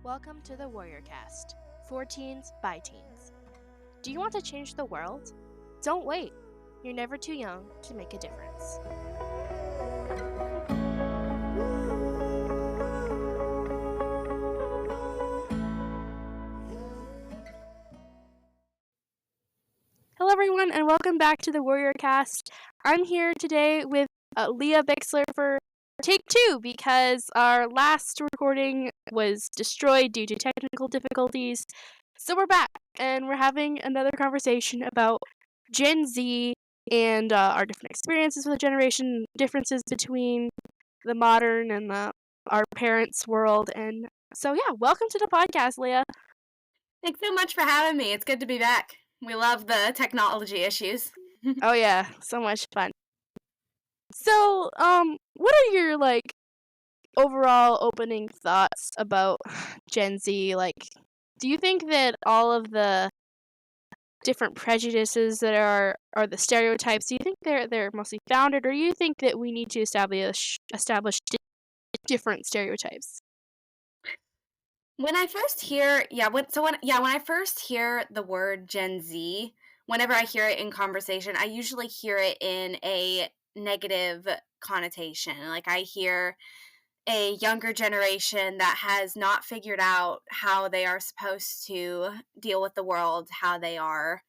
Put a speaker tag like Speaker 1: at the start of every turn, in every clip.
Speaker 1: Welcome to the Warrior Cast, for teens by teens. Do you want to change the world? Don't wait. You're never too young to make a difference. Hello everyone and welcome back to the Warrior Cast. I'm here today with Leah Bixler for take 2 because our last recording was destroyed due to technical difficulties. So we're back and we're having another conversation about Gen Z and our different experiences with the generation, differences between the modern and our parents' world. And so yeah, welcome to the podcast, Leah.
Speaker 2: Thanks so much for having me. It's good to be back. We love the technology issues.
Speaker 1: Oh yeah, so much fun. So, what are your overall opening thoughts about Gen Z? Do you think that all of the different prejudices that are the stereotypes, do you think they're mostly founded, or do you think that we need to establish different stereotypes?
Speaker 2: When I first hear, when I first hear the word Gen Z, whenever I hear it in conversation, I usually hear it in a negative connotation. Like I hear a younger generation that has not figured out how they are supposed to deal with the world, how they are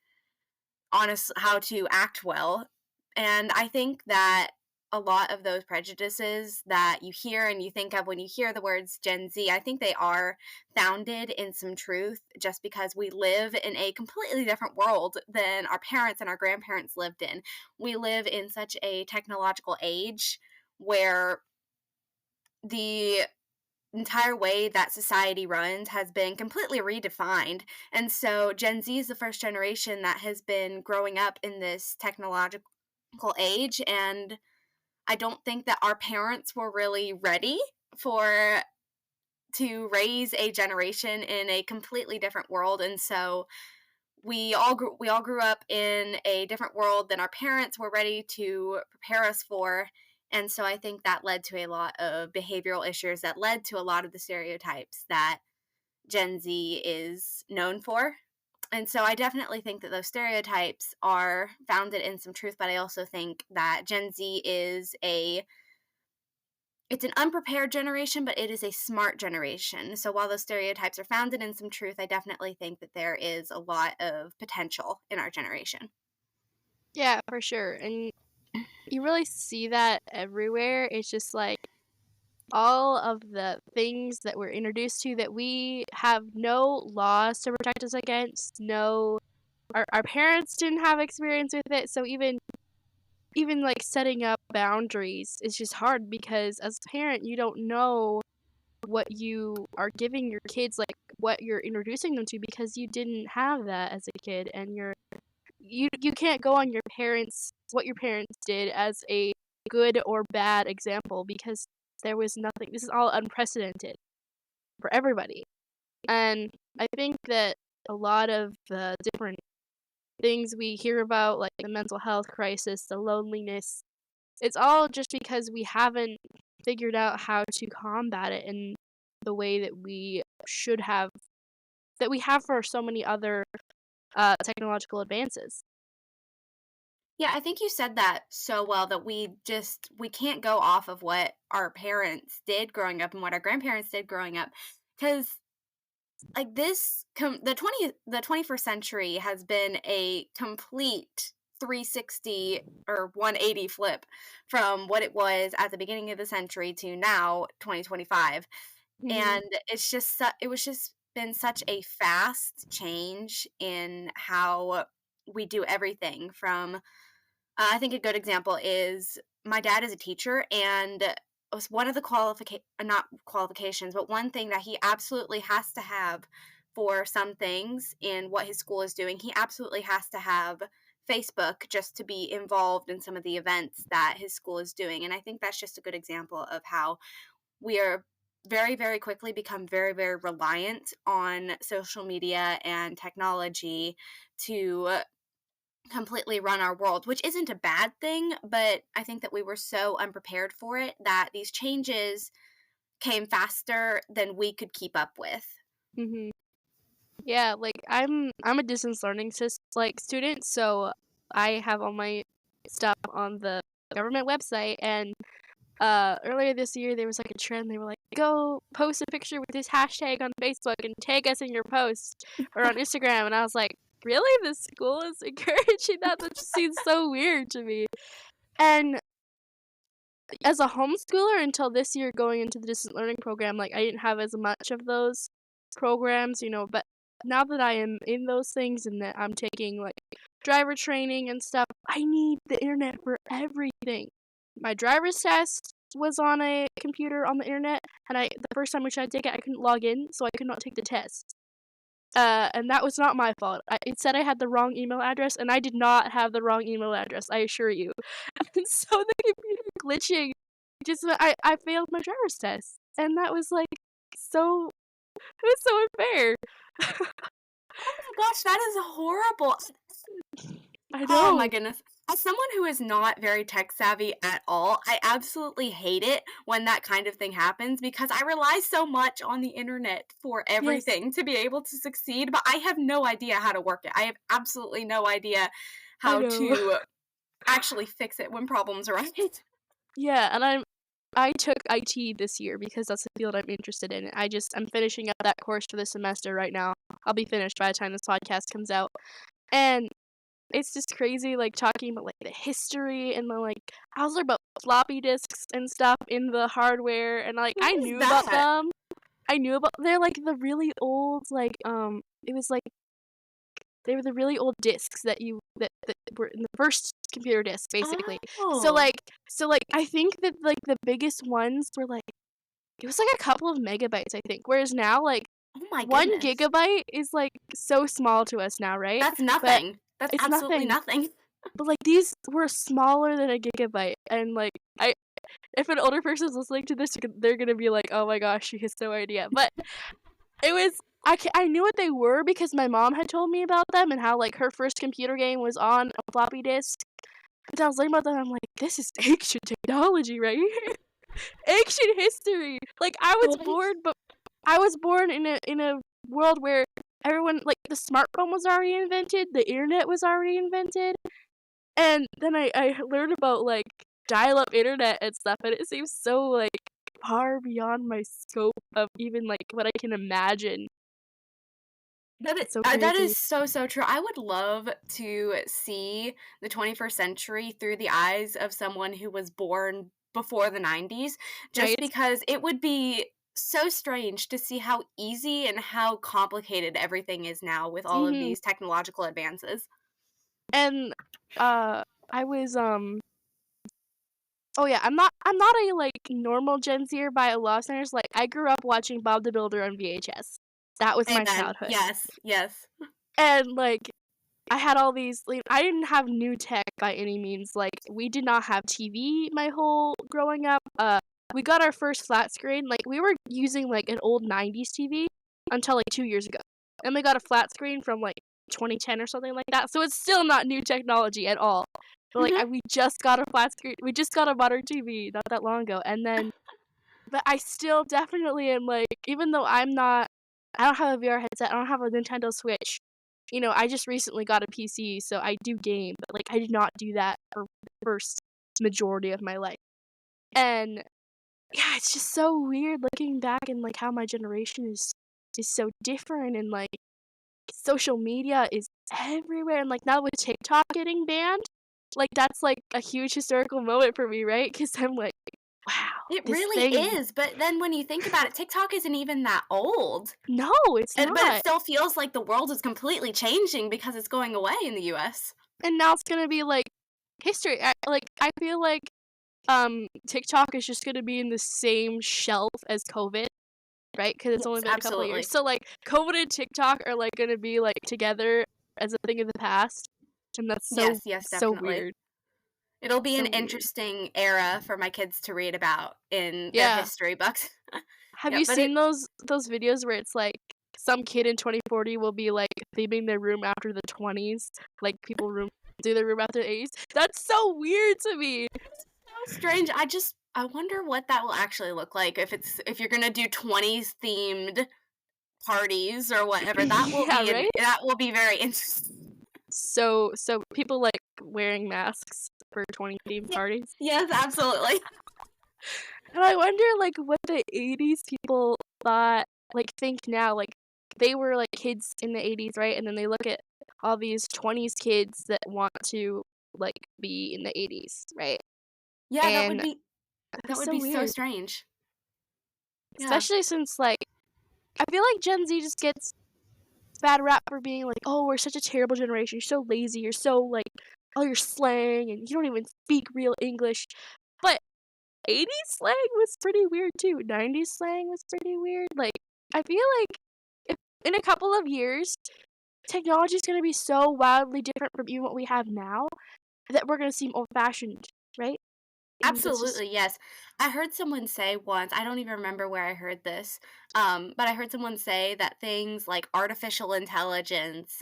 Speaker 2: how to act well. And I think that a lot of those prejudices that you hear and you think of when you hear the words Gen Z, I think they are founded in some truth just because we live in a completely different world than our parents and our grandparents lived in. We live in such a technological age where the entire way that society runs has been completely redefined. And so Gen Z is the first generation that has been growing up in this technological age. And I don't think that our parents were really ready for to raise a generation in a completely different world. And so we all grew up in a different world than our parents were ready to prepare us for. And so I think that led to a lot of behavioral issues that led to a lot of the stereotypes that Gen Z is known for. And so I definitely think that those stereotypes are founded in some truth, but I also think that Gen Z it's an unprepared generation, but it is a smart generation. So while those stereotypes are founded in some truth, I definitely think that there is a lot of potential in our generation.
Speaker 1: Yeah, for sure. And you really see that everywhere. It's just all of the things that we're introduced to that we have no laws to protect us against. No, our parents didn't have experience with it. So even setting up boundaries is just hard because as a parent, you don't know what you are giving your kids, what you're introducing them to, because you didn't have that as a kid, and you can't go on what your parents did as a good or bad example because there was nothing. This is all unprecedented for everybody. And I think that a lot of the different things we hear about, like the mental health crisis, the loneliness, it's all just because we haven't figured out how to combat it in the way that we should have, that we have for so many other technological advances.
Speaker 2: Yeah, I think you said that so well that we can't go off of what our parents did growing up and what our grandparents did growing up, because like the 21st century has been a complete 360 or 180 flip from what it was at the beginning of the century to now 2025. And it was just been such a fast change in how we do everything from I think a good example is my dad is a teacher, and was one of the not qualifications, but one thing that he absolutely has to have for some things in what his school is doing, he absolutely has to have Facebook just to be involved in some of the events that his school is doing. And I think that's just a good example of how we are very, very quickly become very, very reliant on social media and technology to completely run our world, which isn't a bad thing, but I think that we were so unprepared for it that these changes came faster than we could keep up with.
Speaker 1: Mhm. Yeah, like, I'm a distance learning student, so I have all my stuff on the government website, and earlier this year, there was, like, a trend, they were like, "Go post a picture with this hashtag on Facebook and tag us in your post," or on Instagram, and I was like, "Really? The school is encouraging that? That just seems so weird to me." And as a homeschooler until this year going into the distant learning program, like, I didn't have as much of those programs, but now that I am in those things and that I'm taking, like, driver training and stuff, I need the internet for everything. My driver's test was on a computer on the internet, and the first time we tried to take it, I couldn't log in, so I could not take the test. And that was not my fault. It said I had the wrong email address, and I did not have the wrong email address, I assure you. And so the computer glitching just I failed my driver's test, and that was, like, so it was so unfair.
Speaker 2: Oh my gosh, that is horrible.
Speaker 1: I
Speaker 2: Oh my
Speaker 1: know.
Speaker 2: goodness. As someone who is not very tech savvy at all, I absolutely hate it when that kind of thing happens because I rely so much on the internet for
Speaker 1: Yes,
Speaker 2: everything to be able to succeed, but I have no idea how to work it. I have absolutely no idea
Speaker 1: I
Speaker 2: how
Speaker 1: know.
Speaker 2: to actually fix it when problems arise.
Speaker 1: Yeah, and I took IT this year because that's the field I'm interested in. I'm finishing up that course for the semester right now. I'll be finished by the time this podcast comes out. And it's just crazy, like, talking about, like, the history and I was learning about floppy disks and stuff in the hardware, and, like,
Speaker 2: What
Speaker 1: I
Speaker 2: is
Speaker 1: knew about
Speaker 2: that?
Speaker 1: them. They're, like, the really old, it was, like they were the really old disks that were in the first computer disk, basically. So,
Speaker 2: Oh,
Speaker 1: like I think that, like, the biggest ones were, like it was, like, a couple of megabytes, I think, whereas now, like,
Speaker 2: oh my
Speaker 1: 1
Speaker 2: goodness.
Speaker 1: gigabyte is, like, so small to us now, right?
Speaker 2: That's
Speaker 1: But
Speaker 2: nothing. That's
Speaker 1: it's
Speaker 2: absolutely
Speaker 1: nothing.
Speaker 2: nothing.
Speaker 1: But, like, these were smaller than a gigabyte, and, like, I if an older person's listening to this, they're gonna be like, "Oh my gosh, she has no idea." But it was I knew what they were because my mom had told me about them and how, like, her first computer game was on a floppy disk. And I was learning about them, I'm like, "This is ancient technology right here. Ancient history." Like, I was born in a world where everyone like, the smartphone was already invented, the internet was already invented. And then I learned about, like, dial-up internet and stuff, and it seems so, like, far beyond my scope of even, like, what I can imagine. It's so
Speaker 2: That
Speaker 1: crazy,
Speaker 2: is so, so true. I would love to see the 21st century through the eyes of someone who was born before the 90s, just
Speaker 1: right?
Speaker 2: because it would be so strange to see how easy and how complicated everything is now with all of
Speaker 1: Mhm.
Speaker 2: these technological advances.
Speaker 1: And, I was, oh, yeah, I'm not a, like, normal Gen Zer by a lot of standards, like, I grew up watching Bob the Builder on VHS. That was my
Speaker 2: Amen.
Speaker 1: childhood.
Speaker 2: Yes, yes.
Speaker 1: And, like, I had all these I didn't have new tech by any means, like, we did not have TV my whole growing up, we got our first flat screen, like, we were using, like, an old '90s TV until, like, 2 years ago, and we got a flat screen from, like, 2010 or something like that, so it's still not new technology at all, but, like,
Speaker 2: Mhm.
Speaker 1: we just got a flat screen we just got a modern TV not that long ago, and then but I still definitely am, like even though I don't have a VR headset, I don't have a Nintendo Switch, I just recently got a PC, so I do game, but, like, I did not do that for the first majority of my life. And, yeah, it's just so weird looking back and, like, how my generation is so different and, like, social media is everywhere, and, like, now with TikTok getting banned, like, that's, like, a huge historical moment for me, right? Because 'Cause I'm like, "Wow,
Speaker 2: It
Speaker 1: this
Speaker 2: really
Speaker 1: thing."
Speaker 2: is, but then when you think about it, TikTok isn't even that old.
Speaker 1: No, it's
Speaker 2: But it
Speaker 1: not.
Speaker 2: still feels like the world is completely changing because it's going away in the US.
Speaker 1: And now it's gonna be, like, history. I feel like, TikTok is just gonna be in the same shelf as COVID, right? Because it's only
Speaker 2: Yes,
Speaker 1: been a couple of years.
Speaker 2: absolutely.
Speaker 1: So, like, COVID and TikTok are, like, gonna be, like, together as a thing of the past, and that's
Speaker 2: Yes, yes,
Speaker 1: so
Speaker 2: definitely.
Speaker 1: weird,
Speaker 2: It'll be an
Speaker 1: so weird.
Speaker 2: interesting era for my kids to read about in their
Speaker 1: Yeah.
Speaker 2: history books.
Speaker 1: Have
Speaker 2: Yeah,
Speaker 1: you
Speaker 2: but it
Speaker 1: seen those videos where it's, like, some kid in 2040 will be, like, theming their room after the '20s, like, people room do their room after the '80s? That's so weird to me.
Speaker 2: it's so strange. I wonder what that will actually look like if you're gonna do 20s themed parties or whatever. That will
Speaker 1: Yeah,
Speaker 2: be
Speaker 1: right?
Speaker 2: that will be very interesting.
Speaker 1: So people, like, wearing masks for 20 theme
Speaker 2: Yeah.
Speaker 1: parties.
Speaker 2: Yes, absolutely.
Speaker 1: And I wonder, like, what the '80s people thought think now, like, they were, like, kids in the '80s, right? And then they look at all these '20s kids that want to, like, be in the '80s, right?
Speaker 2: Yeah,
Speaker 1: And that'd be
Speaker 2: that would
Speaker 1: so
Speaker 2: be so
Speaker 1: weird,
Speaker 2: strange. Yeah.
Speaker 1: especially since, like, I feel like Gen Z just gets bad rap for being like, "Oh, we're such a terrible generation. You're so lazy. You're so, like, all your slang, and you don't even speak real English." But '80s slang was pretty weird too. '90s slang was pretty weird. Like, I feel like if in a couple of years, technology is gonna be so wildly different from even what we have now that we're gonna seem old-fashioned, right? And that's just
Speaker 2: Absolutely, yes. I heard someone say once, I don't even remember where I heard this, but I heard someone say that things like artificial intelligence,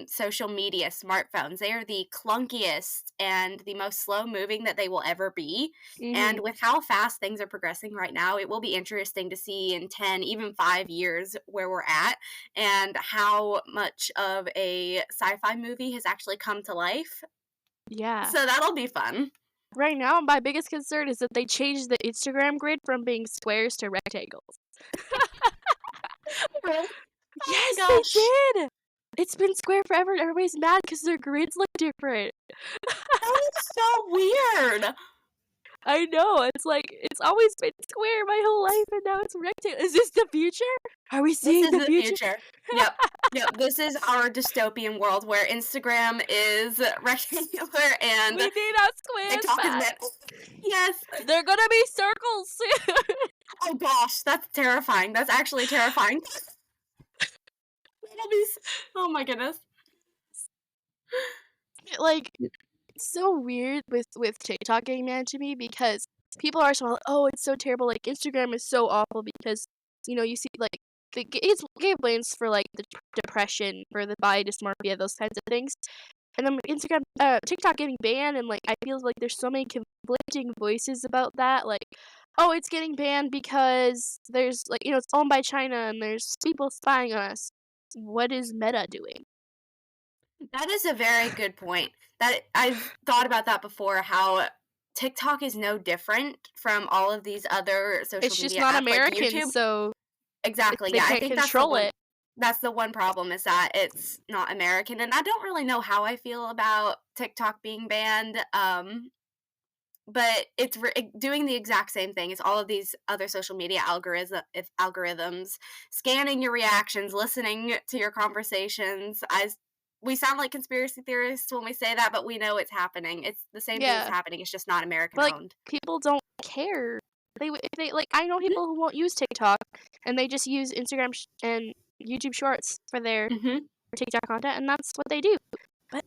Speaker 2: social media, smartphones, they are the clunkiest and the most slow moving that they will ever be. And
Speaker 1: mhm.
Speaker 2: with how fast things are progressing right now, it will be interesting to see in 10, even 5 years where we're at and how much of a sci fi movie has actually come to life.
Speaker 1: Yeah.
Speaker 2: So that'll be fun.
Speaker 1: Right now, my biggest concern is that they changed the Instagram grid from being squares to rectangles.
Speaker 2: Really? Oh my
Speaker 1: Yes, they
Speaker 2: gosh.
Speaker 1: did! It's been square forever, and everybody's mad because their grids look different.
Speaker 2: That is so weird.
Speaker 1: I know, it's like, it's always been square my whole life, and now it's rectangle. Is this the future? Are we
Speaker 2: This
Speaker 1: seeing
Speaker 2: is
Speaker 1: the
Speaker 2: the
Speaker 1: future?
Speaker 2: future. Yep. Yep. This is our dystopian world where Instagram is rectangular and
Speaker 1: We need our squares
Speaker 2: TikTok is
Speaker 1: back.
Speaker 2: meant. Yes.
Speaker 1: They're gonna be circles soon.
Speaker 2: Oh gosh, that's terrifying. That's actually terrifying. That'll be. Oh my goodness.
Speaker 1: Like, it's so weird with TikTok getting mad to me because people are so like, "Oh, it's so terrible." Like, Instagram is so awful because, you see, like, it's gay blames for, like, the depression, for the body dysmorphia, those kinds of things. And then TikTok getting banned, and, like, I feel like there's so many conflicting voices about that, like, "Oh, it's getting banned because there's, like, it's owned by China and there's people spying on us." What is Meta doing?
Speaker 2: That is a very good point. That I've thought about that before. How TikTok is no different from all of these other social
Speaker 1: It's just
Speaker 2: media
Speaker 1: not
Speaker 2: apps like
Speaker 1: American,
Speaker 2: YouTube.
Speaker 1: so
Speaker 2: Exactly,
Speaker 1: they
Speaker 2: yeah, I
Speaker 1: can't
Speaker 2: think
Speaker 1: control it.
Speaker 2: that's the one problem is that it's not American, and I don't really know how I feel about TikTok being banned, but it's doing the exact same thing. It's all of these other social media algorithms scanning your reactions, listening to your conversations. We sound like conspiracy theorists when we say that, but we know it's happening. It's the same thing that's
Speaker 1: Yeah,
Speaker 2: happening. It's just not American
Speaker 1: but, like,
Speaker 2: owned.
Speaker 1: people don't care. If they like, I know
Speaker 2: Mhm,
Speaker 1: people who won't use TikTok, and they just use Instagram and YouTube Shorts for their
Speaker 2: mhm,
Speaker 1: TikTok content, and that's what they do. But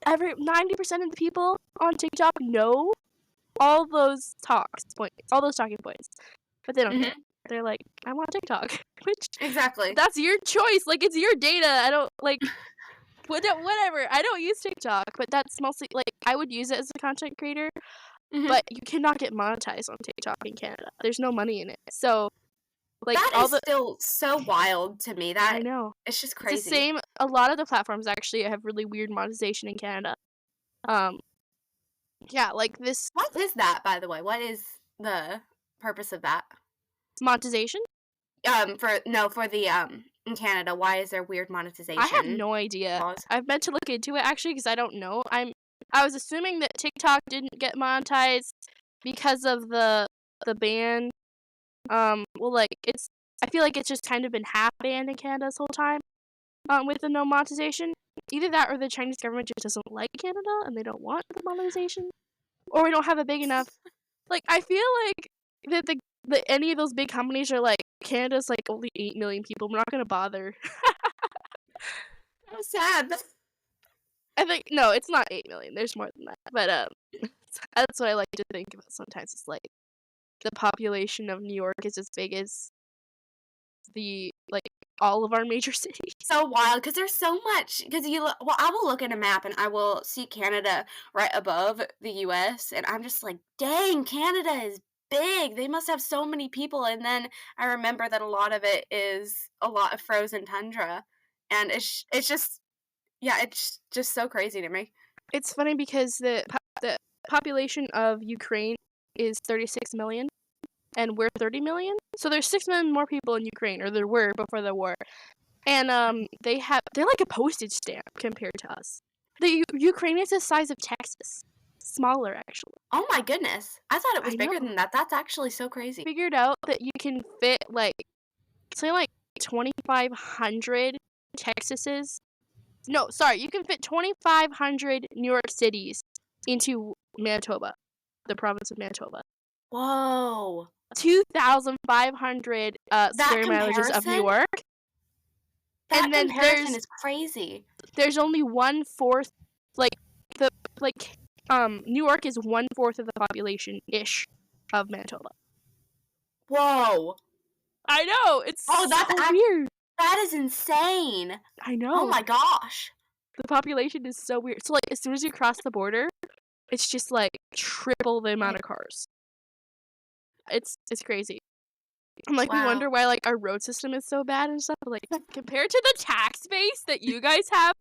Speaker 1: 90% of the people on TikTok know all those talking points, but they don't care.
Speaker 2: mhm.
Speaker 1: They're like, "I want TikTok," which
Speaker 2: Exactly.
Speaker 1: that's your choice. Like, it's your data. I don't like whatever. I don't use TikTok, but that's mostly like I would use it as a content creator,
Speaker 2: Mhm.
Speaker 1: but you cannot get monetized on TikTok in Canada. There's no money in it. So, like,
Speaker 2: That
Speaker 1: all
Speaker 2: is
Speaker 1: the
Speaker 2: still so wild to me.
Speaker 1: I
Speaker 2: That
Speaker 1: know.
Speaker 2: it's just
Speaker 1: It's the
Speaker 2: crazy.
Speaker 1: same a lot of the platforms actually have really weird monetization in Canada. Um, yeah, like this
Speaker 2: What is that, by the way? What is the purpose of that?
Speaker 1: monetization,
Speaker 2: For the in Canada, why is there weird
Speaker 1: I have
Speaker 2: monetization
Speaker 1: no idea.
Speaker 2: laws?
Speaker 1: I've meant to look into it actually because I don't know. I was assuming that TikTok didn't get monetized because of the ban. Well, like, I feel like it's just kind of been half banned in Canada this whole time, with the no monetization. Either that or the Chinese government just doesn't like Canada and they don't want the monetization, or we don't have a big enough. Like, I feel like that any of those big companies are like, Canada's like only 8 million people. We're not gonna bother.
Speaker 2: So sad.
Speaker 1: I think no, it's not 8 million. There's more than that. But that's what I like to think about sometimes. It's like the population of New York is as big as the like all of our major cities.
Speaker 2: So wild because there's so much. Because well, I will look at a map and I will see Canada right above the U.S. and I'm just like, dang, Canada is big. They must have so many people, and then I remember that a lot of it is a lot of frozen tundra, and it's just yeah, it's just so crazy to me.
Speaker 1: It's funny because the population of Ukraine is 36 million, and we're 30 million. So there's 6 million more people in Ukraine, or there were before the war. And they're like a postage stamp compared to us. The Ukraine is the size of Texas. Smaller, actually.
Speaker 2: Oh my goodness. I thought it was
Speaker 1: I
Speaker 2: bigger
Speaker 1: know.
Speaker 2: than that. That's actually so crazy.
Speaker 1: Figured out that you can fit like something like 2,500 Texases. No, sorry, you can fit 2,500 New York cities into Manitoba, the province of Manitoba.
Speaker 2: Whoa.
Speaker 1: 2,500
Speaker 2: That
Speaker 1: square mileages of New
Speaker 2: comparison?
Speaker 1: York.
Speaker 2: That
Speaker 1: And then
Speaker 2: comparison is crazy.
Speaker 1: there's only 1/4, like the like New York is 1/4 of the population ish of Manitoba.
Speaker 2: Whoa.
Speaker 1: I know, it's
Speaker 2: Oh,
Speaker 1: so weird.
Speaker 2: that is insane.
Speaker 1: I
Speaker 2: Oh
Speaker 1: know.
Speaker 2: my gosh.
Speaker 1: The population is so weird. So like as soon as you cross the border, it's just like triple the amount of cars. It's crazy. And like we
Speaker 2: Wow.
Speaker 1: wonder why like our road system is so bad and stuff. But, like compared to the tax base that you guys have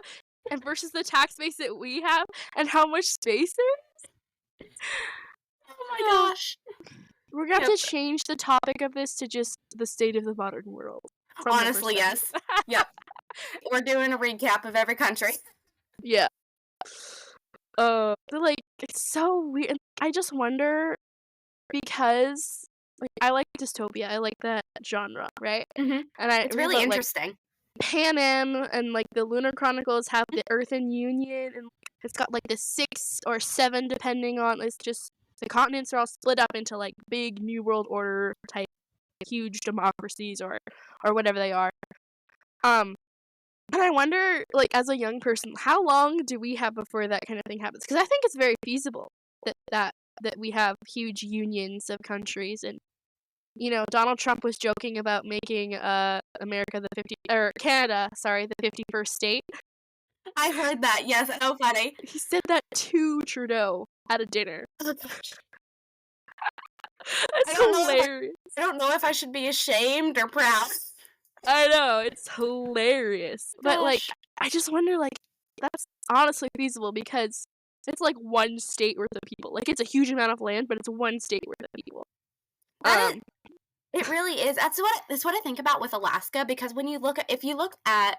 Speaker 1: and versus the tax base that we have and how much space there is. Oh my gosh. We're gonna have
Speaker 2: Yep.
Speaker 1: to change the topic of this to just the state of the modern world.
Speaker 2: Honestly, yes. Yep. We're doing a recap of every country.
Speaker 1: Yeah. But like it's so weird. I just wonder because like I like dystopia. I like that genre, right?
Speaker 2: Mhm.
Speaker 1: And I
Speaker 2: It's
Speaker 1: read
Speaker 2: really
Speaker 1: about like
Speaker 2: interesting.
Speaker 1: Pan Am and like the Lunar Chronicles have the Earthen Union, and it's got like the 6 or 7 depending on. It's just the continents are all split up into like big New World Order type huge democracies or whatever they are. And I wonder, like as a young person, how long do we have before that kind of thing happens? Because I think it's very feasible that we have huge unions of countries. And Donald Trump was joking about making America the 50 or Canada, sorry, the 51st state.
Speaker 2: I heard that. Yes, so funny.
Speaker 1: He said that to Trudeau at a dinner.
Speaker 2: Oh gosh.
Speaker 1: It's hilarious.
Speaker 2: I don't know if I should be ashamed or proud.
Speaker 1: I know, it's hilarious. But like
Speaker 2: Gosh.
Speaker 1: I just wonder like that's honestly feasible because it's like one state worth of people. Like it's a huge amount of land, but it's one state worth of people.
Speaker 2: It really is. That's what I think about with Alaska, because if you look at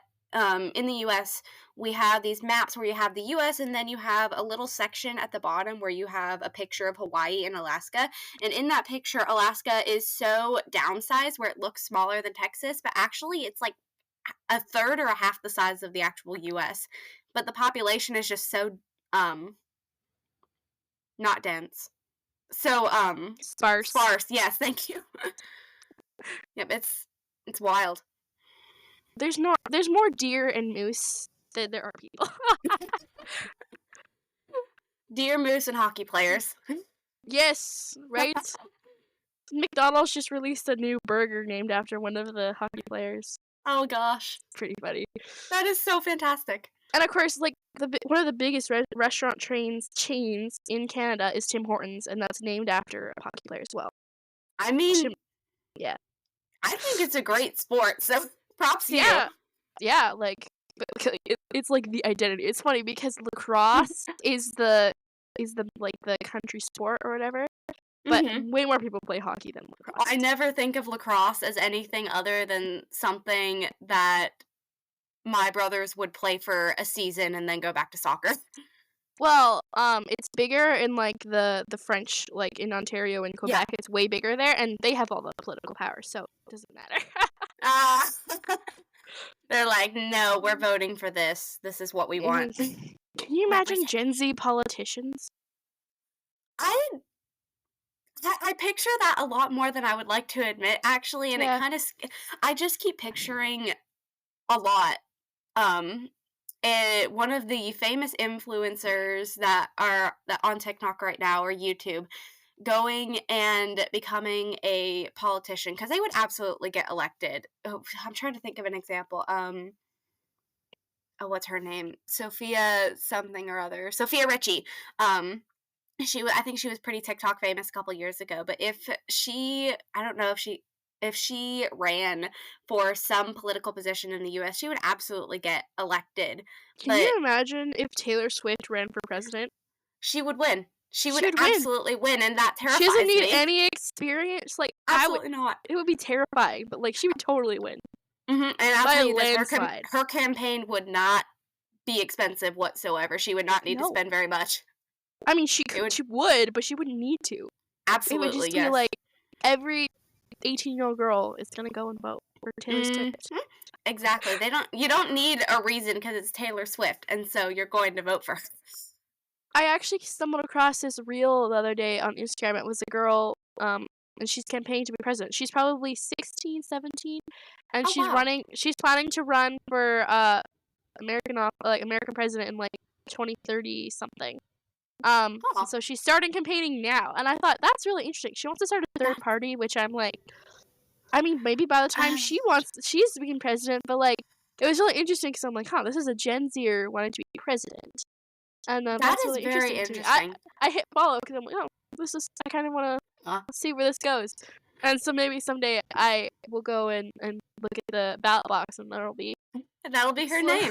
Speaker 2: in the US, we have these maps where you have the US and then you have a little section at the bottom where you have a picture of Hawaii and Alaska. And in that picture, Alaska is so downsized where it looks smaller than Texas, but actually it's like a third or a half the size of the actual US. But the population is just so not dense. So sparse. Yes, thank you. Yep, it's wild.
Speaker 1: There's more deer and moose than there are people.
Speaker 2: Deer, moose, and hockey players.
Speaker 1: Yes, right? McDonald's just released a new burger named after one of the hockey players.
Speaker 2: Oh gosh.
Speaker 1: Pretty funny.
Speaker 2: That is so fantastic.
Speaker 1: And of course, like one of the biggest restaurant chains in Canada is Tim Hortons, and that's named after a hockey player as well.
Speaker 2: I mean,
Speaker 1: yeah.
Speaker 2: I think it's a great sport, so props to you.
Speaker 1: Yeah, like it's like the identity. It's funny because lacrosse is the like the country sport or whatever, but way more people play hockey than lacrosse.
Speaker 2: I never think of lacrosse as anything other than something that my brothers would play for a season and then go back to soccer.
Speaker 1: Well, it's bigger in like the French, like in Ontario and Quebec. Yeah. It's way bigger there, and they have all the political power, so it doesn't matter.
Speaker 2: They're like, no, we're voting for this. This is what we want.
Speaker 1: Can you imagine Gen Z politicians?
Speaker 2: I picture that a lot more than I would like to admit, actually, and I just keep picturing a lot. One of the famous influencers that are on TikTok right now or YouTube going and becoming a politician, because they would absolutely get elected. Oh, I'm trying to think of an example. What's her name? Sophia something or other. Sophia Richie. I think she was pretty TikTok famous a couple years ago, but I don't know if she ran for some political position in the US, she would absolutely get elected.
Speaker 1: Can
Speaker 2: But
Speaker 1: you imagine if Taylor Swift ran for president?
Speaker 2: she would win. She
Speaker 1: She
Speaker 2: would
Speaker 1: would win.
Speaker 2: absolutely win, and that
Speaker 1: She doesn't
Speaker 2: terrifies
Speaker 1: need
Speaker 2: me.
Speaker 1: any experience. Like,
Speaker 2: Absolutely not.
Speaker 1: it would be terrifying, but like she would totally win
Speaker 2: And I'll
Speaker 1: by
Speaker 2: tell
Speaker 1: a
Speaker 2: you this,
Speaker 1: landslide.
Speaker 2: her campaign would not be expensive whatsoever. She would not need to
Speaker 1: No.
Speaker 2: spend very much.
Speaker 1: I mean,
Speaker 2: It would
Speaker 1: she would, but she wouldn't need to. It would
Speaker 2: absolutely,
Speaker 1: just be
Speaker 2: yes.
Speaker 1: like every 18-year-old girl is gonna go and vote for Taylor Swift.
Speaker 2: Mhm. Exactly. You don't need a reason because it's Taylor Swift, and so you're going to vote for her.
Speaker 1: I actually stumbled across this reel the other day on Instagram. It was a girl, and she's campaigning to be president. She's probably 16, 17, and
Speaker 2: Oh, wow.
Speaker 1: she's planning to run for American president in like 2030 something.
Speaker 2: Aw.
Speaker 1: So she's starting campaigning now, and I thought that's really interesting. She wants to start a third
Speaker 2: That
Speaker 1: party, which I'm like, I mean, maybe by the time she's being president, but like, it was really interesting because I'm like, huh, this is a Gen Zer wanting to be president, and
Speaker 2: that
Speaker 1: that's
Speaker 2: is
Speaker 1: really
Speaker 2: very
Speaker 1: interesting to me.
Speaker 2: interesting.
Speaker 1: I hit follow because I'm like, oh, I kind of want
Speaker 2: Uh,
Speaker 1: to see where this goes, and so maybe someday I will go and look at the ballot box, and there'll be
Speaker 2: That'll be her name.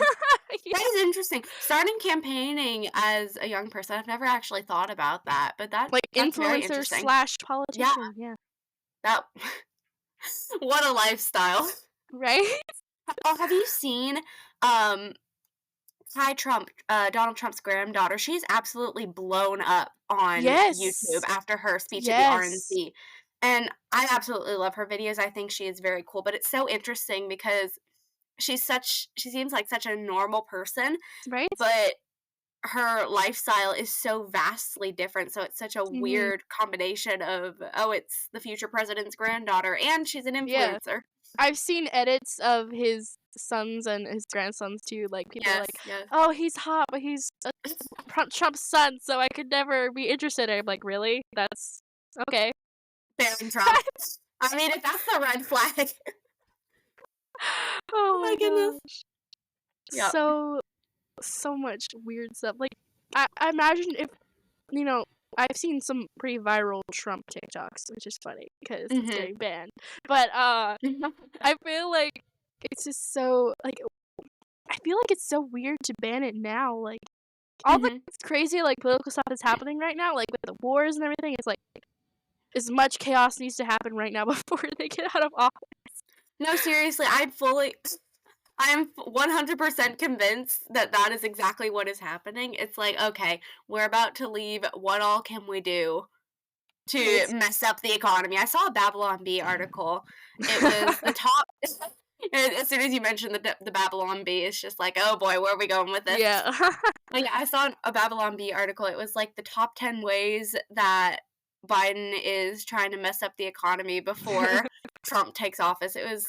Speaker 1: yeah.
Speaker 2: That is interesting. Starting campaigning as a young person, I've never actually thought about that, but
Speaker 1: Like
Speaker 2: that's very
Speaker 1: influencer
Speaker 2: interesting.
Speaker 1: / politician, yeah.
Speaker 2: That what a lifestyle.
Speaker 1: Right?
Speaker 2: Oh, have you seen um Donald Trump's granddaughter? She's absolutely blown up on YouTube
Speaker 1: Yes.
Speaker 2: after her speech at the
Speaker 1: Yes.
Speaker 2: RNC. And I absolutely love her videos. I think she is very cool, but it's so interesting because she seems like such a normal person,
Speaker 1: Right?
Speaker 2: but her lifestyle is so vastly different. So it's such a
Speaker 1: Mhm.
Speaker 2: weird combination of, oh, it's the future president's granddaughter and she's an
Speaker 1: Yeah.
Speaker 2: influencer.
Speaker 1: I've seen edits of his sons and his grandsons too. Like people are
Speaker 2: Yes,
Speaker 1: like,
Speaker 2: yes.
Speaker 1: "Oh, he's hot, but he's Trump's son, so I could never be interested." I'm like, "Really? That's okay."
Speaker 2: Banning Trump. I mean, if that's the red flag. Oh
Speaker 1: Oh
Speaker 2: my
Speaker 1: my
Speaker 2: goodness.
Speaker 1: gosh.
Speaker 2: Yep.
Speaker 1: So much weird stuff. Like I imagine if I've seen some pretty viral Trump TikToks, which is funny because it's
Speaker 2: Mhm.
Speaker 1: getting banned. But I feel like it's just so like I feel like it's so weird to ban it now. Like all the
Speaker 2: Mhm.
Speaker 1: crazy like political stuff that's happening right now, like with the wars and everything, it's like as much chaos needs to happen right now before they get out of office.
Speaker 2: No, seriously, I am 100% convinced that that is exactly what is happening. It's like, okay, we're about to leave. What all can we do to
Speaker 1: It's
Speaker 2: mess up the economy? I saw a Babylon Bee article. It was the top. As soon as you mentioned the Babylon Bee, it's just like, oh boy, where are we going with this?
Speaker 1: yeah.
Speaker 2: But yeah, I saw a Babylon Bee article. It was like the top 10 ways that Biden is trying to mess up the economy before Trump takes office. It was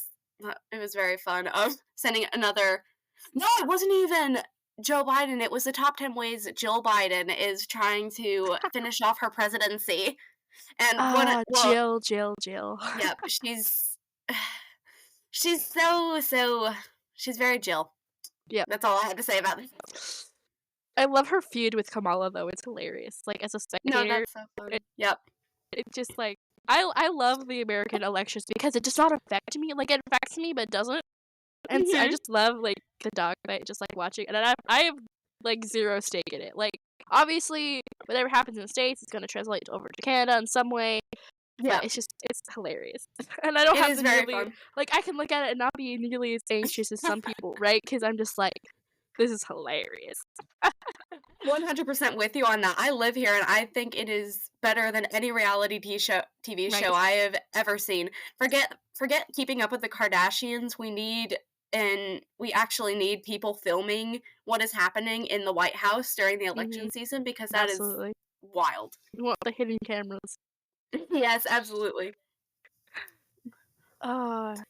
Speaker 2: very fun. Sending another. No, it wasn't even Joe Biden. It was the top 10 ways Jill Biden is trying to finish off her presidency. And well,
Speaker 1: Jill.
Speaker 2: yep, she's so she's very Jill.
Speaker 1: Yep.
Speaker 2: That's all I have to say about this.
Speaker 1: I love her feud with Kamala though. It's hilarious. Like as a
Speaker 2: No,
Speaker 1: spectator,
Speaker 2: that's so fun. Yep.
Speaker 1: it's just like I love the American elections because it does not affect me. Like it affects me, but it doesn't. And so I
Speaker 2: Mhm.
Speaker 1: just love like the dogfight, just like watching. And I have like zero stake in it. Like obviously, whatever happens in the States, it's gonna translate over to Canada in some way.
Speaker 2: Yeah.
Speaker 1: But it's hilarious, and I don't
Speaker 2: It
Speaker 1: have
Speaker 2: is
Speaker 1: to
Speaker 2: very
Speaker 1: nearly
Speaker 2: fun.
Speaker 1: like I can look at it and not be nearly as anxious as some people, right? Because I'm just like, this is hilarious.
Speaker 2: 100% with you on that. I live here and I think it is better than any reality TV
Speaker 1: Right.
Speaker 2: show I have ever seen. Forget keeping up with the Kardashians. We actually need people filming what is happening in the White House during the
Speaker 1: Mhm.
Speaker 2: election season because that is
Speaker 1: Absolutely.
Speaker 2: wild.
Speaker 1: You want the hidden cameras.
Speaker 2: Yes, absolutely.
Speaker 1: And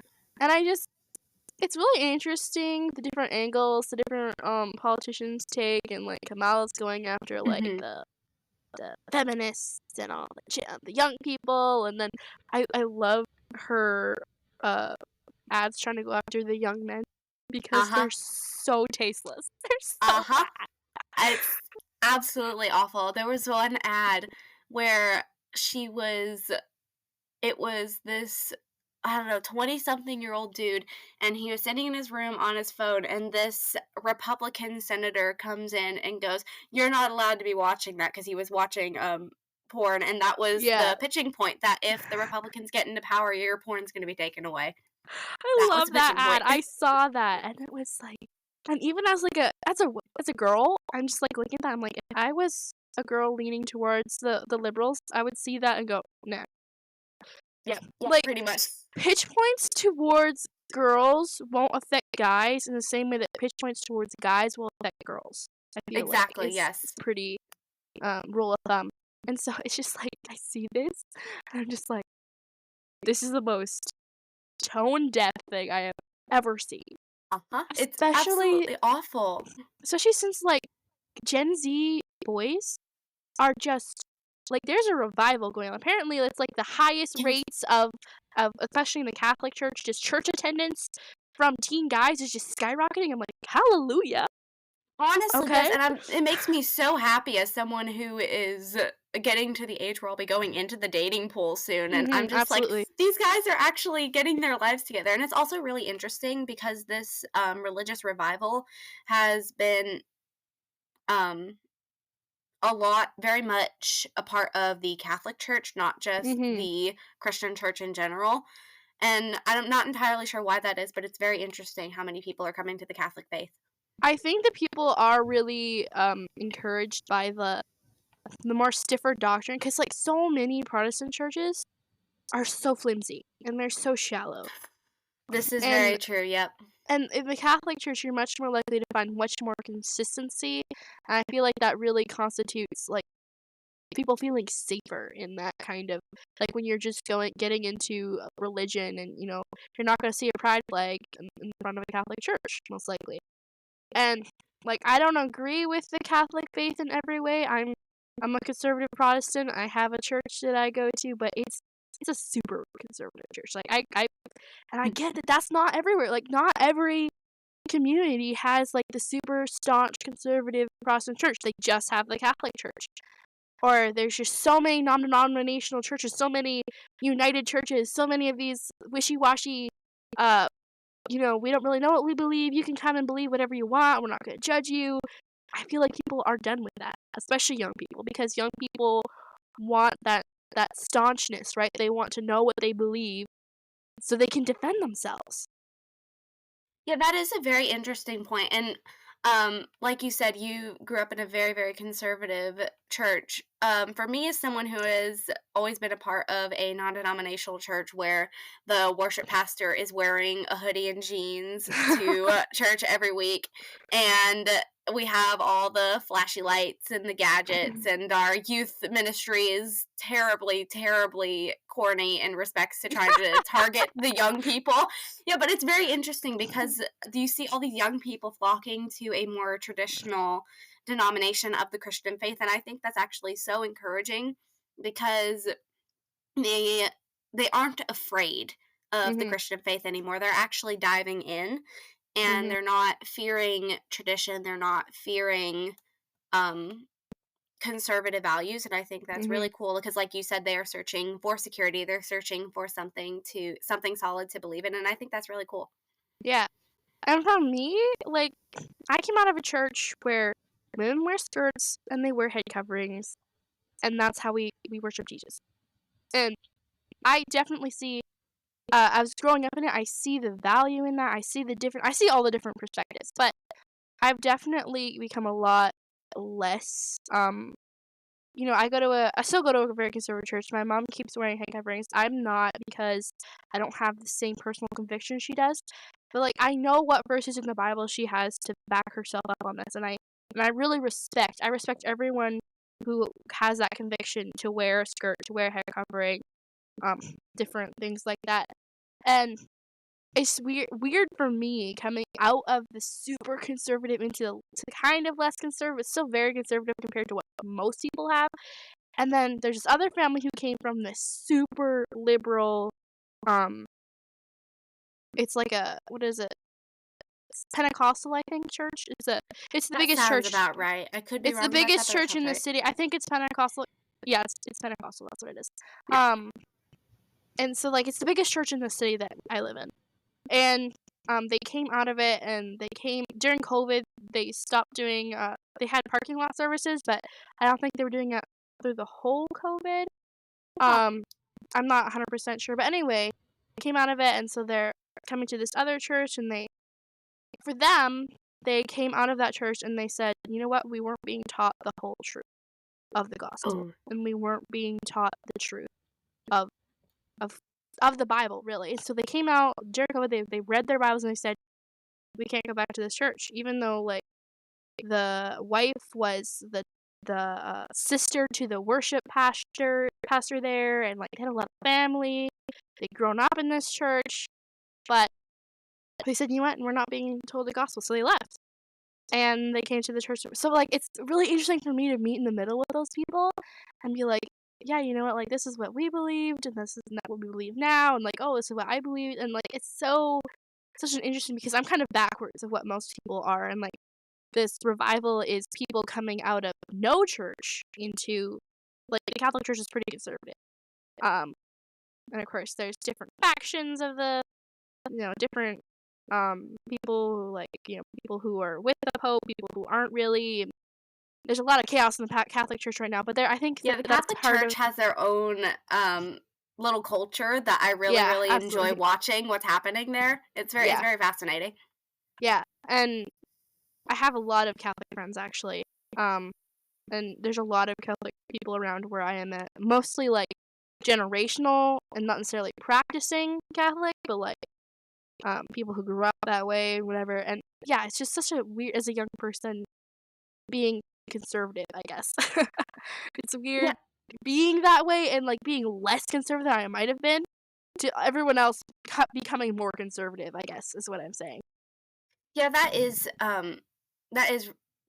Speaker 1: it's really interesting the different angles the different politicians take, and like Kamala's going after like
Speaker 2: Mhm.
Speaker 1: the feminists and all the young people, and then I love her ads trying to go after the young men because
Speaker 2: Uh-huh.
Speaker 1: they're so tasteless. They're so
Speaker 2: Uh-huh.
Speaker 1: bad.
Speaker 2: It's absolutely awful. There was one ad where she was it was this, I don't know, 20-something-year-old dude, and he was sitting in his room on his phone, and this Republican senator comes in and goes, "You're not allowed to be watching that," because he was watching, porn, and that was
Speaker 1: Yeah.
Speaker 2: the pitching point, that if the Republicans get into power, your porn's gonna be taken away.
Speaker 1: I
Speaker 2: That was
Speaker 1: love
Speaker 2: the
Speaker 1: that
Speaker 2: pitching
Speaker 1: ad.
Speaker 2: point.
Speaker 1: I saw that, and it was like, and even as like as a girl, I'm just like looking at that. I'm like, if I was a girl leaning towards the liberals, I would see that and go, nah.
Speaker 2: Yep, yep,
Speaker 1: Like
Speaker 2: pretty much.
Speaker 1: pitch points towards girls won't affect guys in the same way that pitch points towards guys will affect girls. I feel like
Speaker 2: Exactly,
Speaker 1: it's
Speaker 2: yes.
Speaker 1: pretty rule of thumb. And so it's just like I see this, and I'm just like, this is the most tone deaf thing I have ever seen.
Speaker 2: Uh-huh. It's
Speaker 1: Especially
Speaker 2: absolutely awful.
Speaker 1: especially since like Gen Z boys are just like there's a revival going on. Apparently it's like the highest
Speaker 2: Yes.
Speaker 1: rates of especially in the Catholic Church, just church attendance from teen guys is just skyrocketing. I'm like, hallelujah.
Speaker 2: Honestly, yes,
Speaker 1: Okay?
Speaker 2: and it makes me so happy as someone who is getting to the age where I'll be going into the dating pool soon, and I'm just like,
Speaker 1: Absolutely.
Speaker 2: these guys are actually getting their lives together, and it's also really interesting because this, religious revival has been, um, a lot very much a part of the Catholic Church, not just
Speaker 1: Mhm.
Speaker 2: the Christian church in general, and I'm not entirely sure why that is, but it's very interesting how many people are coming to the Catholic faith.
Speaker 1: I think that people are really encouraged by the more stiffer doctrine because like so many Protestant churches are so flimsy and they're so shallow.
Speaker 2: This is
Speaker 1: And
Speaker 2: very true, yep.
Speaker 1: and in the Catholic Church, you're much more likely to find much more consistency, and I feel like that really constitutes, like, people feeling safer in that kind of like, when you're just getting into religion and, you're not gonna see a pride flag in front of a Catholic church, most likely. And, like, I don't agree with the Catholic faith in every way. I'm a conservative Protestant. I have a church that I go to, but it's a super conservative church. Like, I get that that's not everywhere. Like, not every community has like the super staunch conservative Protestant church. They just have the Catholic Church. Or there's just so many non-denominational churches, so many united churches, so many of these wishy-washy uh we don't really know what we believe. You can come and believe whatever you want. We're not going to judge you. I feel like people are done with that, especially young people, because young people want that staunchness, right? They want to know what they believe so they can defend themselves.
Speaker 2: Yeah, that is a very interesting point, and, like you said, you grew up in a very, very conservative church. For me, as someone who has always been a part of a non-denominational church where the worship pastor is wearing a hoodie and jeans to church every week, and we have all the flashy lights and the gadgets, and our youth ministry is terribly, terribly corny in respects to trying to target the young people. Yeah, but it's very interesting because do you see all these young people flocking to a more traditional denomination of the Christian faith? And I think that's actually so encouraging because they they aren't afraid of the
Speaker 1: Mhm.
Speaker 2: Christian faith anymore. They're actually diving in and
Speaker 1: Mhm.
Speaker 2: they're not fearing tradition, they're not fearing um conservative values, and I think that's
Speaker 1: Mhm.
Speaker 2: really cool because like you said, they are searching for security, they're searching for something solid to believe in, and I think that's really cool.
Speaker 1: Yeah. And for me, like, I came out of a church where women wear skirts and they wear head coverings, and that's how we worship Jesus. And I definitely see, as growing up in it, I see the value in that. I see all the different perspectives, but I've definitely become a lot less. I still go to a very conservative church. My mom keeps wearing head coverings. I'm not because I don't have the same personal conviction she does. But like I know what verses in the Bible she has to back herself up on this, and I really respect everyone who has that conviction to wear a skirt, to wear a head covering, um, different things like that. And it's weird for me coming out of the super conservative to kind of less conservative, still very conservative compared to what most people have. And then there's this other family who came from this super liberal, um, it's like a what is it? Pentecostal, I think, church. It's the
Speaker 2: That
Speaker 1: biggest
Speaker 2: sounds
Speaker 1: church.
Speaker 2: about right. I could be
Speaker 1: It's the
Speaker 2: wrong about that,
Speaker 1: biggest
Speaker 2: but that
Speaker 1: church
Speaker 2: sounds
Speaker 1: in the
Speaker 2: right.
Speaker 1: city. I think it's Pentecostal. Yeah, it's Pentecostal. That's what it is.
Speaker 2: Yeah.
Speaker 1: And so like it's the biggest church in the city that I live in. And they came out of it, and they came during COVID. They stopped doing. They had parking lot services, but I don't think they were doing it through the whole COVID.
Speaker 2: Huh.
Speaker 1: I'm not 100% sure, but anyway, they came out of it, and so they're coming to this other church, and for them, they came out of that church and they said, you know what, we weren't being taught the whole truth of the gospel,
Speaker 2: Oh.
Speaker 1: and we weren't being taught the truth of of of the Bible, really. And so they came out during COVID. They read their Bibles and they said, we can't go back to this church, even though like the wife was the sister to the worship pastor there, and like they had a lot of family. They'd grown up in this church, but they said, you know what, we're not being told the gospel, so they left. And they came to the church. So like it's really interesting for me to meet in the middle with those people and be like, yeah, you know what, like this is what we believed and this is not what we believe now, and like, oh, this is what I believed, and like it's such an interesting because I'm kind of backwards of what most people are, and like this revival is people coming out of no church into like the Catholic Church is pretty conservative. Um and of course there's different factions of the different people who like, people who are with the Pope, people who aren't really. There's a lot of chaos in the Catholic Church right now, but I think
Speaker 2: Yeah, the
Speaker 1: that's
Speaker 2: Catholic
Speaker 1: part of.
Speaker 2: Church has their own little culture that I really,
Speaker 1: Yeah,
Speaker 2: really enjoy
Speaker 1: absolutely.
Speaker 2: watching what's happening there. It's
Speaker 1: Yeah,
Speaker 2: very fascinating.
Speaker 1: yeah, and I have a lot of Catholic friends actually, and there's a lot of Catholic people around where I am at, mostly like generational and not necessarily practicing Catholic, but like people who grew up that way, whatever. And yeah, it's just such a weird as a young person being conservative, I guess. It's
Speaker 2: Yeah,
Speaker 1: weird being that way and like being less conservative than I might have been to everyone else becoming more conservative, I guess is what I'm saying.
Speaker 2: yeah, that is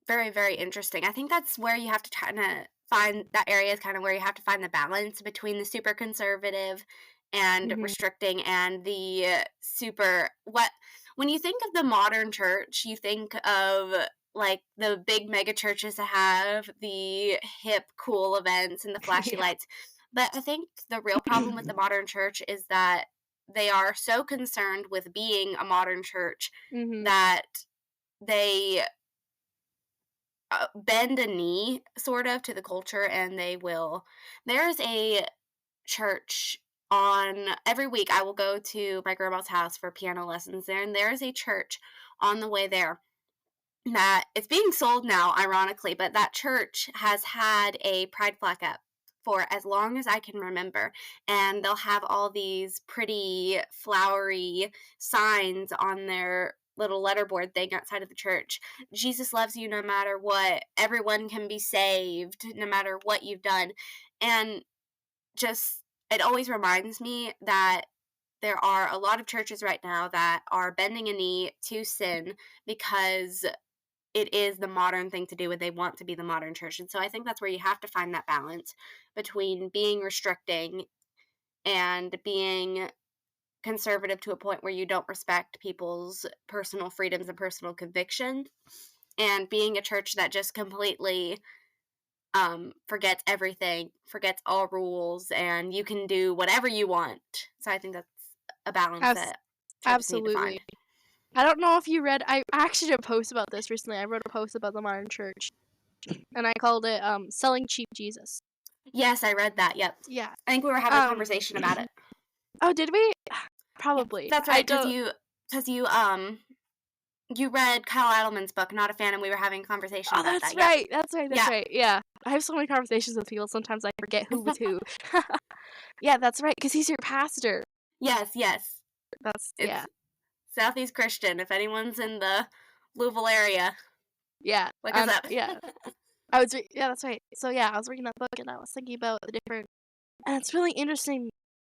Speaker 2: very, very interesting. I think that's where you have to kind of find that area is kind of where you have to find the balance between the super conservative and
Speaker 1: Mhm.
Speaker 2: restricting and the super what when you think of the modern church, you think of like the big mega churches that have the hip cool events and the flashy
Speaker 1: Yeah.
Speaker 2: lights. But I think the real problem with the modern church is that they are so concerned with being a modern church
Speaker 1: Mhm.
Speaker 2: that they bend a knee sort of to the culture, and they will there's a church on every week I will go to my grandma's house for piano lessons there, and there is a church on the way there that it's being sold now, ironically, but that church has had a pride flag up for as long as I can remember. And they'll have all these pretty flowery signs on their little letterboard thing outside of the church. Jesus loves you no matter what. Everyone can be saved no matter what you've done. And just, it always reminds me that there are a lot of churches right now that are bending a knee to sin because it is the modern thing to do and they want to be the modern church. And so I think that's where you have to find that balance between being restricting and being conservative to a point where you don't respect people's personal freedoms and personal convictions, and being a church that just completely forgets everything, forgets all rules, and you can do whatever you want. So I think that's a balance
Speaker 1: Abs-
Speaker 2: that churches need to
Speaker 1: Absolutely.
Speaker 2: find.
Speaker 1: I don't know if you read. I actually did a post about this recently. I wrote a post about the modern church, and I called it "Selling Cheap Jesus."
Speaker 2: Yes, I read that. Yep.
Speaker 1: Yeah.
Speaker 2: I think we were having a
Speaker 1: Um.
Speaker 2: conversation about it.
Speaker 1: Oh, did we?
Speaker 2: Yes,
Speaker 1: Probably.
Speaker 2: that's
Speaker 1: I
Speaker 2: right.
Speaker 1: don't.
Speaker 2: Because you read Kyle Adelman's book, Not a Fan, and we were having a conversation
Speaker 1: Oh,
Speaker 2: about
Speaker 1: that's
Speaker 2: that. Yep.
Speaker 1: right. That's right. That's
Speaker 2: Yeah.
Speaker 1: right. Yeah. I have so many conversations with people. Sometimes I forget who was who. Yeah, that's right. Because he's your pastor.
Speaker 2: Yes, yes.
Speaker 1: That's
Speaker 2: It's
Speaker 1: yeah.
Speaker 2: Southeast Christian. If anyone's in the Louisville area,
Speaker 1: Yeah.
Speaker 2: look us up.
Speaker 1: Yeah. Yeah, that's right. So yeah, I was reading that book and I was thinking about the different, and it's really interesting.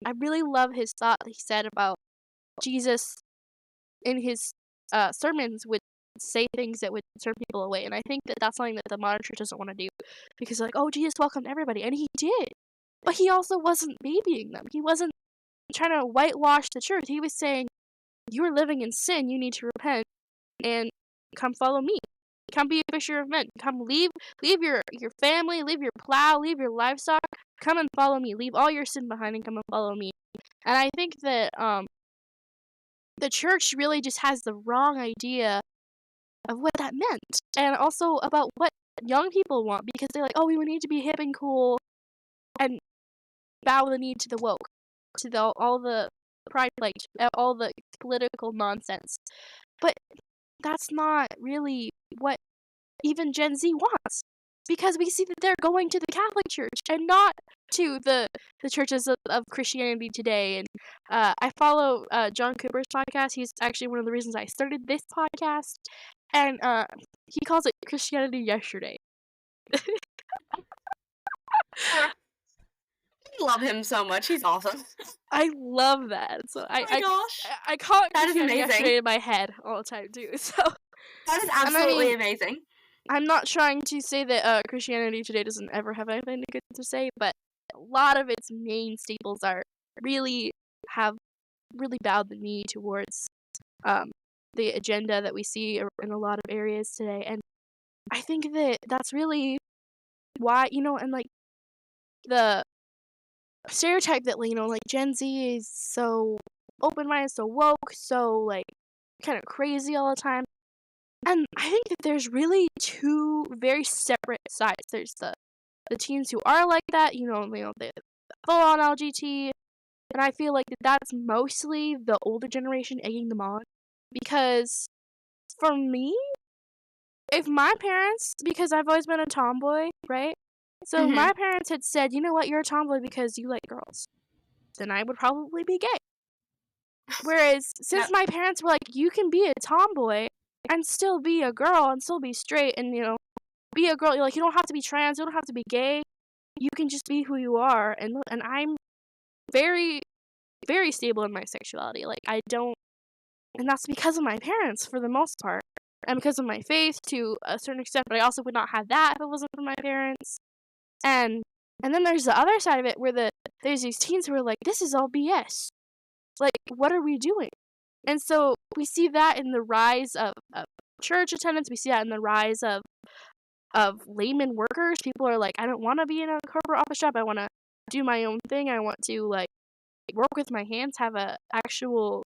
Speaker 1: I really love his thought that he said about Jesus in his sermons would say things that would turn people away, and I think that that's something that the modern church doesn't want to do because like, oh, Jesus welcomed everybody, and he did, but he also wasn't babying them. He wasn't trying to whitewash the truth. He was saying, you are living in sin. You need to repent. and come follow me. Come be a fisher of men. Come leave your family, leave your plow, leave your livestock. Come and follow me. Leave all your sin behind and come and follow me. And I think that the church really just has the wrong idea of what that meant, and also about what young people want, because they're like, oh, we need to be hip and cool, and bow the knee to the woke, to all the pride, like all the political nonsense. But that's not really what even Gen Z wants, because we see that they're going to the Catholic Church and not to the churches of Christianity today. And I follow John Cooper's podcast. He's actually one of the reasons I started this podcast, and he calls it Christianity Yesterday.
Speaker 2: I love him so much. He's awesome.
Speaker 1: I love that. So
Speaker 2: Oh my gosh.
Speaker 1: I call it
Speaker 2: That is
Speaker 1: Christianity
Speaker 2: amazing.
Speaker 1: Yesterday in my head all the time too. So
Speaker 2: That is
Speaker 1: and
Speaker 2: absolutely amazing.
Speaker 1: I'm not trying to say that Christianity today doesn't ever have anything good to say, but a lot of its main staples have really bowed the knee towards the agenda that we see in a lot of areas today. And I think that that's really why, and like the stereotype that, like Gen Z is so open-minded, so woke, so like kind of crazy all the time. And I think that there's really two very separate sides. There's the teens who are like that, the full-on LGBT, and I feel like that's mostly the older generation egging them on. Because for me, if my parents, because I've always been a tomboy, right? So
Speaker 2: Mhm.
Speaker 1: my parents had said, you know what, you're a tomboy because you like girls, then I would probably be gay. Whereas since my parents were like, you can be a tomboy and still be a girl and still be straight and, be a girl, like, you don't have to be trans, you don't have to be gay, you can just be who you are. And I'm very, very stable in my sexuality. Like, and that's because of my parents for the most part, and because of my faith to a certain extent, but I also would not have that if it wasn't for my parents. And then there's the other side of it where there's these teens who are like, this is all BS. Like, what are we doing? And so we see that in the rise of church attendance. We see that in the rise of layman workers. People are like, I don't want to be in a corporate office job. I want to do my own thing. I want to like work with my hands, have a actual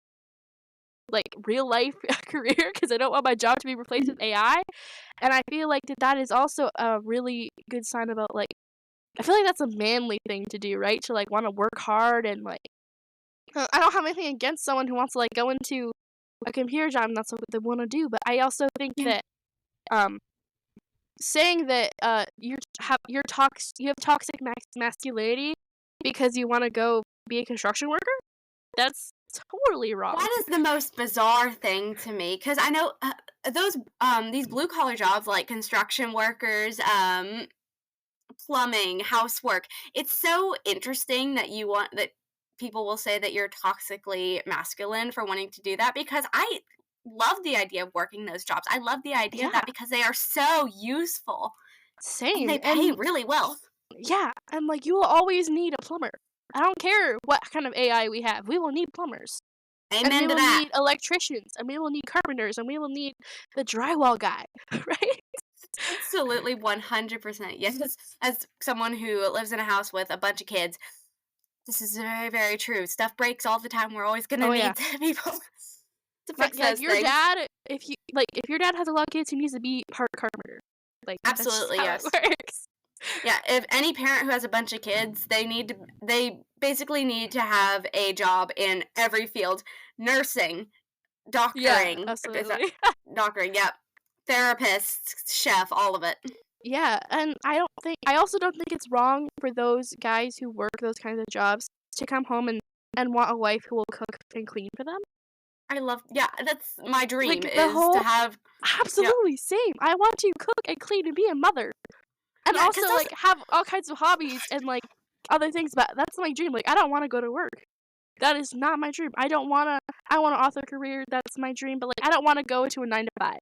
Speaker 1: like real life career, because I don't want my job to be replaced with AI. And I feel like that is also a really good sign about like, I feel like that's a manly thing to do, right? To like want to work hard and like, I don't have anything against someone who wants to like go into a computer job and that's what they want to do, but I also think that saying that you have toxic masculinity because you want to go be a construction worker, that's totally wrong.
Speaker 2: That is the most bizarre thing to me, because I know these blue collar jobs like construction workers, plumbing, housework. It's so interesting that people will say that you're toxically masculine for wanting to do that, because I love the idea of working those jobs. I love the idea of that because they are so useful.
Speaker 1: Same.
Speaker 2: And they pay really well.
Speaker 1: Yeah, and like you will always need a plumber. I don't care what kind of AI we have. We will need plumbers.
Speaker 2: Amen
Speaker 1: and we
Speaker 2: to
Speaker 1: will
Speaker 2: that.
Speaker 1: need electricians, and we will need carpenters, and we will need the drywall guy, right?
Speaker 2: Absolutely 100%. Yes, as someone who lives in a house with a bunch of kids, this is very, very true. Stuff breaks all the time. We're always gonna need people to fix those
Speaker 1: your
Speaker 2: things.
Speaker 1: dad, if your dad has a lot of kids, he needs to be part carpenter. Like
Speaker 2: Absolutely,
Speaker 1: that's
Speaker 2: yes.
Speaker 1: how it works.
Speaker 2: Yeah, if any parent who has a bunch of kids, they basically need to have a job in every field: nursing, doctoring,
Speaker 1: Yeah, absolutely.
Speaker 2: doctoring, yep, therapist, chef, all of it.
Speaker 1: Yeah, and I also don't think it's wrong for those guys who work those kinds of jobs to come home and want a wife who will cook and clean for them.
Speaker 2: That's my dream,
Speaker 1: Like
Speaker 2: to have.
Speaker 1: absolutely same. I want to cook and clean and be a mother. And
Speaker 2: Yeah,
Speaker 1: also like have all kinds of hobbies and like other things, but that's my dream. Like I don't want to go to work. That is not my dream. I want an author career. That's my dream, but like I don't want to go to a 9 to 5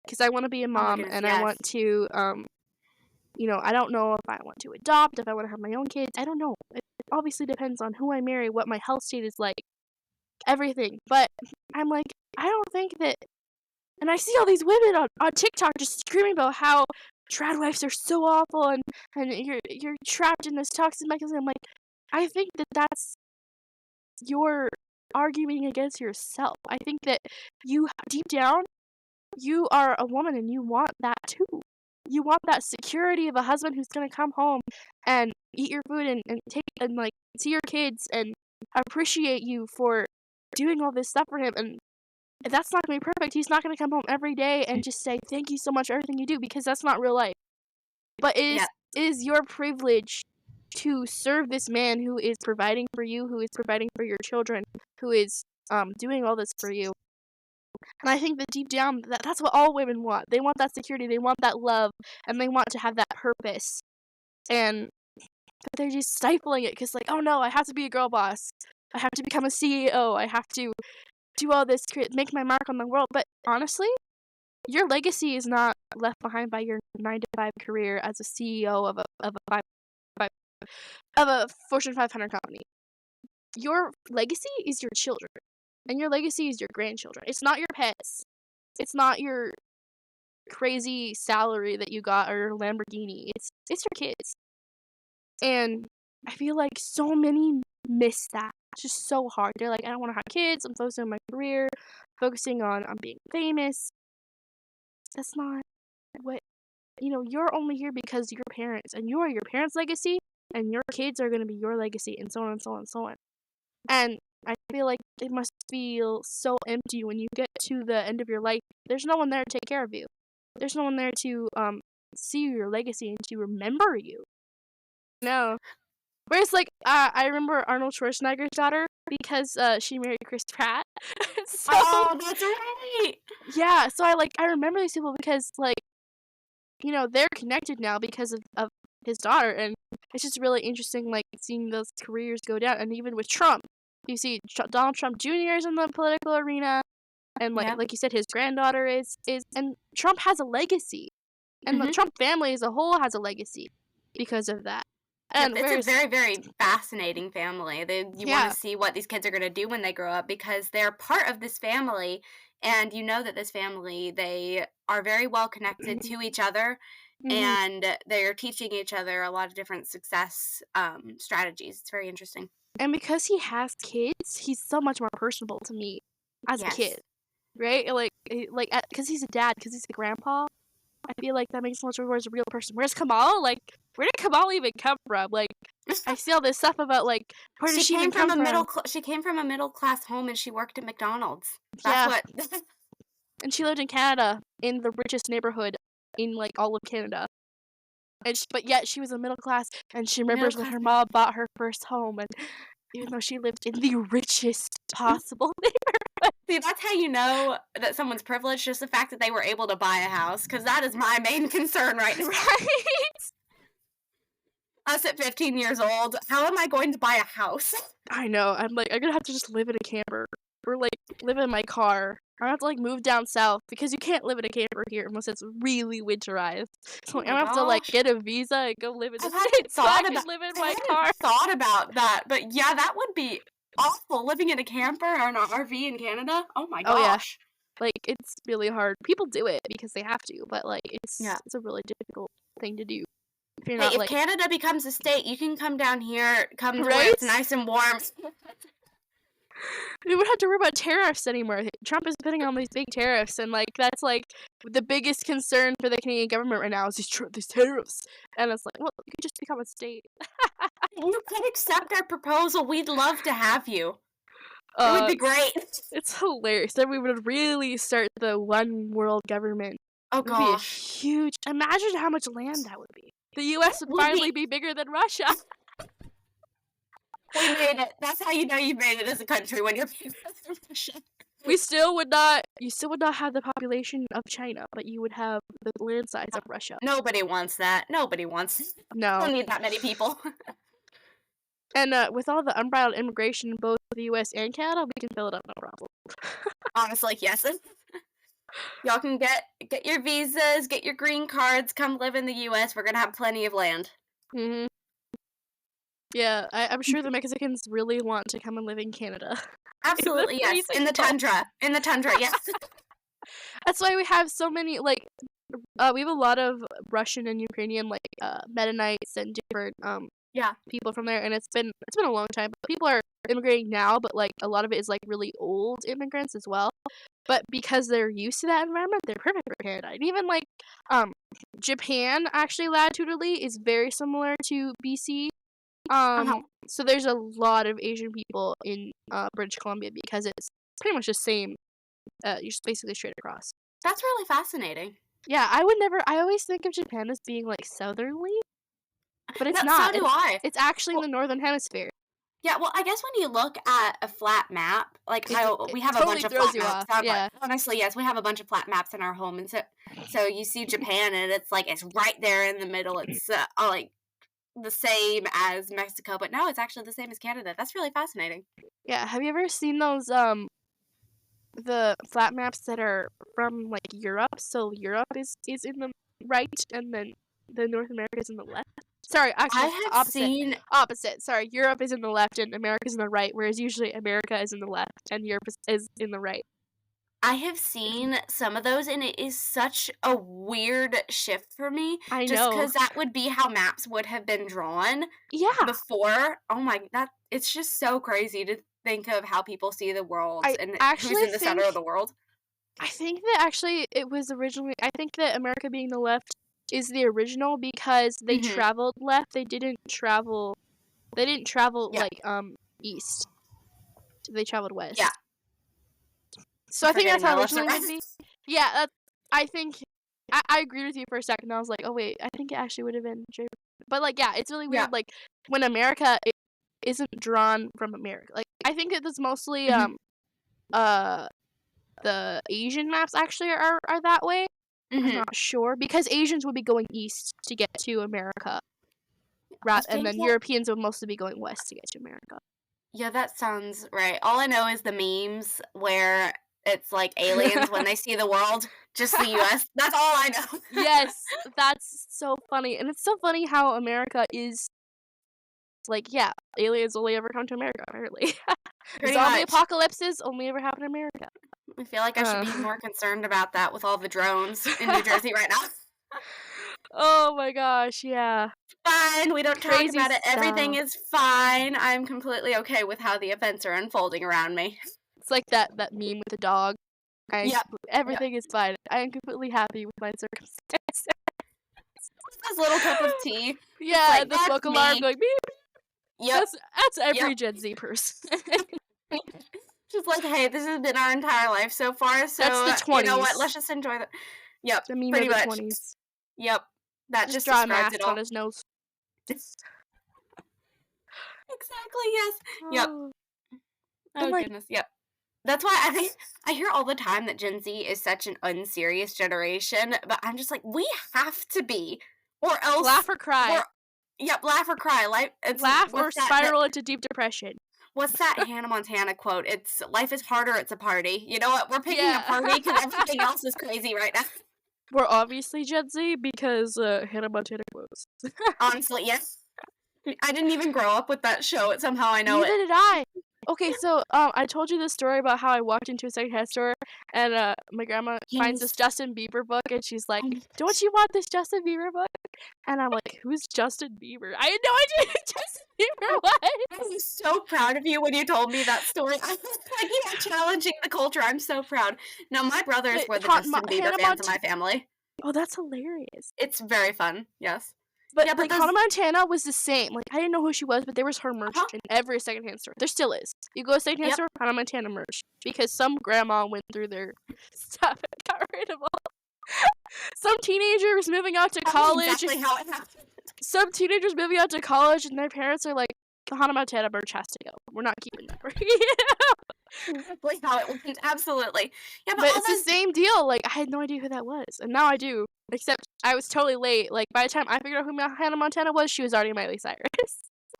Speaker 1: because I want to be a
Speaker 2: Oh my
Speaker 1: mom
Speaker 2: goodness,
Speaker 1: and
Speaker 2: yes.
Speaker 1: I want to I don't know if I want to adopt, if I want to have my own kids. I don't know. It obviously depends on who I marry, what my health state is like, everything. But I'm like, I don't think that And I see all these women on TikTok just screaming about how trad wives are so awful and you're trapped in this toxic mechanism. I'm like, I think that's you're arguing against yourself. I think that you deep down, you are a woman and you want that too. You want that security of a husband who's gonna come home and eat your food and take and like see your kids and appreciate you for doing all this stuff for him. And if that's not gonna be perfect, he's not gonna come home every day and just say thank you so much for everything you do, because that's not real life. But
Speaker 2: Yeah.
Speaker 1: it is your privilege to serve this man who is providing for you, who is providing for your children, who is doing all this for you. And I think that deep down, that's what all women want. They want that security, they want that love, and they want to have that purpose. And but they're just stifling it because, like, oh no, I have to be a girl boss. I have to become a CEO. I have to do all this, make my mark on the world. But honestly, your legacy is not left behind by your 9-to-5 career as a CEO of a Fortune 500 company. Your legacy is your children, and your legacy is your grandchildren. It's not your pets. It's not your crazy salary that you got or your Lamborghini. It's your kids. And I feel like so many miss that. It's just so hard. They're like, I don't want to have kids. I'm focusing on my career, focusing on being famous. That's not what, you're only here because your parents, and you are your parents' legacy, and your kids are going to be your legacy, and so on and so on and so on. And I feel like it must feel so empty when you get to the end of your life. There's no one there to take care of you. There's no one there to see your legacy and to remember you. No. Whereas, like, I remember Arnold Schwarzenegger's daughter because she married Chris Pratt. So
Speaker 2: Oh, that's right.
Speaker 1: yeah, so I remember these people because, like, they're connected now because of his daughter, and it's just really interesting, like, seeing those careers go down. And even with Trump, you see Donald Trump Jr. is in the political arena, and
Speaker 2: Yeah.
Speaker 1: like you said, his granddaughter is, and Trump has a legacy, and the Trump family as a whole has a legacy because of that.
Speaker 2: Yep,
Speaker 1: And
Speaker 2: it's a
Speaker 1: whereas,
Speaker 2: very, very fascinating family. You want
Speaker 1: yeah,
Speaker 2: to see what these kids are going to do when they grow up because they're part of this family, and you know that this family, they are very well connected to each other,
Speaker 1: mhm.
Speaker 2: and they're teaching each other a lot of different success strategies. It's very interesting.
Speaker 1: And because he has kids, he's so much more personable to me as a
Speaker 2: Yes.
Speaker 1: kid, right? Like, because he's a dad, because he's a grandpa. I feel like that makes him more as a real person. Where's Kamal? Like, where did Kamal even come from? Like, I see all this stuff about, like, where did she even come from?
Speaker 2: She came from a middle class home and she worked at McDonald's. That's
Speaker 1: Yeah,
Speaker 2: what.
Speaker 1: and she lived in Canada in the richest neighborhood in, like, all of Canada. And but yet she was a middle class, and she
Speaker 2: Middle
Speaker 1: remembers when
Speaker 2: class.
Speaker 1: her mom bought her first home, and even though she lived in the richest possible neighborhood.
Speaker 2: See, that's how you know that someone's privileged, just the fact that they were able to buy a house, because that is my main concern right now.
Speaker 1: Right?
Speaker 2: Us at 15 years old, how am I going to buy a house?
Speaker 1: I know. I'm like, I'm gonna have to just live in a camper or like live in my car. I have to like move down south because you can't live in a camper here unless it's really winterized. So
Speaker 2: Oh
Speaker 1: I'm
Speaker 2: my
Speaker 1: gonna have to like
Speaker 2: gosh.
Speaker 1: get a visa and go live in the
Speaker 2: I hadn't
Speaker 1: States so I
Speaker 2: thought
Speaker 1: can
Speaker 2: about
Speaker 1: live in
Speaker 2: I
Speaker 1: my
Speaker 2: hadn't
Speaker 1: car.
Speaker 2: thought about that, but yeah, that would be awful living in a camper or an RV in Canada. Oh my
Speaker 1: Oh yeah.
Speaker 2: gosh.
Speaker 1: Like it's really hard. People do it because they have to, but like
Speaker 2: Yeah.
Speaker 1: it's a really difficult thing to do if you're
Speaker 2: Hey,
Speaker 1: not
Speaker 2: if
Speaker 1: like
Speaker 2: Canada becomes a state, you can come down here, come to where
Speaker 1: right?
Speaker 2: it's nice and warm.
Speaker 1: We wouldn't have to worry about tariffs anymore. Trump is putting on these big tariffs, and like that's like the biggest concern for the Canadian government right now is these tariffs. And it's like, well, you could just become a state.
Speaker 2: You could accept our proposal. We'd love to have you. It would
Speaker 1: Uh,
Speaker 2: be great.
Speaker 1: it's hilarious. Then we would really start the one world government.
Speaker 2: Oh
Speaker 1: It would be a
Speaker 2: gosh.
Speaker 1: huge. Imagine how much land that would be. The U.S. would
Speaker 2: Would
Speaker 1: finally be bigger than Russia.
Speaker 2: We made it. That's how you know you made it as a country when you're
Speaker 1: We still would not. You still would not have the population of China, but you would have the land size of Russia.
Speaker 2: Nobody wants that. Nobody wants it.
Speaker 1: No.
Speaker 2: Don't need that many people.
Speaker 1: And with all the unbridled immigration in both the U.S. and Canada, we can fill it up no problem.
Speaker 2: Honestly, yes. Y'all can get your visas, get your green cards, come live in the U.S. We're gonna have plenty of land.
Speaker 1: Mhm. Yeah, I'm sure the Mexicans really want to come and live in Canada.
Speaker 2: Absolutely, yes. In the tundra. In the tundra, yes.
Speaker 1: That's why we have so many, like, we have a lot of Russian and Ukrainian, like, Mennonites and different,
Speaker 2: Yeah.
Speaker 1: people from there, and it's been a long time, but people are immigrating now, but, like, a lot of it is, like, really old immigrants as well. But because they're used to that environment, they're perfect for Canada. And even, like, um, Japan, actually, latitudinally, is very similar to BC.
Speaker 2: Uh-huh.
Speaker 1: So there's a lot of Asian people in, British Columbia because it's pretty much the same, you're just basically straight across.
Speaker 2: That's really fascinating.
Speaker 1: Yeah, I always think of Japan as being, like, southerly, but
Speaker 2: No,
Speaker 1: it's
Speaker 2: so
Speaker 1: not.
Speaker 2: do I.
Speaker 1: It's actually in
Speaker 2: Well,
Speaker 1: the Northern Hemisphere.
Speaker 2: yeah, well, I guess when you look at a flat map, like
Speaker 1: It
Speaker 2: we have a
Speaker 1: totally
Speaker 2: bunch of
Speaker 1: throws
Speaker 2: flat
Speaker 1: you
Speaker 2: maps.
Speaker 1: off, yeah.
Speaker 2: Honestly, yes, we have a bunch of flat maps in our home, and so you see Japan, and it's like it's right there in the middle. It's like the same as Mexico, but no, it's actually the same as Canada. That's really fascinating.
Speaker 1: Yeah, have you ever seen those, the flat maps that are from, like, Europe? So Europe is in the right, and then the North America is in the left? Sorry,
Speaker 2: I
Speaker 1: actually,
Speaker 2: have
Speaker 1: opposite.
Speaker 2: seen
Speaker 1: Opposite, sorry, Europe is in the left and America's in the right, whereas usually America is in the left and Europe is in the right.
Speaker 2: I have seen some of those, and it is such a weird shift for me,
Speaker 1: I
Speaker 2: just
Speaker 1: know.
Speaker 2: because that would be how maps would have been drawn
Speaker 1: Yeah,
Speaker 2: before. Oh my, that it's just so crazy to think of how people see the world
Speaker 1: I
Speaker 2: and who's
Speaker 1: actually
Speaker 2: in the center
Speaker 1: think
Speaker 2: of the world.
Speaker 1: I think that actually it was originally I think that America being the left is the original because they
Speaker 2: Mhm.
Speaker 1: traveled left, they didn't travel,
Speaker 2: Yeah.
Speaker 1: like, east, they traveled
Speaker 2: Yeah.
Speaker 1: west. So
Speaker 2: I'm
Speaker 1: I think that's
Speaker 2: forgetting my
Speaker 1: how
Speaker 2: lesson
Speaker 1: originally it would be.
Speaker 2: rest.
Speaker 1: Yeah, I think I agreed with you for a second, I was like, "Oh, wait, I think it actually would have been J." But, like, yeah, it's really
Speaker 2: Yeah.
Speaker 1: weird, like, when America I isn't drawn from America. Like, I think that it's mostly,
Speaker 2: Mhm.
Speaker 1: uh, the Asian maps actually are that way. I'm
Speaker 2: Mhm.
Speaker 1: not sure, because Asians would be going east to get to America,
Speaker 2: I
Speaker 1: and
Speaker 2: think
Speaker 1: then
Speaker 2: that
Speaker 1: Europeans would mostly be going west to get to America.
Speaker 2: yeah, that sounds right. All I know is the memes where it's like aliens when they see the world, just the US. That's all I know.
Speaker 1: Yes, that's so funny, and it's so funny how America is like, yeah, aliens only ever come to America, apparently.
Speaker 2: Pretty
Speaker 1: Zombie
Speaker 2: much.
Speaker 1: apocalypses only ever happen in America.
Speaker 2: I feel like I should be
Speaker 1: Uh,
Speaker 2: more concerned about that with all the drones in New Jersey right now.
Speaker 1: oh my gosh, yeah.
Speaker 2: Fine, we don't talk
Speaker 1: Crazy
Speaker 2: about it. Everything
Speaker 1: stuff.
Speaker 2: is fine. I'm completely okay with how the events are unfolding around me.
Speaker 1: It's like that meme with the dog.
Speaker 2: Yep. Yep.
Speaker 1: Everything is fine. I am completely happy with my circumstances.
Speaker 2: This little cup of tea. It's
Speaker 1: Yeah,
Speaker 2: like,
Speaker 1: the
Speaker 2: that's
Speaker 1: smoke alarm
Speaker 2: me.
Speaker 1: going beep.
Speaker 2: Yep.
Speaker 1: That's
Speaker 2: Yep.
Speaker 1: every Gen Z person.
Speaker 2: Just like, hey, this has been our entire life so far,
Speaker 1: That's the
Speaker 2: so you know what?
Speaker 1: 20s.
Speaker 2: Let's just enjoy the Yep,
Speaker 1: The meme of
Speaker 2: pretty
Speaker 1: the
Speaker 2: much.
Speaker 1: 20s.
Speaker 2: Yep. That
Speaker 1: Just
Speaker 2: just
Speaker 1: draw a
Speaker 2: describes it
Speaker 1: mask on
Speaker 2: all.
Speaker 1: his nose.
Speaker 2: Exactly, yes. Yep.
Speaker 1: Oh. And
Speaker 2: Oh
Speaker 1: like
Speaker 2: goodness, yep. That's why I think I hear all the time that Gen Z is such an unserious generation, but I'm just like, we have to be, or else
Speaker 1: laugh or cry.
Speaker 2: we're yep, laugh or cry. Like it's
Speaker 1: Laugh or spiral into deep depression.
Speaker 2: what's that Hannah Montana quote? It's life is harder, it's a party. You know what? We're picking a
Speaker 1: Yeah.
Speaker 2: party because everything else is crazy right now.
Speaker 1: We're obviously Gen Z because Hannah Montana quotes.
Speaker 2: Honestly, yes. I didn't even grow up with that show. It somehow I know it.
Speaker 1: Neither did I. Okay, so I told you this story about how I walked into a secondhand store and my grandma finds this
Speaker 2: Yes.
Speaker 1: Justin Bieber book and she's like,
Speaker 2: Oh my
Speaker 1: "Don't you want this Justin Bieber book?" And I'm like, "Who's Justin Bieber?" I had no idea who Justin Bieber
Speaker 2: I
Speaker 1: was.
Speaker 2: was so proud of you when you told me that story. I was like, you are challenging the culture. I'm so proud. No, my brothers
Speaker 1: But
Speaker 2: were the Justin Bieber
Speaker 1: Hannah
Speaker 2: fans in
Speaker 1: Montana.
Speaker 2: my family.
Speaker 1: Oh, that's hilarious.
Speaker 2: It's very fun. Yes.
Speaker 1: But
Speaker 2: Yeah, but
Speaker 1: like
Speaker 2: those.
Speaker 1: Hannah Montana was the same. Like I didn't know who she was, but there was her merch
Speaker 2: Huh?
Speaker 1: in every secondhand store. There still is. You go to a secondhand
Speaker 2: Yep.
Speaker 1: store, Hannah Montana merch, because some grandma went through their stuff and got rid of all. Some teenager was moving out to
Speaker 2: That was
Speaker 1: college.
Speaker 2: exactly how it happened.
Speaker 1: Some teenagers moving out to college, and their parents are like, "The Hannah Montana merch has to go. We're not keeping that for you."
Speaker 2: Exactly how it went. Absolutely. Yeah, but
Speaker 1: But
Speaker 2: all
Speaker 1: it's the
Speaker 2: those.
Speaker 1: same deal. Like I had no idea who that was, and now I do. Except I was totally late. Like by the time I figured out who Hannah Montana was, she was already Miley Cyrus.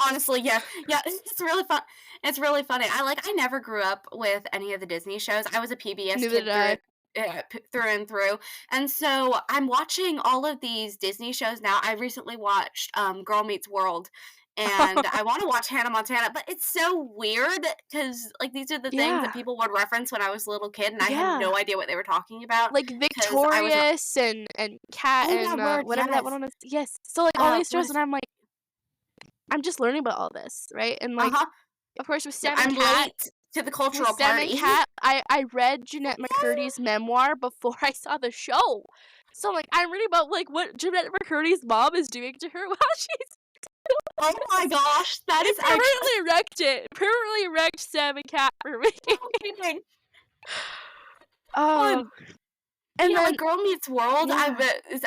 Speaker 2: Honestly, yes. Yeah, it's really fun. It's really funny. I never grew up with any of the Disney shows. I was a PBS
Speaker 1: Neither
Speaker 2: kid
Speaker 1: did I.
Speaker 2: through and through. And so I'm watching all of these Disney shows now. I recently watched Girl Meets World, and I wanna watch Hannah Montana, but it's so weird because like, these are the things that
Speaker 1: Yeah.
Speaker 2: people would reference when I was a little kid, and I had
Speaker 1: Yeah.
Speaker 2: no idea what they were talking about
Speaker 1: Like
Speaker 2: because I was not.
Speaker 1: Victorious and Cat
Speaker 2: Oh, yeah,
Speaker 1: and,
Speaker 2: word,
Speaker 1: whatever that
Speaker 2: yes.
Speaker 1: one is. Yes. So, like, all these shows,
Speaker 2: Was
Speaker 1: and I'm like, I'm just learning about all this, right? And, like,
Speaker 2: Uh-huh.
Speaker 1: of course,
Speaker 2: Yep, I'm late to the
Speaker 1: With
Speaker 2: cultural
Speaker 1: Sam and
Speaker 2: party.
Speaker 1: Cat, I read Jeanette McCurdy's memoir before I saw the show. So, like, I'm reading about, like, what Jeanette McCurdy's mom is doing to her while she's
Speaker 2: Oh my gosh, that
Speaker 1: it
Speaker 2: is actually
Speaker 1: permanently wrecked it. Permanently wrecked Sam and Cat for me.
Speaker 2: so kidding.
Speaker 1: Oh,
Speaker 2: Um,
Speaker 1: and
Speaker 2: yeah,
Speaker 1: then
Speaker 2: like Girl Meets World,
Speaker 1: yeah.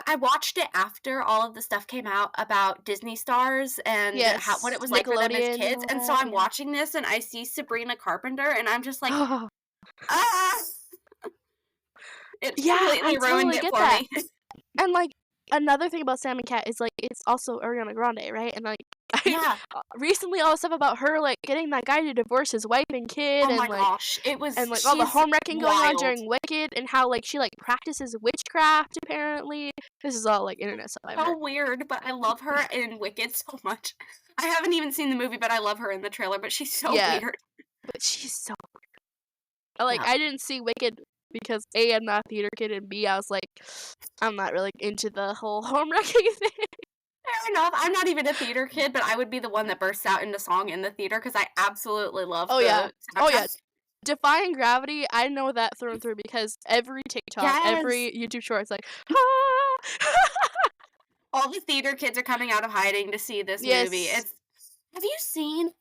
Speaker 2: I watched it after all of the stuff came out about Disney stars and how what
Speaker 1: Yes,
Speaker 2: it was like for them as
Speaker 1: Nickelodeon and
Speaker 2: kids,
Speaker 1: all
Speaker 2: and so
Speaker 1: that,
Speaker 2: I'm
Speaker 1: yeah.
Speaker 2: watching this and I see Sabrina Carpenter and I'm just like, "Ah!" It
Speaker 1: Yeah, I
Speaker 2: completely ruined
Speaker 1: totally
Speaker 2: it
Speaker 1: get
Speaker 2: for
Speaker 1: that.
Speaker 2: me.
Speaker 1: And, like, another thing about Sam and Cat is, like, it's also Ariana Grande, right? And, like, I
Speaker 2: Yeah.
Speaker 1: recently all the stuff about her, like, getting that guy to divorce his wife and kid
Speaker 2: Oh my
Speaker 1: and,
Speaker 2: gosh,
Speaker 1: all the
Speaker 2: she's
Speaker 1: home wrecking going on
Speaker 2: wild.
Speaker 1: during Wicked and how, like, she, like, practices witchcraft apparently. This is all, like, internet stuff I've heard.
Speaker 2: So weird, but I love her in Wicked so much. I haven't even seen the movie, but I love her in the trailer, but she's so
Speaker 1: Yeah,
Speaker 2: weird.
Speaker 1: but she's so
Speaker 2: Yeah.
Speaker 1: I didn't see Wicked because A, I'm not a theater kid, and B, I was like, I'm not really into the whole home wrecking thing.
Speaker 2: Fair enough. I'm not even a theater kid, but I would be the one that bursts out into song in the theater because I absolutely love
Speaker 1: Oh, yeah.
Speaker 2: the
Speaker 1: Oh, yeah.
Speaker 2: soundtrack.
Speaker 1: Defying Gravity, I know that through and through because every TikTok,
Speaker 2: Yes!
Speaker 1: every YouTube short is like, "Ah!"
Speaker 2: All the theater kids are coming out of hiding to see this movie.
Speaker 1: Yes.
Speaker 2: It's Have you seen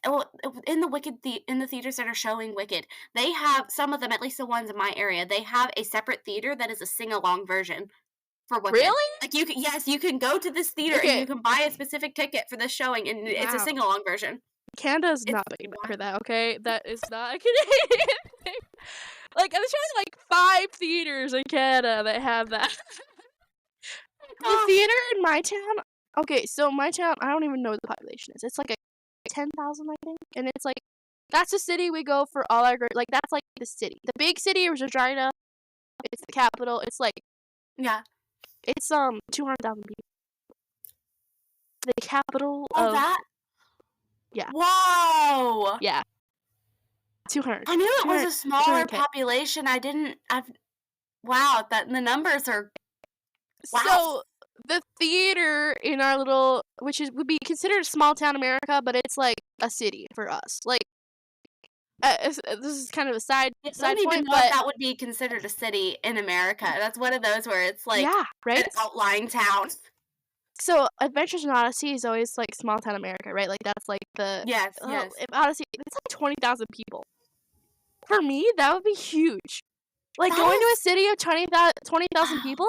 Speaker 2: in the in the theaters that are showing Wicked, they have some of them, at least the ones in my area, they have a separate theater that is a sing-along version for Wicked.
Speaker 1: Really?
Speaker 2: Like, you can go to this theater and
Speaker 1: Okay.
Speaker 2: you can buy a specific ticket for this showing, and it's a
Speaker 1: Wow.
Speaker 2: sing-along version.
Speaker 1: Canada's
Speaker 2: It's
Speaker 1: not big enough for
Speaker 2: wild.
Speaker 1: that, okay? That is not a Canadian thing. Like, there's only, like, 5 theaters in Canada that have that. The
Speaker 2: Gosh.
Speaker 1: theater in my town okay, so my town, I don't even know what the population is. It's like a 10,000, I think, and it's like that's the city we go for all our like, that's, like, the city. The big city is Regina, it's the capital, it's, like
Speaker 2: Yeah.
Speaker 1: it's, 200,000 people. The capital
Speaker 2: Oh,
Speaker 1: of
Speaker 2: that
Speaker 1: yeah,
Speaker 2: Whoa!
Speaker 1: yeah, 200,
Speaker 2: I knew it was
Speaker 1: 200,
Speaker 2: a smaller
Speaker 1: 200K.
Speaker 2: population, I've wow, that the numbers are wow.
Speaker 1: So, the theater in our little which is would be considered small town America, but it's like a city for us. Like, this is kind of a
Speaker 2: I
Speaker 1: side
Speaker 2: don't even
Speaker 1: point,
Speaker 2: know if
Speaker 1: but
Speaker 2: that would be considered a city in America. That's one of those where it's like
Speaker 1: yeah, right?
Speaker 2: an outlying town.
Speaker 1: So, Adventures in Odyssey is always, like, small town America, right? Like, that's, like, the
Speaker 2: Yes,
Speaker 1: oh,
Speaker 2: yes.
Speaker 1: if Odyssey it's like 20,000 people. For me, that would be huge. Like,
Speaker 2: That
Speaker 1: going to a
Speaker 2: is
Speaker 1: city of 20,000
Speaker 2: wow.
Speaker 1: people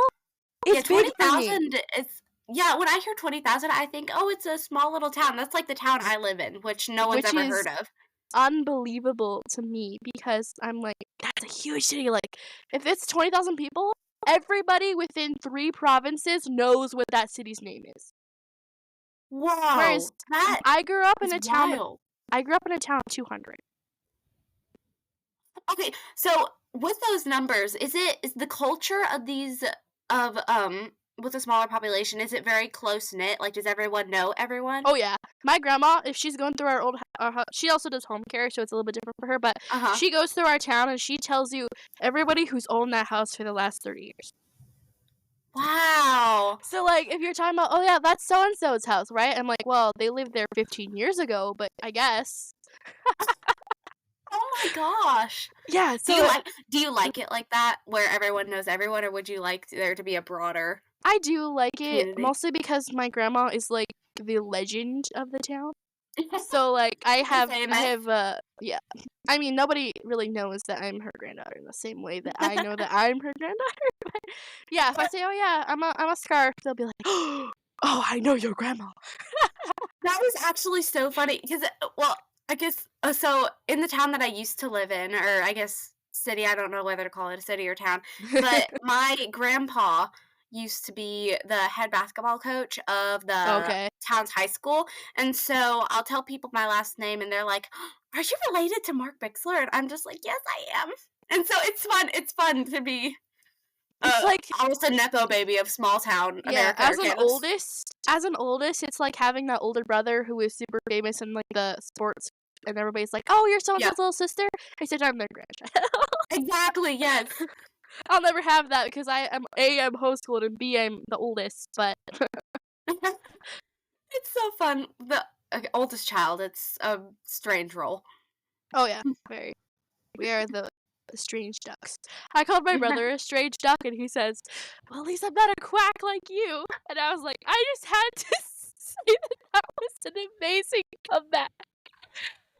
Speaker 2: Yeah,
Speaker 1: is big for me,
Speaker 2: 20,000 is yeah, when I hear 20,000, I think, "Oh, it's a small little town." That's like the town I live in, which no one's
Speaker 1: which
Speaker 2: ever
Speaker 1: is
Speaker 2: heard of.
Speaker 1: unbelievable to me because I'm like, "That's a huge city." Like, if it's 20,000 people, everybody within 3 provinces knows what that city's name is. Whereas,
Speaker 2: Whoa, that
Speaker 1: I grew up in
Speaker 2: is
Speaker 1: a town
Speaker 2: wild.
Speaker 1: of 200.
Speaker 2: Okay, so with those numbers, is the culture of these of with a smaller population, is it very close knit? Like, does everyone know everyone?
Speaker 1: Oh, yeah. My grandma, if she's going through our hou she also does home care, so it's a little bit different for her, but
Speaker 2: Uh huh.
Speaker 1: she goes through our town and she tells you everybody who's owned that house for the last 30 years.
Speaker 2: Wow.
Speaker 1: So, like, if you're talking about, "Oh, yeah, that's so and so's house," right? I'm like, "Well, they lived there 15 years ago, but I guess."
Speaker 2: Oh my gosh.
Speaker 1: Yeah,
Speaker 2: Do
Speaker 1: so
Speaker 2: you like it like that, where everyone knows everyone, or would you like there to be a broader
Speaker 1: I do like it
Speaker 2: community?
Speaker 1: mostly because my grandma is, like, the legend of the town. So, like, I
Speaker 2: Famous.
Speaker 1: have, yeah. I mean, nobody really knows that I'm her granddaughter in the same way that I know that I'm her granddaughter, but yeah, if I say, "Oh, yeah, I'm a scarf," they'll be like, "Oh, I know your grandma."
Speaker 2: That was actually so funny because, well, I guess so in the town that I used to live in, or I guess city, I don't know whether to call it a city or town, but my grandpa used to be the head basketball coach of the
Speaker 1: Okay.
Speaker 2: town's high school, and so I'll tell people my last name, and they're like, "Are you related to Mark Bixler?" And I'm just like, "Yes, I am." And so it's fun to be
Speaker 1: It's like
Speaker 2: almost a nepo baby of small town
Speaker 1: yeah,
Speaker 2: America or Canada.
Speaker 1: as an oldest, it's like having that older brother who is super famous in, like, the sports, and everybody's like, "Oh, you're so and
Speaker 2: Yep.
Speaker 1: so's little sister?" I said, "I'm their grandchild."
Speaker 2: Exactly, yes.
Speaker 1: I'll never have that because I am A, I'm homeschooled, and B, I'm the oldest, but
Speaker 2: It's so fun. The oldest child, it's a strange role.
Speaker 1: oh, yeah, very. We are the strange ducks. I called my brother a strange duck, and he says, "Well, at least I'm not a quack like you." And I was like, I just had to say that was an amazing comeback.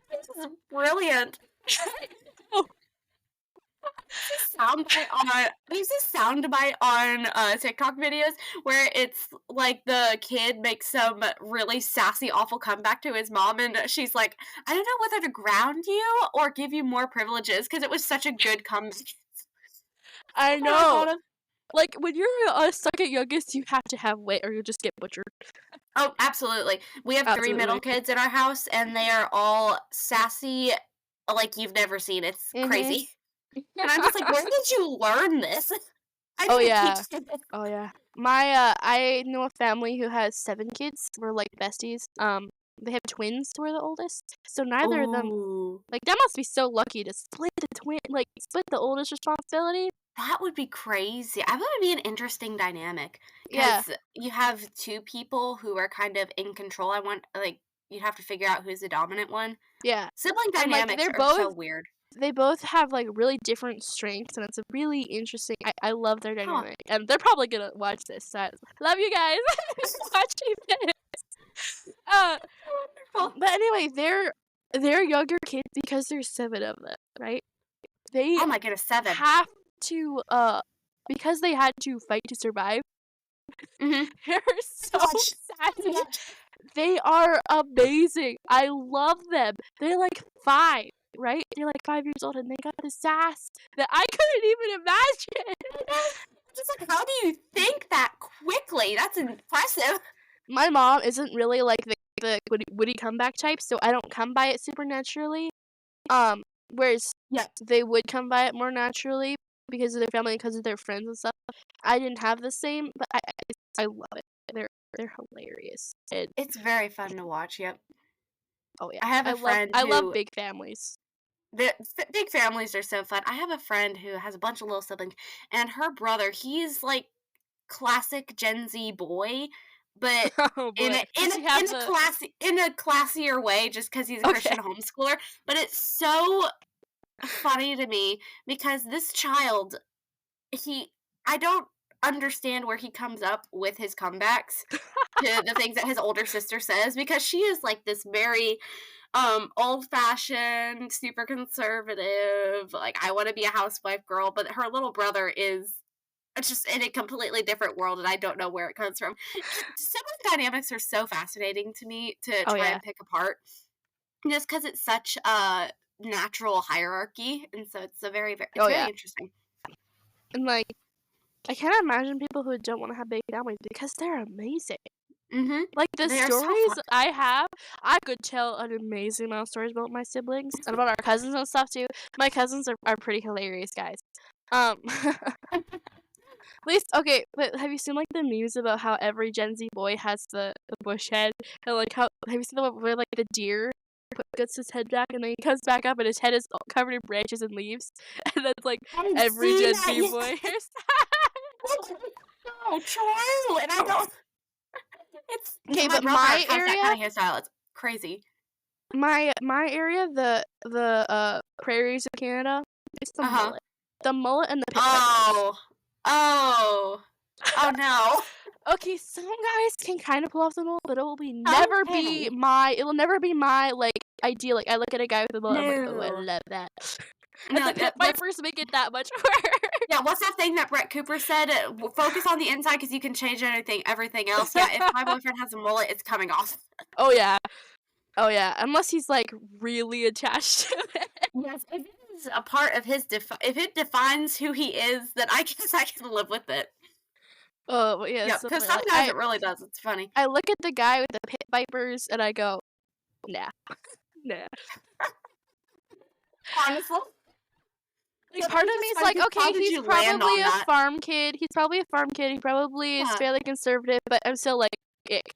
Speaker 2: This is brilliant.
Speaker 1: Oh,
Speaker 2: There's this soundbite on TikTok videos where it's like the kid makes some really sassy, awful comeback to his mom, and she's like, "I don't know whether to ground you or give you more privileges," because it was such a good comeback.
Speaker 1: I
Speaker 2: What I
Speaker 1: know.
Speaker 2: thought of.
Speaker 1: Like, when you're a second youngest, you have to have weight or you'll just get butchered.
Speaker 2: Oh, absolutely. We have 3 middle
Speaker 1: Absolutely.
Speaker 2: kids in our house, and they are all sassy like you've never seen. It's
Speaker 1: Mhm.
Speaker 2: crazy. And I'm just like, "Where did you learn this?" I
Speaker 1: Oh,
Speaker 2: didn't teach
Speaker 1: yeah.
Speaker 2: you this.
Speaker 1: Oh, yeah. I know a family who has 7 kids. We're, like, besties. They have twins who are the oldest. So neither of them
Speaker 2: Ooh.
Speaker 1: like, that must be so lucky to split the oldest responsibility.
Speaker 2: That would be crazy. I would be an interesting dynamic
Speaker 1: Yeah.
Speaker 2: because you have 2 people who are kind of in control. You'd have to figure out who's the dominant one.
Speaker 1: Yeah.
Speaker 2: Sibling
Speaker 1: And, like,
Speaker 2: dynamics are so weird.
Speaker 1: they both have, like, really different strengths, and it's a really interesting I love their
Speaker 2: Huh.
Speaker 1: dynamic, and they're probably gonna watch this, so love you guys watching this. Uh,
Speaker 2: Wonderful.
Speaker 1: but anyway, they're younger kids because there's 7 of them, right? They
Speaker 2: Oh my goodness, 7.
Speaker 1: have to, because they had to fight to survive,
Speaker 2: Mhm.
Speaker 1: they're
Speaker 2: Too
Speaker 1: so
Speaker 2: much. Too
Speaker 1: sassy.
Speaker 2: much.
Speaker 1: They are amazing. I love them. They're like 5, right? They're like 5 years old and they got the sass that I couldn't even imagine.
Speaker 2: I know. Just like, how do you think that quickly? That's impressive.
Speaker 1: My mom isn't really like the witty comeback type, so I don't come by it super naturally. Whereas
Speaker 2: Yeah.
Speaker 1: they would come by it more naturally because of their family and because of their friends and stuff. I didn't have the same, but I love it. They're hilarious. And
Speaker 2: It's very fun to watch, yep.
Speaker 1: oh yeah,
Speaker 2: I have a friend
Speaker 1: I love
Speaker 2: who
Speaker 1: big families.
Speaker 2: big families are so fun. I have a friend who has a bunch of little siblings, and her brother, he's like classic Gen Z boy, but
Speaker 1: Oh
Speaker 2: in
Speaker 1: boy,
Speaker 2: a in
Speaker 1: does
Speaker 2: a
Speaker 1: he have
Speaker 2: in a
Speaker 1: the
Speaker 2: classier way, just because he's a
Speaker 1: okay?
Speaker 2: Christian homeschooler. But it's so funny to me because this child, he I don't understand where he comes up with his comebacks to the things that his older sister says because she is like this very old-fashioned, super conservative, like, I wanna be a housewife girl, but her little brother is just in a completely different world, and I don't know where it comes from. Some of the dynamics are so fascinating to me to
Speaker 1: Oh
Speaker 2: try
Speaker 1: yeah,
Speaker 2: and pick apart, just because it's such a natural hierarchy, and so it's a
Speaker 1: oh
Speaker 2: it's very
Speaker 1: yeah,
Speaker 2: interesting.
Speaker 1: and like I can't imagine people who don't want to have big families because they're amazing.
Speaker 2: Mhm.
Speaker 1: Like the
Speaker 2: They are so
Speaker 1: stories
Speaker 2: fun.
Speaker 1: I have, I could tell an amazing amount of stories about my siblings and about our cousins and stuff too. My cousins are pretty hilarious guys. At least okay, but have you seen like the memes about how every Gen Z boy has the bush head and like how have you seen the one where like the deer gets his head back and then he comes back up and his head is all covered in branches and leaves and that's like
Speaker 2: I've
Speaker 1: every
Speaker 2: seen
Speaker 1: Gen
Speaker 2: that,
Speaker 1: Z
Speaker 2: yes.
Speaker 1: boy hairstyle.
Speaker 2: So true, and I don't
Speaker 1: Okay,
Speaker 2: my
Speaker 1: but
Speaker 2: brother
Speaker 1: my
Speaker 2: has that
Speaker 1: area
Speaker 2: kinda hairstyle, it's crazy.
Speaker 1: my area, the prairies of Canada, it's the
Speaker 2: Uh-huh.
Speaker 1: mullet. The mullet and the pit vipers.
Speaker 2: Oh. Oh. Oh, no.
Speaker 1: Okay, some guys can kinda pull off the mullet, but
Speaker 2: Okay.
Speaker 1: it will never be my, like, ideal, like, I look at a guy with a mullet, I'm like, "Oh, I
Speaker 2: No.
Speaker 1: love that." And
Speaker 2: No,
Speaker 1: the pit vipers make it that much worse.
Speaker 2: what's that thing that Brett Cooper said? Focus on the inside because you can change everything else. Yeah, if my boyfriend has a mullet, it's coming off.
Speaker 1: Oh, yeah. Oh, yeah, unless he's, like, really attached to it.
Speaker 2: Yes, if it is a part of if it defines who he is, then I guess I can live with it.
Speaker 1: Oh, but yeah,
Speaker 2: Yeah,
Speaker 1: so
Speaker 2: because
Speaker 1: funny, like,
Speaker 2: sometimes it really does, it's funny.
Speaker 1: I look at the guy with the pit vipers and I go, "Nah, nah."
Speaker 2: Honestly. Yeah,
Speaker 1: part
Speaker 2: that's
Speaker 1: of me
Speaker 2: just
Speaker 1: is
Speaker 2: funny
Speaker 1: like,
Speaker 2: 'cause
Speaker 1: okay,
Speaker 2: how did
Speaker 1: he's
Speaker 2: you land
Speaker 1: probably
Speaker 2: on
Speaker 1: a
Speaker 2: that?
Speaker 1: farm kid. He's probably a farm kid. He probably is
Speaker 2: Yeah.
Speaker 1: fairly conservative, but I'm still like, ick.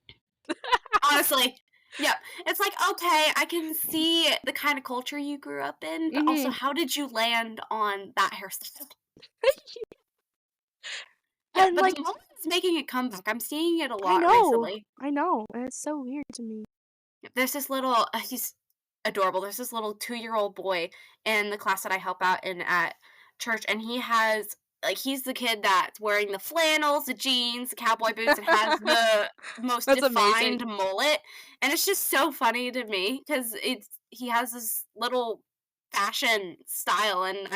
Speaker 2: Honestly. Yep. It's like, okay, I can see the kind of culture you grew up in, but also
Speaker 1: Mhm.
Speaker 2: how did you land on that hairstyle? Yeah,
Speaker 1: And,
Speaker 2: but
Speaker 1: like,
Speaker 2: the moment is making a comeback. I'm seeing it a
Speaker 1: I
Speaker 2: lot
Speaker 1: know.
Speaker 2: recently.
Speaker 1: I know, and it's so weird to me.
Speaker 2: There's this little he's adorable. There's this little 2-year-old boy in the class that I help out in at church, and he has like, he's the kid that's wearing the flannels, the jeans, the cowboy boots, and has the most
Speaker 1: That's amazing.
Speaker 2: defined mullet, and it's just so funny to me because he has this little fashion style, and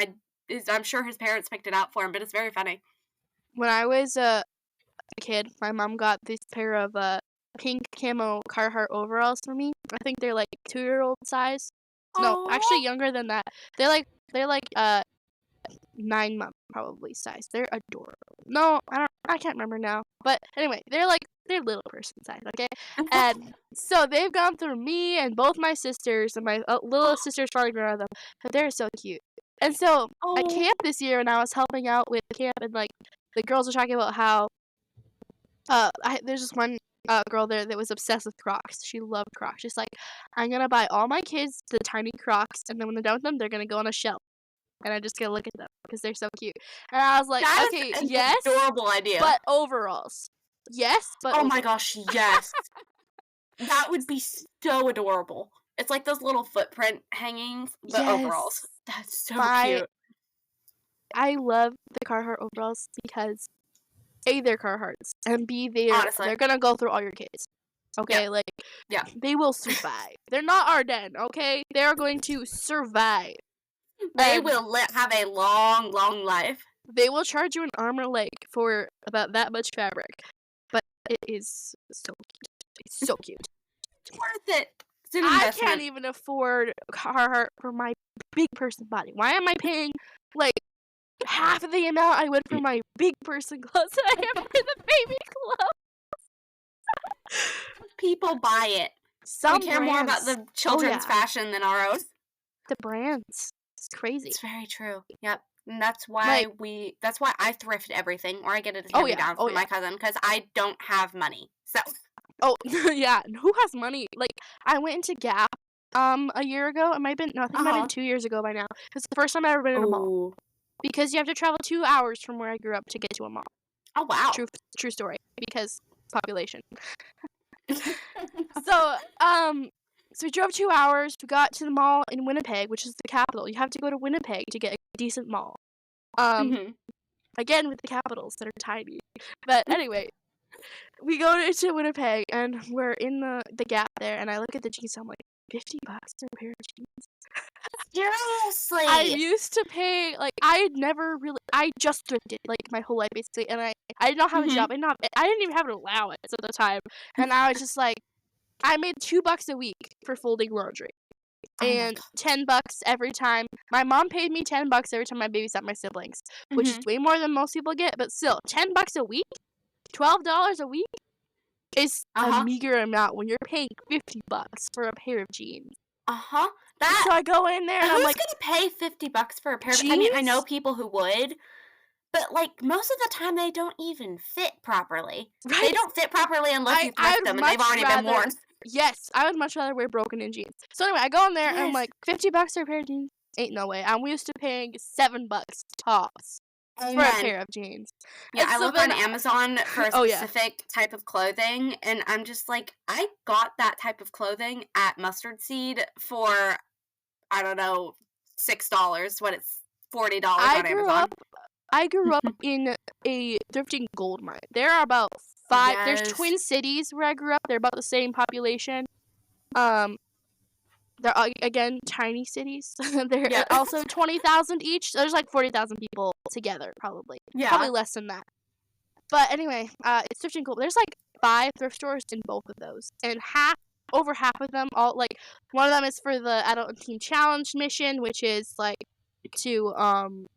Speaker 2: I'm sure his parents picked it out for him, but it's very funny.
Speaker 1: When I was a kid, my mom got this pair of, pink camo Carhartt overalls for me. I think they're, like, 2-year-old size. No, actually
Speaker 2: Oh,
Speaker 1: younger than that. They're like, 9-month probably size. They're adorable. No, I can't remember now. But anyway, they're little person size, okay? And so they've gone through me and both my sisters, and my little sister's probably grown them, but they're so cute. And so at
Speaker 2: oh,
Speaker 1: camp this year when I was helping out with camp and like the girls were talking about how there's this one girl there that was obsessed with Crocs. She loved Crocs. She's like, I'm gonna buy all my kids the tiny Crocs, and then when they're done with them, they're gonna go on a shelf and I just gotta look at them because they're so cute. And I was like,
Speaker 2: that
Speaker 1: okay,
Speaker 2: is an
Speaker 1: yes,
Speaker 2: adorable idea.
Speaker 1: but overalls. Yes, but
Speaker 2: Oh my
Speaker 1: overalls.
Speaker 2: gosh, yes. That would be so adorable. It's like those little footprint hangings, but overalls.
Speaker 1: Yes.
Speaker 2: That's so
Speaker 1: My
Speaker 2: cute.
Speaker 1: I love the Carhartt overalls because A, they're Carhartts, and B, they're
Speaker 2: Honestly.
Speaker 1: gonna go through all your kids.
Speaker 2: Yep.
Speaker 1: Okay, like
Speaker 2: Yeah.
Speaker 1: they will survive. They're not Ardennes, okay? They're going to survive.
Speaker 2: They
Speaker 1: And
Speaker 2: will have a long, long life.
Speaker 1: they will charge you an arm and a leg for about that much fabric. But it is so cute. It's so cute.
Speaker 2: It's worth it. It's an
Speaker 1: I can't
Speaker 2: investment.
Speaker 1: even afford Carhartt for my big person body. Why am I paying like half of the amount I would for my big person clothes that I am for the baby clothes?
Speaker 2: People buy it. We
Speaker 1: Some
Speaker 2: care more about
Speaker 1: brands.
Speaker 2: the
Speaker 1: Oh
Speaker 2: children's
Speaker 1: yeah,
Speaker 2: fashion than our own.
Speaker 1: the brands. It's crazy.
Speaker 2: It's very true. Yep. And
Speaker 1: Like,
Speaker 2: that's why I thrift everything or I get it
Speaker 1: oh
Speaker 2: hand me
Speaker 1: yeah,
Speaker 2: down
Speaker 1: oh
Speaker 2: from
Speaker 1: yeah.
Speaker 2: my cousin because I don't have money. So
Speaker 1: Oh yeah. Who has money? Like, I went into Gap a year ago. It might have been no, I think it might have been
Speaker 2: uh-huh.
Speaker 1: 2 years ago by now. It's the first time I've ever been in a mall
Speaker 2: Oh.
Speaker 1: because you have to travel 2 hours from where I grew up to get to a mall.
Speaker 2: Oh wow.
Speaker 1: True story. Because population. So, so we drove 2 hours, we got to the mall in Winnipeg, which is the capital. You have to go to Winnipeg to get a decent mall.
Speaker 2: Mhm.
Speaker 1: Again with the capitals that are tiny. But anyway, we go into Winnipeg and we're in the Gap there, and I look at the jeans, I'm like, $50 for a pair of jeans? I
Speaker 2: Seriously.
Speaker 1: used to pay, like, I just thrifted, like, my whole life basically, and I did not have a
Speaker 2: Mhm.
Speaker 1: job, I didn't even have an allowance at the time, and I was just like, I made $2 a week for folding laundry,
Speaker 2: Oh my
Speaker 1: and
Speaker 2: god.
Speaker 1: $10 every time. My mom paid me $10 every time I babysat my siblings, which is
Speaker 2: Mhm.
Speaker 1: way more than most people get, but still, $10 a week, $12 a week is a
Speaker 2: Uh-huh.
Speaker 1: meager amount when you're paying $50 for a pair of jeans.
Speaker 2: Uh-huh.
Speaker 1: So
Speaker 2: That
Speaker 1: I go in there and I'm
Speaker 2: who's
Speaker 1: like,
Speaker 2: gonna pay $50 for a pair of I mean, I know
Speaker 1: jeans,
Speaker 2: people who would, but, like, most of the time, they don't even fit properly. They
Speaker 1: right?
Speaker 2: don't fit properly unless you
Speaker 1: I
Speaker 2: thrift
Speaker 1: would
Speaker 2: them and they've
Speaker 1: much
Speaker 2: already been
Speaker 1: rather,
Speaker 2: worn.
Speaker 1: yes, I would much rather wear broken in jeans. So anyway, I go in there and I'm
Speaker 2: Yes.
Speaker 1: like, $50 for a pair of jeans? Ain't no way. I'm used to paying $7 tops for a
Speaker 2: Amen.
Speaker 1: pair of jeans.
Speaker 2: Yeah,
Speaker 1: And
Speaker 2: I
Speaker 1: so
Speaker 2: look on
Speaker 1: then,
Speaker 2: Amazon for a
Speaker 1: oh yeah,
Speaker 2: specific type of clothing, and I'm just like, I got that type of clothing at Mustard Seed for, I don't know, $6 when it's $40
Speaker 1: I
Speaker 2: on
Speaker 1: grew up
Speaker 2: Amazon.
Speaker 1: I grew up in a thrifting gold mine. There are about there's
Speaker 2: Yes.
Speaker 1: Twin Cities where I grew up. They're about the same population. Um, they're again tiny cities. They're
Speaker 2: Yeah.
Speaker 1: also 20,000 each. There's like 40,000 people together, probably. Probably
Speaker 2: Yeah.
Speaker 1: less than that. But anyway, it's thrifting gold. There's like 5 thrift stores in both of those, and over half of them all like one of them is for the Adult and Teen Challenge mission, which is like to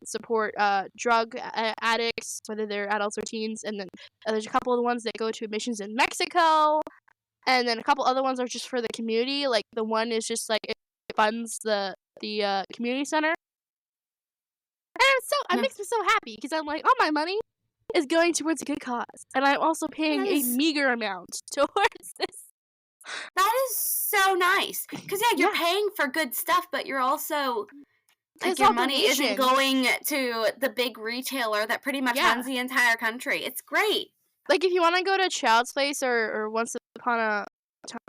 Speaker 1: support drug addicts, whether they're adults or teens, and then there's a couple of the ones that go to missions in Mexico, and then a couple other ones are just for the community. Like the one is just like it funds the community center, it makes me so happy because I'm like, all my money is going towards a good cause, and I'm also paying
Speaker 2: That
Speaker 1: a
Speaker 2: is
Speaker 1: meager amount towards this.
Speaker 2: that is so nice. 'Cause, yeah, you're
Speaker 1: Yeah,
Speaker 2: paying for good stuff, but you're also like,
Speaker 1: it's
Speaker 2: your
Speaker 1: all
Speaker 2: money isn't
Speaker 1: donation.
Speaker 2: going to the big retailer that pretty much
Speaker 1: Yeah,
Speaker 2: runs the entire country. It's great.
Speaker 1: like if you want to go to Child's Place or Once Upon a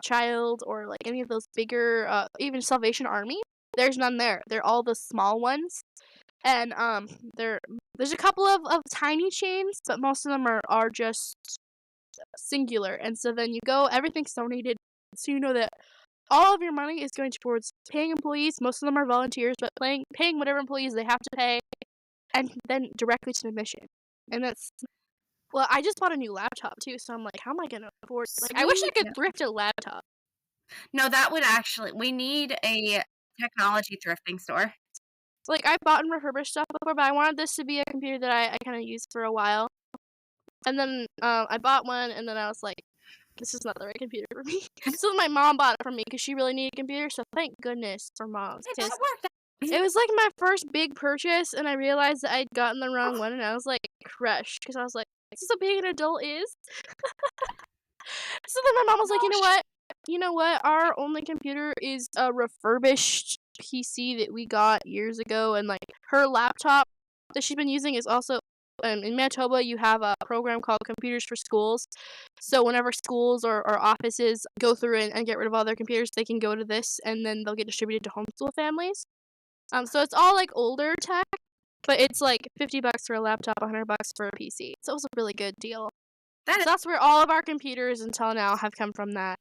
Speaker 1: Child or like any of those bigger, even Salvation Army, there's none there. They're all the small ones, and there there's a couple of tiny chains, but most of them are just singular. And so then you go, everything's donated, so you know that all of your money is going towards paying employees. Most of them are volunteers, but paying whatever employees they have to pay, and then directly to the mission. And that's well, I just bought a new laptop too, so I'm like, how am I gonna afford? Like, I wish I
Speaker 2: Sweet.
Speaker 1: could
Speaker 2: Yeah.
Speaker 1: thrift a laptop.
Speaker 2: No, that would actually we need a technology thrifting store.
Speaker 1: Like, I've bought and refurbished stuff before, but I wanted this to be a computer that I kind of used for a while. And then I bought one, and then I was like, this is not the right computer for me. So my mom bought it for me because she really needed a computer. So thank goodness for moms,
Speaker 2: Hey,
Speaker 1: because
Speaker 2: that worked out.
Speaker 1: it was like my first big purchase, and I realized that I'd gotten the wrong one, and I was like crushed because I was like, "This is how big an adult is." So then my mom was like,
Speaker 2: Gosh.
Speaker 1: You know what? Our only computer is a refurbished PC that we got years ago, and like her laptop that she's been using is also." In Manitoba, you have a program called Computers for Schools. So whenever schools or offices go through and get rid of all their computers, they can go to this, and then they'll get distributed to homeschool families. So it's all like older tech, but it's like $50 for a laptop, $100 for a PC. So it was a really good deal.
Speaker 2: That
Speaker 1: So
Speaker 2: is
Speaker 1: that's where all of our computers until now have come from that.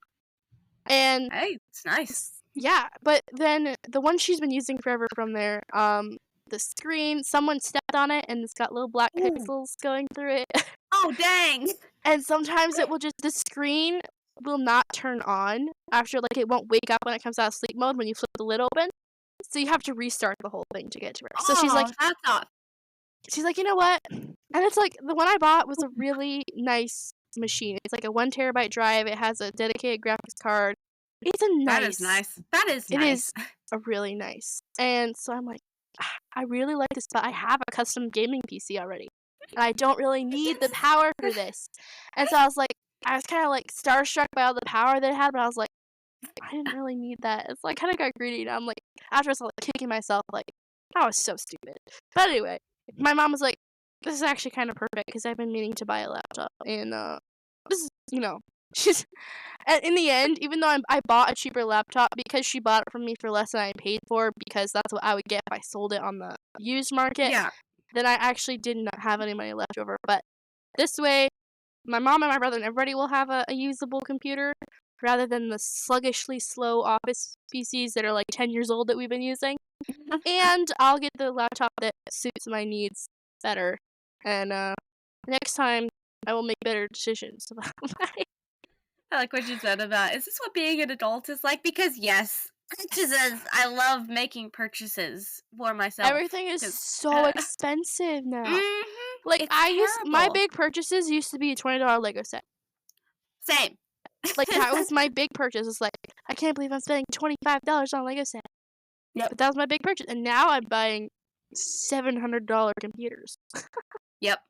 Speaker 1: And
Speaker 2: hey, it's nice.
Speaker 1: yeah, but then the one she's been using forever from there, the screen, someone stepped on it and it's got little black
Speaker 2: Ooh.
Speaker 1: pixels going through it.
Speaker 2: Oh, dang.
Speaker 1: And sometimes the screen will not turn on after, like, it won't wake up when it comes out of sleep mode when you flip the lid open. So you have to restart the whole thing to get to her. So
Speaker 2: Oh, that's not
Speaker 1: she's like, you know what? And it's like the one I bought was a really nice machine. It's like a 1 terabyte drive. It has a dedicated graphics card. It's a
Speaker 2: that is
Speaker 1: nice.
Speaker 2: nice. That is
Speaker 1: It is
Speaker 2: nice.
Speaker 1: a really nice. And so I'm like, I really like this, but I have a custom gaming PC already. And I don't really need the power for this. And so I was kind of like starstruck by all the power that it had, but I was like, I didn't really need that. It's like kind of got greedy. And I'm like, after I was like kicking myself, like, I was so stupid. But anyway, my mom was like, this is actually kind of perfect because I've been meaning to buy a laptop. And this is, she's, and in the end, even though I bought a cheaper laptop because she bought it from me for less than I paid for, because that's what I would get if I sold it on the used market,
Speaker 2: Yeah.
Speaker 1: then I actually did not have any money left over. But this way, my mom and my brother and everybody will have a usable computer rather than the sluggishly slow office PCs that are like 10 years old that we've been using. And I'll get the laptop that suits my needs better. And next time, I will make better decisions about
Speaker 2: I like what you said about, is this what being an adult is like? Because yes, purchases. I love making purchases for myself.
Speaker 1: everything is
Speaker 2: 'Cause,
Speaker 1: so expensive now.
Speaker 2: mhm,
Speaker 1: Like,
Speaker 2: it's
Speaker 1: my
Speaker 2: terrible.
Speaker 1: big purchases used to be a $20 Lego set.
Speaker 2: Same.
Speaker 1: Like, that was my big purchase. It's like, I can't believe I'm spending $25 on a Lego set.
Speaker 2: Yep.
Speaker 1: But that was my big purchase. And now I'm buying $700 computers.
Speaker 2: Yep.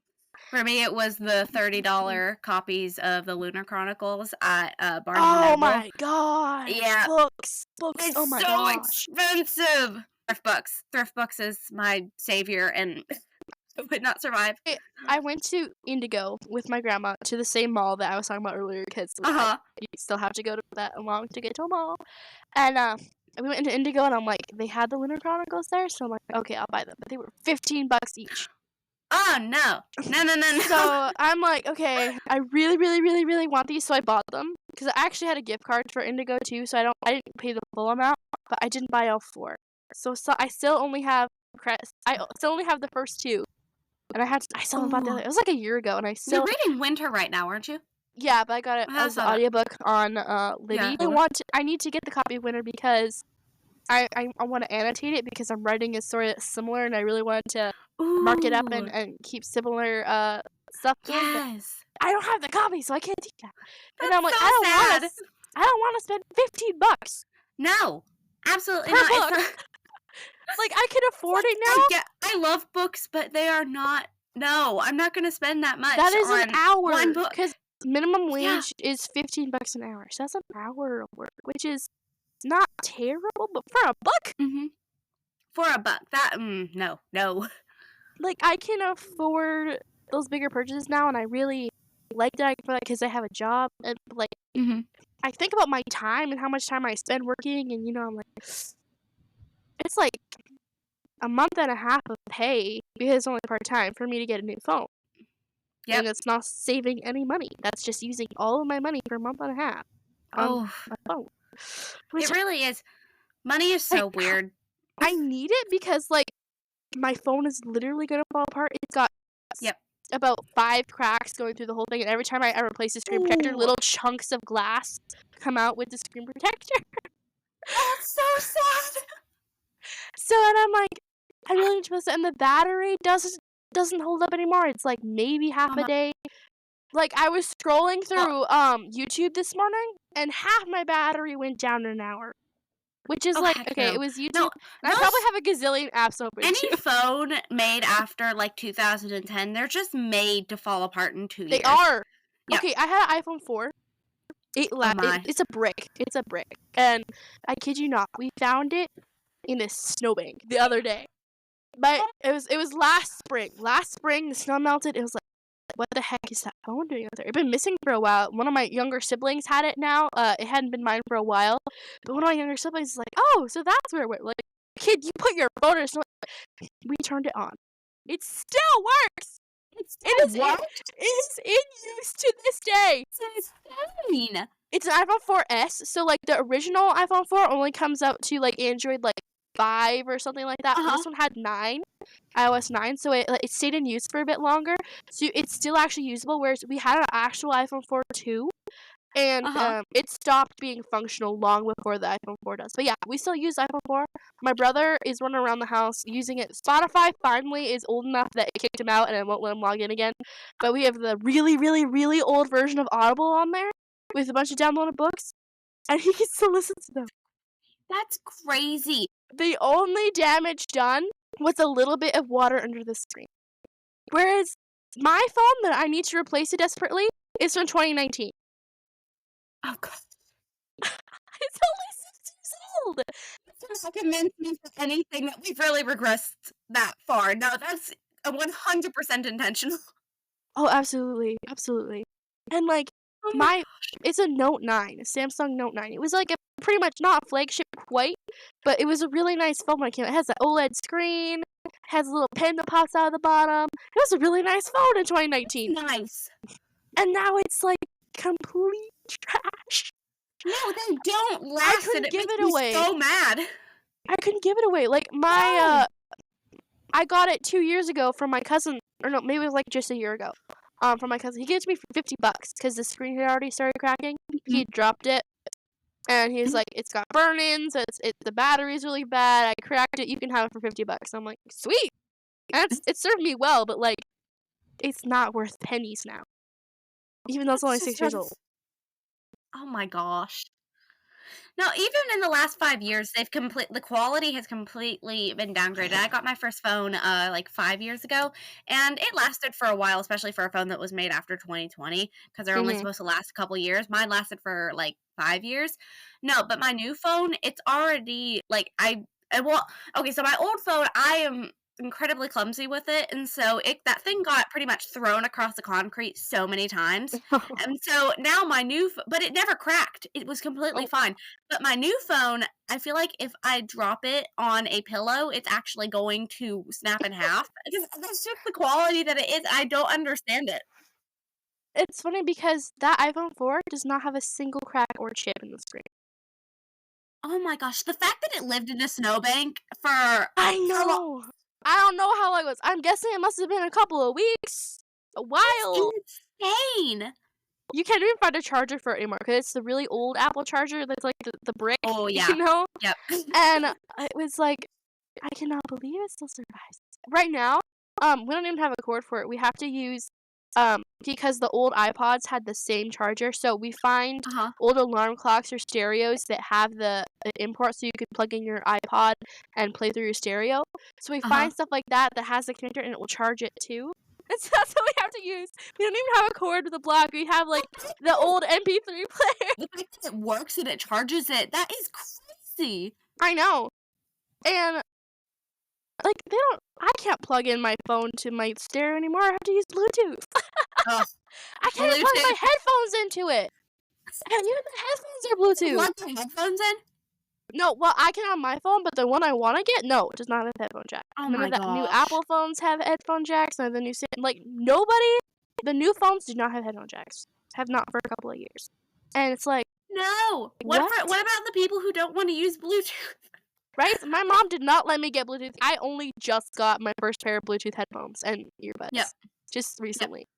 Speaker 2: For me, it was the $30 copies of the Lunar Chronicles at Barnes and
Speaker 1: Oh
Speaker 2: Noble.
Speaker 1: my gosh!
Speaker 2: Yeah,
Speaker 1: Books!
Speaker 2: it's
Speaker 1: Oh my
Speaker 2: so
Speaker 1: gosh!
Speaker 2: expensive. Thrift books. Thrift books is my savior, and I would not survive.
Speaker 1: I went to Indigo with my grandma to the same mall that I was talking about earlier because you still have to go to that long to get to a mall. And we went into Indigo and I'm like, they had the Lunar Chronicles there, so I'm like, okay, I'll buy them. But they were $15 each.
Speaker 2: Oh no! No!
Speaker 1: So I'm like, okay, I really, really, really, really want these, so I bought them because I actually had a gift card for Indigo too, so I didn't pay the full amount, but I didn't buy all 4. So I still only have the first 2. And I still haven't bought the other. It was like a year ago, and I
Speaker 2: You're
Speaker 1: still
Speaker 2: reading Winter right now, aren't you?
Speaker 1: yeah, but I got it
Speaker 2: I
Speaker 1: as an
Speaker 2: saw that.
Speaker 1: audiobook on Libby.
Speaker 2: Yeah.
Speaker 1: I need to get the copy of Winter because I want to annotate it because I'm writing a story that's similar, and I really want to mark it up
Speaker 2: Ooh,
Speaker 1: and keep similar stuff going. But
Speaker 2: yes.
Speaker 1: I don't have the copy, so I can't do that. And
Speaker 2: That's
Speaker 1: I'm like,
Speaker 2: so sad.
Speaker 1: I don't want to spend $15
Speaker 2: No, absolutely
Speaker 1: per
Speaker 2: not.
Speaker 1: book.
Speaker 2: It's not.
Speaker 1: Like, I can
Speaker 2: It's
Speaker 1: afford
Speaker 2: like,
Speaker 1: it now.
Speaker 2: I love books, but they are not no, I'm not gonna spend that
Speaker 1: That
Speaker 2: much
Speaker 1: is an
Speaker 2: on one
Speaker 1: hour,
Speaker 2: book.
Speaker 1: because minimum
Speaker 2: Yeah,
Speaker 1: wage is $15 an hour, so that's an hour of work, which is not terrible, but for a book,
Speaker 2: mhm. For a buck, that no, no.
Speaker 1: like, I can afford those bigger purchases now, and I really like that for that because I have a job, and, like,
Speaker 2: Mhm.
Speaker 1: I think about my time and how much time I spend working, and, I'm like, it's like a month and a half of pay because it's only part-time for me to get a new phone, and
Speaker 2: Yep.
Speaker 1: it's not saving any money. That's just using all of my money for a month and a half on
Speaker 2: Oh,
Speaker 1: my phone,
Speaker 2: it
Speaker 1: which
Speaker 2: really is. Money is
Speaker 1: I
Speaker 2: so weird.
Speaker 1: I need it because, like, my phone is literally gonna fall apart. It's got s
Speaker 2: Yep.
Speaker 1: about 5 cracks going through the whole thing, and every time I replace the screen protector,
Speaker 2: Ooh.
Speaker 1: little chunks of glass come out with the screen protector.
Speaker 2: Oh, that's so sad.
Speaker 1: So and I'm like, I really need to replace it, and the battery doesn't hold up anymore. It's, like, maybe half
Speaker 2: Oh
Speaker 1: a
Speaker 2: my
Speaker 1: day. Like, I was scrolling
Speaker 2: well,
Speaker 1: through, YouTube this morning, and half my battery went down in an hour, which is
Speaker 2: oh,
Speaker 1: like,
Speaker 2: heck
Speaker 1: okay, it
Speaker 2: no.
Speaker 1: was YouTube,
Speaker 2: No,
Speaker 1: and I probably
Speaker 2: those
Speaker 1: have a gazillion apps open
Speaker 2: any
Speaker 1: too.
Speaker 2: phone made after, like, 2010, they're just made to fall apart in 2
Speaker 1: They
Speaker 2: years.
Speaker 1: are.
Speaker 2: Yep.
Speaker 1: Okay, I had an iPhone 4.
Speaker 2: Oh my.
Speaker 1: It's a brick. It's a brick. And I kid you not, we found it in a snowbank the other day. But it was last spring. Last spring, the snow melted. It was like, what the heck is that phone doing out there? It's been missing for a while. One of my younger siblings had it now. It hadn't been mine for a while. But one of my younger siblings is like, oh, so that's where it went. Like, kid, you put your phone in a snow. We turned it on. It still works.
Speaker 2: It's
Speaker 1: It
Speaker 2: still
Speaker 1: is in,
Speaker 2: what?
Speaker 1: it is in use to this day.
Speaker 2: It's insane.
Speaker 1: It's an iPhone 4S, so, like, the original iPhone 4 only comes out to, like, Android, like, 5 or something like that, but
Speaker 2: Uh-huh.
Speaker 1: this one had 9, iOS 9, so it stayed in use for a bit longer, so it's still actually usable, whereas we had an actual iPhone 4 too, and,
Speaker 2: Uh-huh.
Speaker 1: it stopped being functional long before the iPhone 4 does. But yeah, we still use iPhone 4. My brother is running around the house using it. Spotify finally is old enough that it kicked him out and it won't let him log in again, but we have the really, really, really old version of Audible on there with a bunch of downloaded books, and he gets to listen to them.
Speaker 2: That's crazy.
Speaker 1: The only damage done was a little bit of water under the screen. Whereas my phone that I need to replace it desperately is from 2019.
Speaker 2: Oh god.
Speaker 1: It's only 6 years old.
Speaker 2: Doesn't recommend me for anything that we've really regressed that far. No, that's a 100% intentional.
Speaker 1: Oh, absolutely, absolutely. And, like,
Speaker 2: Oh my
Speaker 1: my it's a Note 9, a Samsung Note 9. It was, like, a pretty much not a flagship quite, but it was a really nice phone when it came out. It has an OLED screen, has a little pen that pops out of the bottom. It was a really nice phone in 2019.
Speaker 2: nice.
Speaker 1: And now it's, like, complete trash.
Speaker 2: No, they don't
Speaker 1: I
Speaker 2: last, and
Speaker 1: couldn't
Speaker 2: it
Speaker 1: give
Speaker 2: makes
Speaker 1: it
Speaker 2: me
Speaker 1: away.
Speaker 2: so mad.
Speaker 1: I couldn't give it away. Like,
Speaker 2: No.
Speaker 1: I got it 2 years ago from my cousin, or no, maybe it was, like, just a year ago, from my cousin. He gave it to me for $50 because the screen had already started cracking.
Speaker 2: Mhm.
Speaker 1: He dropped it, and he was like, "It's got burn-ins, the battery's really bad, I cracked it, you can have it for $50." I'm like, "Sweet!" And it served me well, but, like, it's not worth pennies now, even though it's only
Speaker 2: That's
Speaker 1: 6
Speaker 2: just
Speaker 1: years old.
Speaker 2: oh my gosh. No, even in the last 5 years, the quality has completely been downgraded. I got my first phone, like, 5 years ago, and it lasted for a while, especially for a phone that was made after 2020, because 'cause they're only
Speaker 1: Mhm.
Speaker 2: supposed to last a couple years. Mine lasted for, like, 5 years. No, but my new phone, it's already, like, well, okay, so my old phone, I am incredibly clumsy with it, and so that thing got pretty much thrown across the concrete so many times, and so now my new but it never cracked. It was completely
Speaker 1: Oh,
Speaker 2: fine. But my new phone, I feel like if I drop it on a pillow, it's actually going to snap in half because that's just the quality that it is. I don't understand it.
Speaker 1: it's funny because that iPhone 4 does not have a single crack or chip in the screen.
Speaker 2: Oh my gosh, the fact that it lived in a snowbank for
Speaker 1: I
Speaker 2: how long?
Speaker 1: know. I don't know how long it was. I'm guessing it must have been a couple of weeks, a while.
Speaker 2: That's insane.
Speaker 1: You can't even find a charger for it anymore because it's the really old Apple charger that's like the brick,
Speaker 2: Oh
Speaker 1: you
Speaker 2: yeah.
Speaker 1: know?
Speaker 2: Yep.
Speaker 1: And it was like, I cannot believe it still survives. Right now, we don't even have a cord for it. We have to use, because the old iPods had the same charger, so we find
Speaker 2: Uh-huh.
Speaker 1: old alarm clocks or stereos that have the an import so you could plug in your iPod and play through your stereo. So we
Speaker 2: Uh-huh.
Speaker 1: find stuff like that has a connector and it will charge it too. And so that's what we have to use. We don't even have a cord with a block. We have like the old MP3 player.
Speaker 2: The fact that it works and it charges it, that is crazy.
Speaker 1: I know. And like I can't plug in my phone to my stereo anymore. I have to use Bluetooth.
Speaker 2: Ugh.
Speaker 1: I can't even plug my
Speaker 2: Bluetooth.
Speaker 1: headphones into it. And even the headphones are Bluetooth.
Speaker 2: Want the headphones in?
Speaker 1: No, well, I can on my phone, but the one I want to get, no, it does not have a headphone jack.
Speaker 2: Oh
Speaker 1: None
Speaker 2: my
Speaker 1: of the new
Speaker 2: gosh.
Speaker 1: Apple phones have headphone jacks. None of the new like nobody. The new phones do not have headphone jacks. Have not for a couple of years. And it's like,
Speaker 2: No. What about the people who don't want to use Bluetooth?
Speaker 1: right? My mom did not let me get Bluetooth. I only just got my first pair of Bluetooth headphones and earbuds.
Speaker 2: Yep.
Speaker 1: Just recently.
Speaker 2: Yep.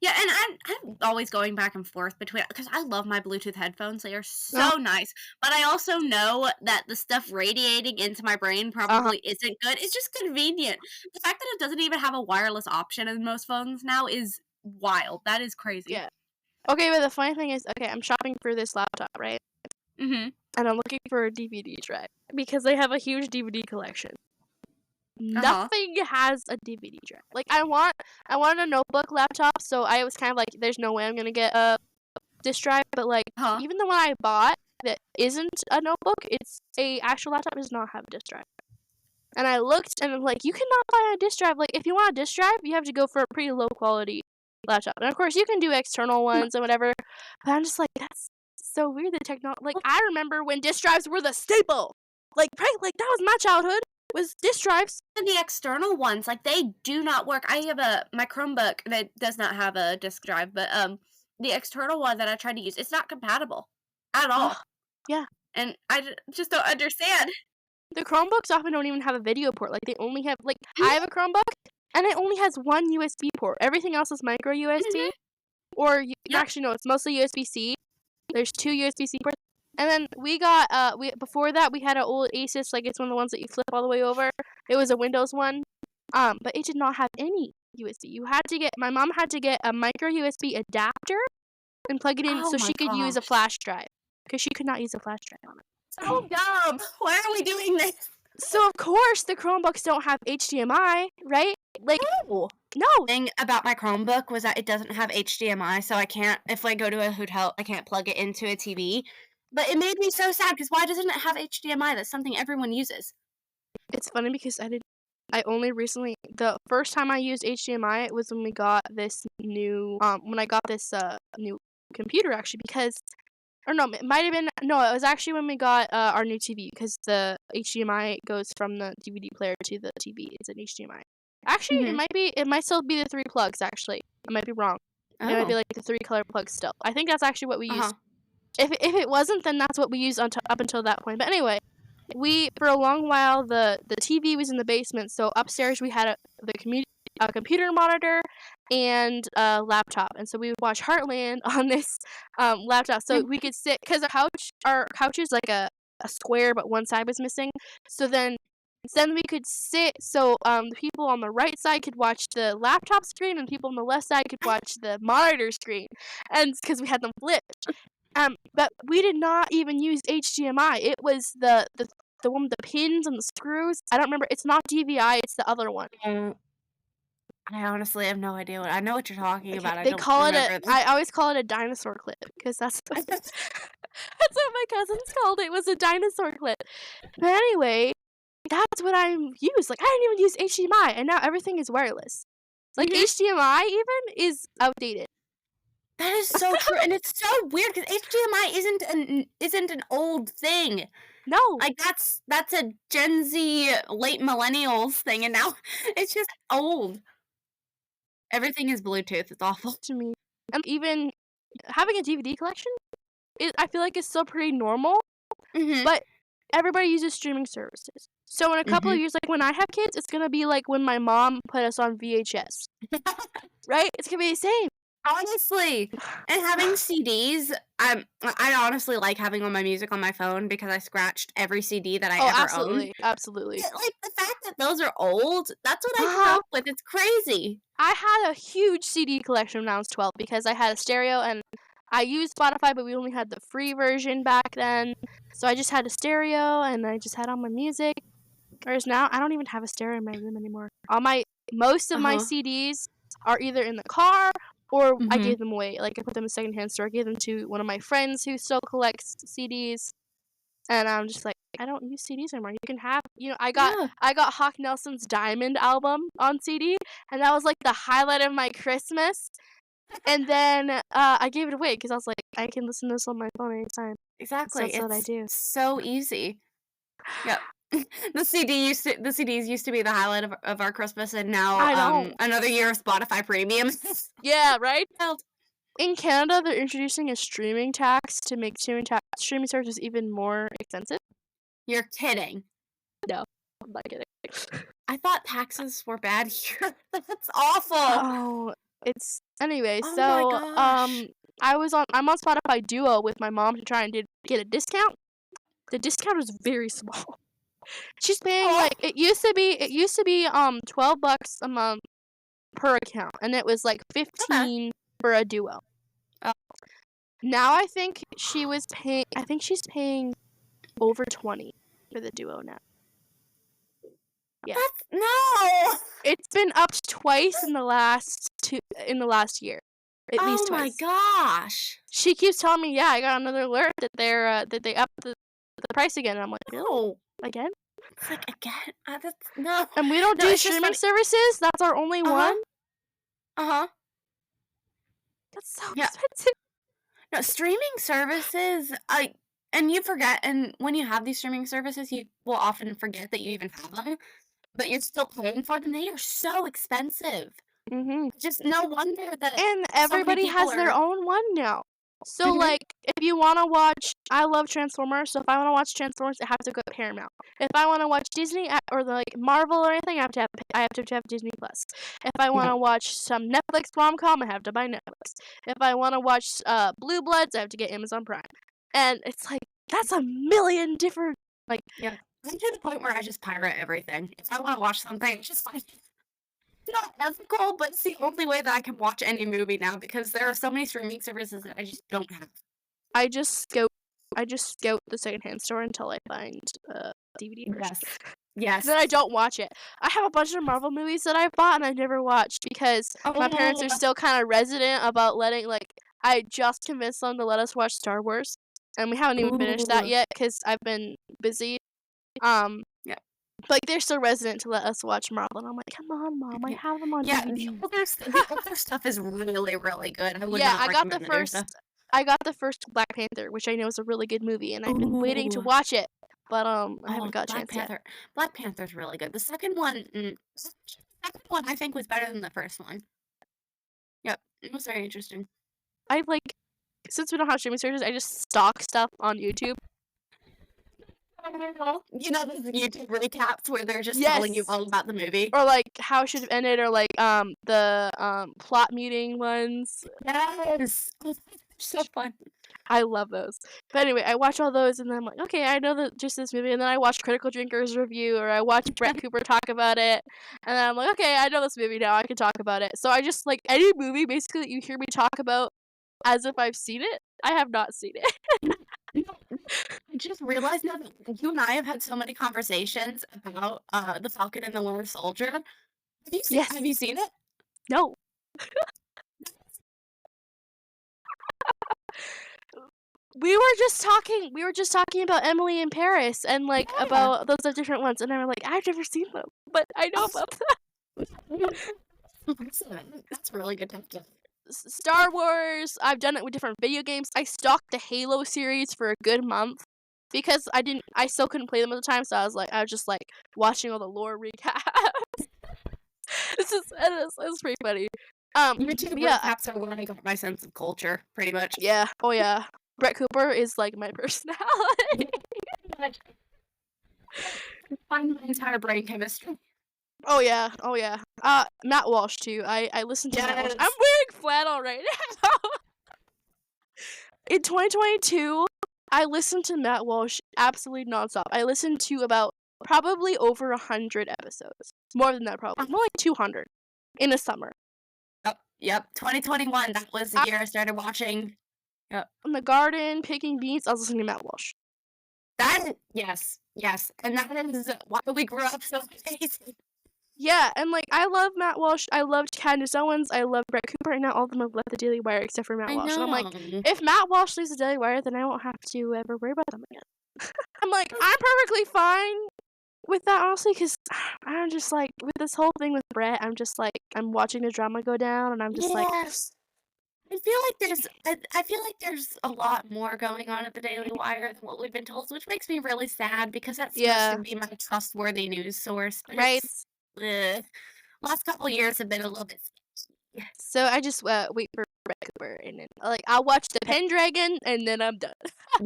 Speaker 2: Yeah, and I'm always going back and forth between, because I love my Bluetooth headphones. They are so nice. But I also know that the stuff radiating into my brain probably isn't good. It's just convenient. The fact that it doesn't even have a wireless option in most phones now is wild. That is crazy.
Speaker 1: Yeah. Okay, but the funny thing is, okay, I'm shopping for this laptop, right?
Speaker 2: Mm-hmm.
Speaker 1: And I'm looking for a DVD drive because they have a huge DVD collection. Nothing has a DVD drive. Like I wanted a notebook laptop, so I was kind of like, there's no way I'm gonna get a disk drive. But like, even the one I bought that isn't a notebook, it's a actual laptop, does not have a disk drive. And I looked, and I'm like, you cannot buy a disk drive. Like, if you want a disk drive, you have to go for a pretty low quality laptop. And of course, you can do external ones and whatever. But I'm just like, that's so weird. The technology. Like, I remember when disk drives were the staple. Like, right? Like that was my childhood. Was disk drives.
Speaker 2: And the external ones, like, they do not work. I have my Chromebook that does not have a disk drive, but the external one that I tried to use, it's not compatible at all.
Speaker 1: Yeah.
Speaker 2: And I just don't understand.
Speaker 1: The Chromebooks often don't even have a video port. Like, they only have, like, I have a Chromebook, and it only has one USB port. Everything else is micro USB. Or, actually, no, it's mostly USB-C. There's 2 USB-C ports. And then we got, before that, we had an old Asus, like, it's one of the ones that you flip all the way over. It was a Windows one. But it did not have any USB. My mom had to get a micro USB adapter and plug it in so she could use a flash drive. Because she could not use a flash drive on it.
Speaker 2: So dumb. Why are we doing this?
Speaker 1: So, of course, the Chromebooks don't have HDMI, right? Like, no.
Speaker 2: The thing about my Chromebook was that it doesn't have HDMI, so I can't, if I go to a hotel, I can't plug it into a TV. But it made me so sad, because why doesn't it have HDMI? That's something everyone uses.
Speaker 1: It's funny because I only recently, the first time I used HDMI was when we got this new, when I got this new computer, actually, because, or no, it might have been, no, it was actually when we got our new TV, because the HDMI goes from the DVD player to the TV. It's an HDMI. Actually, it might still be the 3 plugs, actually. I might be wrong. It might be like the 3 color plugs still. I think that's actually what we used. If it wasn't, then that's what we used up until that point. But anyway, for a long while, the TV was in the basement, so upstairs we had a computer monitor and a laptop, and so we would watch Heartland on this laptop. So we could sit, because our couch is like a square, but one side was missing. So then we could sit, so the people on the right side could watch the laptop screen, and people on the left side could watch the monitor screen, and because we had them flipped. But we did not even use HDMI. It was the one with the pins and the screws. I don't remember. It's not DVI. It's the other one.
Speaker 2: I honestly have no idea I know what you're talking about.
Speaker 1: I always call it a dinosaur clip, because that's what my cousins called it. Was a dinosaur clip. But anyway, that's what I used. Like, I didn't even use HDMI, and now everything is wireless. Like, HDMI even is outdated.
Speaker 2: That is so true, and it's so weird because HDMI isn't an old thing.
Speaker 1: No,
Speaker 2: like that's a Gen Z, late millennials thing, and now it's just old. Everything is Bluetooth. It's awful
Speaker 1: to me. And even having a DVD collection, I feel like it's still pretty normal. But everybody uses streaming services. So in a couple of years, like when I have kids, it's gonna be like when my mom put us on VHS, right? It's gonna be the same.
Speaker 2: Honestly, and having CDs, I honestly like having all my music on my phone because I scratched every CD that I ever owned.
Speaker 1: Absolutely.
Speaker 2: Like, the fact that those are old, that's what I grew up with. It's crazy.
Speaker 1: I had a huge CD collection when I was 12 because I had a stereo and I used Spotify, but we only had the free version back then. So I just had a stereo, and I just had on my music. Whereas now, I don't even have a stereo in my room anymore. Most of my
Speaker 2: Uh-huh.
Speaker 1: CDs are either in the car, or I
Speaker 2: Mhm.
Speaker 1: gave them away. Like, I put them in a secondhand store. I gave them to one of my friends who still collects CDs, and I'm just like, I don't use CDs anymore. You can have,
Speaker 2: Yeah.
Speaker 1: I got Hawk Nelson's Diamond album on CD, and that was like the highlight of my Christmas. And then I gave it away because I was like, I can listen to this on my phone anytime. So
Speaker 2: Exactly.
Speaker 1: that's what I
Speaker 2: It's
Speaker 1: do.
Speaker 2: so easy. Yep. The CDs used to be the highlight of our Christmas, and now,
Speaker 1: I know.
Speaker 2: another year of Spotify Premium.
Speaker 1: Yeah, right?
Speaker 2: Wild.
Speaker 1: In Canada, they're introducing a streaming tax to make streaming services even more expensive.
Speaker 2: You're kidding.
Speaker 1: No, I'm not kidding.
Speaker 2: I thought taxes were bad here. That's awful.
Speaker 1: Oh, anyway,
Speaker 2: Oh my
Speaker 1: so
Speaker 2: gosh.
Speaker 1: I'm on Spotify Duo with my mom to try and get a discount. The discount is very small. She's paying
Speaker 2: Oh,
Speaker 1: like it used to be $12 a month per account, and it was like
Speaker 2: okay.
Speaker 1: 15 for a Duo.
Speaker 2: Oh,
Speaker 1: Now I think she's paying over 20 for the Duo now. Yeah.
Speaker 2: that's no.
Speaker 1: It's been upped twice in the last year. At least
Speaker 2: Oh my
Speaker 1: twice.
Speaker 2: gosh.
Speaker 1: She keeps telling me, "Yeah, I got another alert that they upped the price again." And I'm like, "Really?
Speaker 2: No.
Speaker 1: Again?"
Speaker 2: It's like again. That's no.
Speaker 1: And we don't
Speaker 2: No,
Speaker 1: do
Speaker 2: it's just
Speaker 1: streaming
Speaker 2: funny.
Speaker 1: services. That's our only
Speaker 2: Uh huh.
Speaker 1: one.
Speaker 2: Uh huh.
Speaker 1: That's so
Speaker 2: Yeah.
Speaker 1: expensive.
Speaker 2: No, streaming services, and you forget, and when you have these streaming services, you will often forget that you even have them, but you're still paying for them. They are so expensive.
Speaker 1: Mhm.
Speaker 2: Just no wonder that
Speaker 1: And
Speaker 2: so many
Speaker 1: everybody
Speaker 2: people
Speaker 1: has their
Speaker 2: are.
Speaker 1: own one now. So,
Speaker 2: Mhm.
Speaker 1: like, if you wanna watch I love Transformers, so if I wanna watch Transformers, I have to go to Paramount. If I wanna watch Disney, or, like, Marvel or anything, I have to have Disney Plus. If I
Speaker 2: Yeah.
Speaker 1: wanna watch some Netflix rom-com, I have to buy Netflix. If I wanna watch, Blue Bloods, I have to get Amazon Prime. And it's like, that's a million different, like.
Speaker 2: Yeah. I'm to the point where I just pirate everything. If I want to watch something, it's just like not ethical, but it's the only way that I can watch any movie now because there are so many streaming services that I just don't have.
Speaker 1: I just scout I just scout the secondhand store until I find a DVD version.
Speaker 2: Yes. Yes.
Speaker 1: Then I don't watch it. I have a bunch of Marvel movies that I've bought and I've never watched because my parents
Speaker 2: Oh,
Speaker 1: are still kind of resident about I just convinced them to let us watch Star Wars, and we haven't even finished that
Speaker 2: ooh.
Speaker 1: yet because I've been busy. Um,
Speaker 2: Yeah.
Speaker 1: but they're still resident to let us watch Marvel, and I'm like, come on, mom, I
Speaker 2: Yeah.
Speaker 1: have them on
Speaker 2: Yeah,
Speaker 1: DVD.
Speaker 2: the older stuff is really, really good. I would
Speaker 1: Yeah,
Speaker 2: not recommend the newer stuff.
Speaker 1: I got the first Black Panther, which I know is a really good movie, and I've been waiting to
Speaker 2: Ooh.
Speaker 1: watch it, but I
Speaker 2: Oh,
Speaker 1: haven't got a
Speaker 2: Black
Speaker 1: chance yet.
Speaker 2: Panther. Black Panther's really good. The second one I think was better than the first one. Yep, it was very interesting.
Speaker 1: I like Since we don't have streaming services, I just stock stuff on YouTube.
Speaker 2: You know those YouTube recaps where they're just telling you
Speaker 1: Yes.
Speaker 2: all about the movie?
Speaker 1: Or like how it should have ended, or like the plot meeting ones.
Speaker 2: Yes. Oh, so fun.
Speaker 1: I love those. But anyway, I watch all those and then I'm like, okay, I know that just this movie, and then I watch Critical Drinkers review, or I watch Brett Cooper talk about it, and then I'm like, okay, I know this movie now, I can talk about it. So I just like any movie basically that you hear me talk about as if I've seen it, I have not seen it.
Speaker 2: No, I just realized now that you and I have had so many conversations about the Falcon and the Winter Soldier. Have
Speaker 1: Yes.
Speaker 2: you seen it?
Speaker 1: No. We were just talking about Emily in Paris, and like
Speaker 2: Yeah.
Speaker 1: about those are different ones, and I were like, I've never seen them, but I know about them.
Speaker 2: That's really good to
Speaker 1: Star Wars. I've done it with different video games. I stalked the Halo series for a good month because I still couldn't play them at the time, so I was just like watching all the lore recaps. It's pretty funny.
Speaker 2: YouTube
Speaker 1: Yeah,
Speaker 2: recaps are where I got my sense of culture, pretty much.
Speaker 1: yeah, oh yeah. Brett Cooper is like my personality.
Speaker 2: Find my entire brain chemistry.
Speaker 1: Oh yeah, oh yeah. Matt Walsh too. I listened to Matt Walsh. I'm
Speaker 2: Yes.
Speaker 1: wearing flannel right now. In 2022, I listened to Matt Walsh absolutely nonstop. I listened to about probably over 100 episodes. More than that, probably. More like 200 in a summer.
Speaker 2: Yep. 2021. That was the
Speaker 1: Out
Speaker 2: year I started watching. Yep.
Speaker 1: in the garden, picking beans, I was listening to Matt Walsh.
Speaker 2: Yes, and that is why we grew up so amazing.
Speaker 1: Yeah, and, like, I love Matt Walsh, I loved Candace Owens, I love Brett Cooper, and now all of them have left the Daily Wire except for Matt
Speaker 2: I
Speaker 1: Walsh, and I'm like,
Speaker 2: know.
Speaker 1: if Matt Walsh leaves the Daily Wire, then I won't have to ever worry about them again. I'm like, I'm perfectly fine with that, honestly, because I'm just like, with this whole thing with Brett, I'm just like, I'm watching the drama go down, and I'm just like,
Speaker 2: Yes. I feel like there's a lot more going on at the Daily Wire than what we've been told, which makes me really sad because that's supposed to
Speaker 1: yeah,
Speaker 2: be my trustworthy news source, but
Speaker 1: right?
Speaker 2: it's ugh. Last couple years have been a little bit sketchy.
Speaker 1: So I just wait for Brett Cooper, and then, like, I'll watch the
Speaker 2: Yep.
Speaker 1: Pendragon, and then I'm done.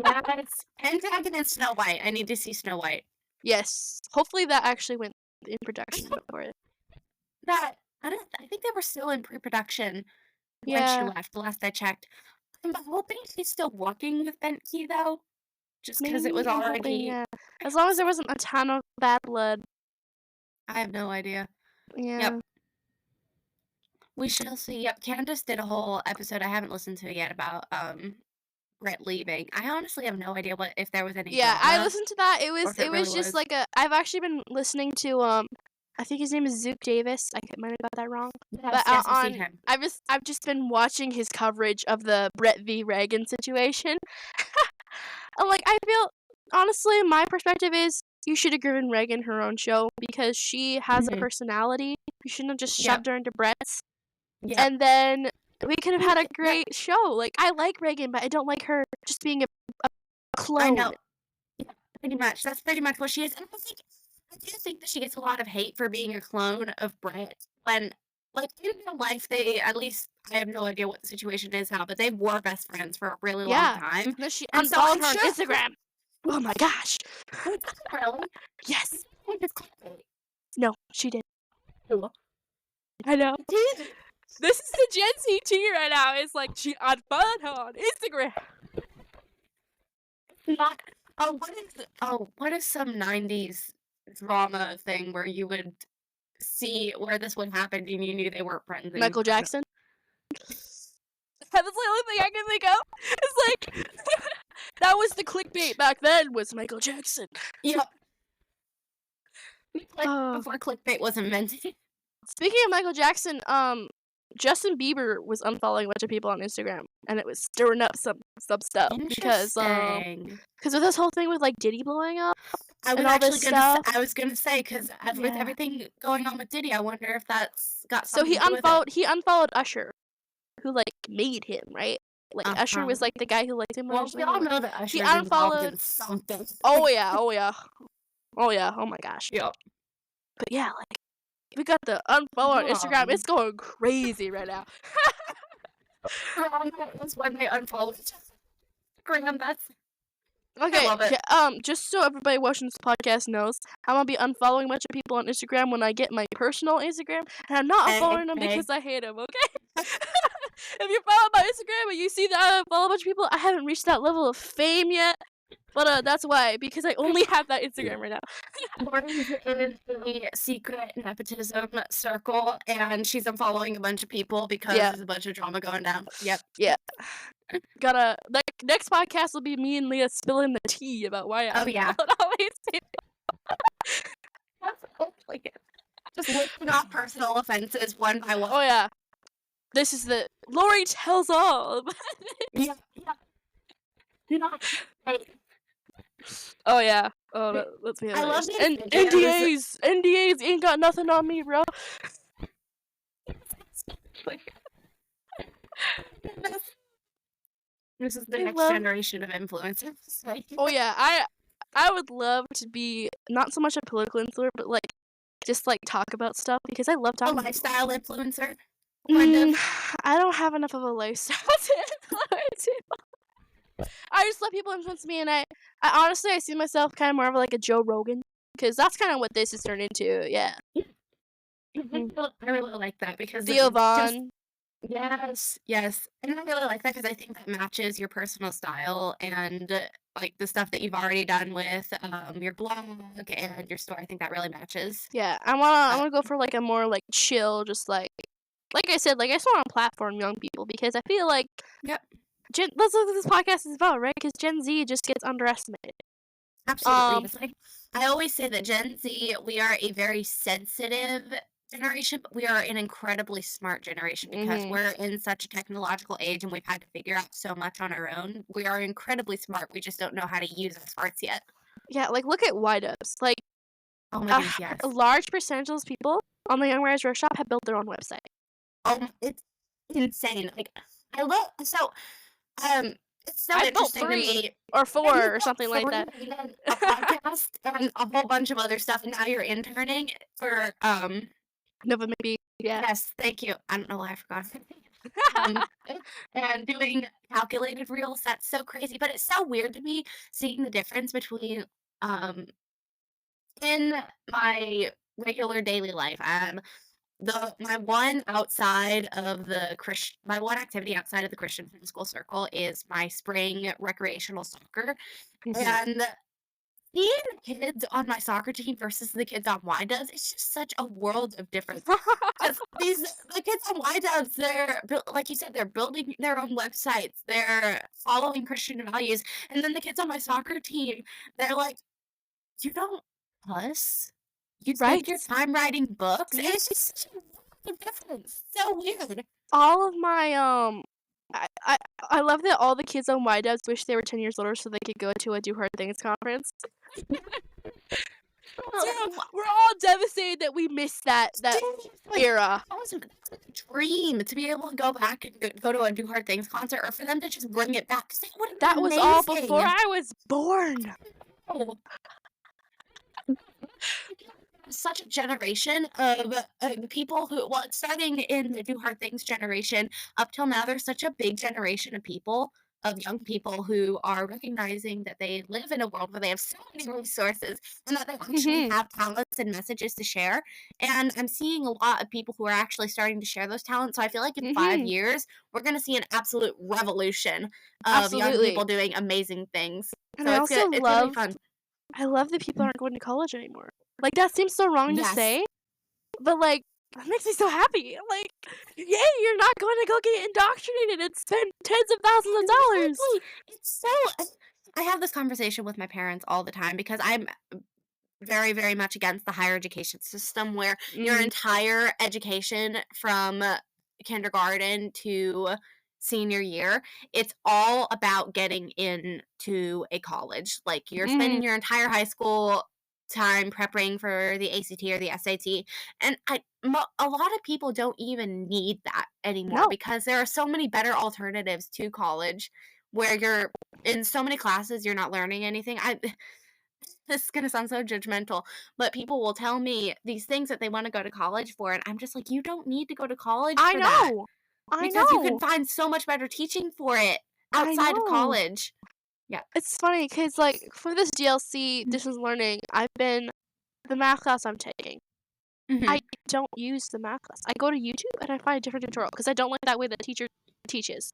Speaker 2: Yes, Pendragon and Snow White. I need to see Snow White.
Speaker 1: Yes, hopefully that actually went in
Speaker 2: I
Speaker 1: production
Speaker 2: hope
Speaker 1: before it.
Speaker 2: that I think they were still in pre-production when she
Speaker 1: Yeah,
Speaker 2: left, the last I checked. I'm hoping she's still working with Benke though, just because it was
Speaker 1: maybe, I'm hoping,
Speaker 2: already
Speaker 1: yeah. As long as there wasn't a ton of bad blood.
Speaker 2: I have no idea. Yep.
Speaker 1: Yeah.
Speaker 2: We shall see. Yep, Candace did a whole episode I haven't listened to it yet about, Brett leaving. I honestly have no idea what if there was any
Speaker 1: Yeah, I
Speaker 2: drama
Speaker 1: listened to that.
Speaker 2: or if
Speaker 1: It
Speaker 2: it really
Speaker 1: was just
Speaker 2: was.
Speaker 1: like I've actually been listening to I think his name is Zook Davis. Might have got that wrong.
Speaker 2: Yes,
Speaker 1: But
Speaker 2: yes, I've seen
Speaker 1: on
Speaker 2: him.
Speaker 1: I've just been watching his coverage of the Brett v Reagan situation. And like I feel honestly, my perspective is you should have given Reagan her own show because she has a
Speaker 2: Mhm.
Speaker 1: personality. You shouldn't have just
Speaker 2: Yep,
Speaker 1: shoved her into Brett's.
Speaker 2: yep.
Speaker 1: And then we could have had a
Speaker 2: Yep,
Speaker 1: great show. Like I like Reagan, but I don't like her just being a
Speaker 2: I
Speaker 1: clone.
Speaker 2: know. Yeah, pretty much. That's pretty much what she is, and I do think that she gets a lot of hate for being a clone of Brett when, like, in real life, they at least I have no idea what the situation is now, but they were best friends for a really long
Speaker 1: Yeah.
Speaker 2: time,
Speaker 1: And then she
Speaker 2: and so I'm
Speaker 1: unfollowed her on
Speaker 2: sure
Speaker 1: Instagram. Oh my gosh.
Speaker 2: wait, does it really? I
Speaker 1: Yes.
Speaker 2: think it's clickbait.
Speaker 1: No, she did.
Speaker 2: Cool.
Speaker 1: I know.
Speaker 2: It is.
Speaker 1: This is the Gen Z tea right now. It's like she unfollowed her on Instagram.
Speaker 2: Not what is some 90s drama thing where you would see where this would happen and you knew they weren't friends and you
Speaker 1: Michael
Speaker 2: found out
Speaker 1: Jackson. That's the only thing I can think of. It's like that was the clickbait back then was Michael Jackson.
Speaker 2: Yep. Like,
Speaker 1: Oh.
Speaker 2: before clickbait was invented.
Speaker 1: Speaking of Michael Jackson, Justin Bieber was unfollowing a bunch of people on Instagram, and it was stirring up some stuff because
Speaker 2: Interesting.
Speaker 1: with this whole thing with like Diddy blowing up
Speaker 2: I was
Speaker 1: and all
Speaker 2: actually
Speaker 1: this
Speaker 2: gonna say,
Speaker 1: stuff.
Speaker 2: I was gonna say, because with
Speaker 1: Yeah.
Speaker 2: everything going on with Diddy, I wonder if that's got
Speaker 1: So
Speaker 2: something to do with it.
Speaker 1: he unfollowed Usher, who like made him, right? Like Usher
Speaker 2: Uh-huh.
Speaker 1: was like the guy who liked him.
Speaker 2: Well, we all know that
Speaker 1: He
Speaker 2: Usher's involved
Speaker 1: unfollowed.
Speaker 2: in something.
Speaker 1: Oh yeah, oh yeah, oh yeah, oh my gosh.
Speaker 2: Yep.
Speaker 1: But yeah, like we got the unfollow on Instagram. It's
Speaker 2: Um,
Speaker 1: going crazy right now.
Speaker 2: that was when they unfollowed Graham. That's I
Speaker 1: Okay,
Speaker 2: love it.
Speaker 1: just so everybody watching this podcast knows, I'm gonna be unfollowing a bunch of people on Instagram when I get my personal Instagram, and I'm not unfollowing them
Speaker 2: Okay.
Speaker 1: because I hate them. Okay. If you follow my Instagram and you see that I follow a bunch of people, I haven't reached that level of fame yet. But that's why, because I only have that Instagram right now.
Speaker 2: Lauren's in a secret nepotism circle, and she's unfollowing a bunch of people because
Speaker 1: Yeah.
Speaker 2: there's a bunch of drama going down. Yep.
Speaker 1: Yeah. Gotta next podcast will be me and Leah spilling the tea about why I
Speaker 2: Oh yeah.
Speaker 1: unfollowed all these people.
Speaker 2: That's like it. Just listing off personal offenses one by one.
Speaker 1: Oh yeah. This is the Lori tells all.
Speaker 2: Yeah. Yeah. You know, hey,
Speaker 1: Oh yeah. Oh, let's be
Speaker 2: I love
Speaker 1: honest.
Speaker 2: these
Speaker 1: And
Speaker 2: videos.
Speaker 1: NDAs ain't got nothing on me, bro.
Speaker 2: This is the
Speaker 1: I
Speaker 2: next
Speaker 1: love-
Speaker 2: generation of influencers.
Speaker 1: Oh yeah, I would love to be not so much a political influencer, but like just like talk about stuff because I love
Speaker 2: A
Speaker 1: talking.
Speaker 2: lifestyle influencer. Kind of.
Speaker 1: I don't have enough of a lifestyle to influence people. I just let people influence me, and I honestly I see myself kind of more of like a Joe Rogan because that's kind of what this has turned into. Yeah,
Speaker 2: I really like that because
Speaker 1: Theo
Speaker 2: it's just
Speaker 1: Vaughn.
Speaker 2: yes, yes, and I really like that because I think that matches your personal style and like the stuff that you've already done with your blog and your store. I think that really matches.
Speaker 1: Yeah, I wanna go for like a more like chill, just like I said, like I just want to platform young people because I feel like
Speaker 2: Yep.
Speaker 1: that's what this podcast is about, right? Because Gen Z just gets underestimated.
Speaker 2: Absolutely. It's like I always say that Gen Z, we are a very sensitive generation, but we are an incredibly smart generation because
Speaker 1: Mhm.
Speaker 2: we're in such a technological age and we've had to figure out so much on our own. We are incredibly smart. We just don't know how to use our smarts yet.
Speaker 1: Yeah, like, look at Y-Dubs. Like,
Speaker 2: Oh my
Speaker 1: a
Speaker 2: goodness,
Speaker 1: a
Speaker 2: yes.
Speaker 1: large percentage of those people on the Young Writers Workshop have built their own website.
Speaker 2: It's insane. Like I love so um it's so
Speaker 1: I built
Speaker 2: interesting to
Speaker 1: 3
Speaker 2: me.
Speaker 1: or
Speaker 2: And
Speaker 1: 4
Speaker 2: you
Speaker 1: or
Speaker 2: got
Speaker 1: something like
Speaker 2: 3
Speaker 1: that.
Speaker 2: and then a podcast and a whole bunch of other stuff, and now you're interning for
Speaker 1: Nova maybe, yeah.
Speaker 2: yes, thank you. I don't know why I forgot. Um, and doing calculated reels, that's so crazy, but it's so weird to me seeing the difference between, um, in my regular daily life, the my one outside of the my one activity outside of the Christian school circle is my spring recreational soccer,
Speaker 1: Mhm.
Speaker 2: and seeing the kids on my soccer team versus the kids on Y-Dubs, it's just such a world of difference. Because the kids on Y-Dubs, they're like you said, they're building their own websites, they're following Christian values, and then the kids on my soccer team, they're like, "You don't cuss? You spend your
Speaker 1: Right.
Speaker 2: time writing books?" And
Speaker 1: Yeah.
Speaker 2: it's just such a world of difference. So weird.
Speaker 1: All of my, I I I love that all the kids on Y-Dubs wish they were 10 years older so they could go to a Do Hard Things conference. So, we're all devastated that we missed that
Speaker 2: Seriously,
Speaker 1: era.
Speaker 2: that's a dream to be able to go back and go to a Do Hard Things concert, or for them to just bring it back. 'Cause that would have
Speaker 1: That
Speaker 2: been
Speaker 1: was all before
Speaker 2: amazing.
Speaker 1: I was born.
Speaker 2: Oh, such a generation of people who, well, it's starting in the Do Hard Things generation. Up till now, there's such a big generation of people, of young people who are recognizing that they live in a world where they have so many resources and that they actually
Speaker 1: Mhm.
Speaker 2: have talents and messages to share. And I'm seeing a lot of people who are actually starting to share those talents. So I feel like in five
Speaker 1: Mhm.
Speaker 2: years, we're going to see an absolute revolution of young
Speaker 1: Absolutely.
Speaker 2: people doing amazing things.
Speaker 1: And
Speaker 2: So
Speaker 1: I
Speaker 2: it's good.
Speaker 1: also
Speaker 2: It's going to be
Speaker 1: love
Speaker 2: fun.
Speaker 1: I love that people aren't going to college anymore. Like, that seems so wrong to
Speaker 2: Yes.
Speaker 1: say, but, like, that makes me so happy. Like, yay, you're not going to go get indoctrinated and spend tens of thousands of dollars.
Speaker 2: Exactly. It's so I have this conversation with my parents all the time because I'm very, very much against the higher education system where your
Speaker 1: Mhm.
Speaker 2: entire education from kindergarten to senior year, it's all about getting into a college. Like you're
Speaker 1: Mhm.
Speaker 2: spending your entire high school time preparing for the ACT or the SAT. And a lot of people don't even need that anymore
Speaker 1: No,
Speaker 2: because there are so many better alternatives to college where you're in so many classes you're not learning anything. This is gonna sound so judgmental, but people will tell me these things that they wanna go to college for, and I'm just like, "You don't need to go to college
Speaker 1: I
Speaker 2: for that,
Speaker 1: know. I
Speaker 2: because you can
Speaker 1: know.
Speaker 2: find so much better teaching for it
Speaker 1: I
Speaker 2: outside of
Speaker 1: know.
Speaker 2: college." Yeah.
Speaker 1: It's funny because, like, for this DLC, distance learning, the math class I'm taking, I
Speaker 2: Mhm.
Speaker 1: don't use the math class. I go to YouTube and I find a different tutorial because I don't like that way the teacher teaches.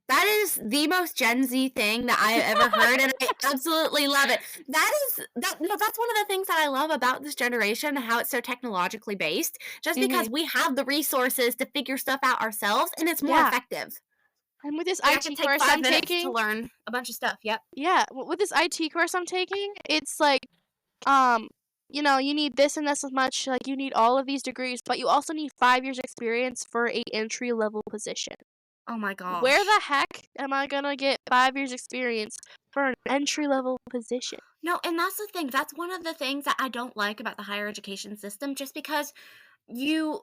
Speaker 2: That is the most Gen Z thing that I have ever heard, and I absolutely love it. That's one of the things that I love about this generation, how it's so technologically based, just because
Speaker 1: Mhm.
Speaker 2: we have the resources to figure stuff out ourselves, and it's more
Speaker 1: Yeah.
Speaker 2: effective.
Speaker 1: And with this
Speaker 2: Like, I can
Speaker 1: IT
Speaker 2: take
Speaker 1: course
Speaker 2: 5
Speaker 1: I'm
Speaker 2: minutes to
Speaker 1: taking
Speaker 2: learn a bunch of stuff, yep.
Speaker 1: yeah, with this IT course I'm taking, it's like, um, you need this and this as much, like, you need all of these degrees, but you also need 5 years experience for a entry level position.
Speaker 2: Oh my
Speaker 1: Where
Speaker 2: gosh.
Speaker 1: the heck am I gonna get 5 years experience for an entry level position?
Speaker 2: No, and that's the thing. That's one of the things that I don't like about the higher education system, just because you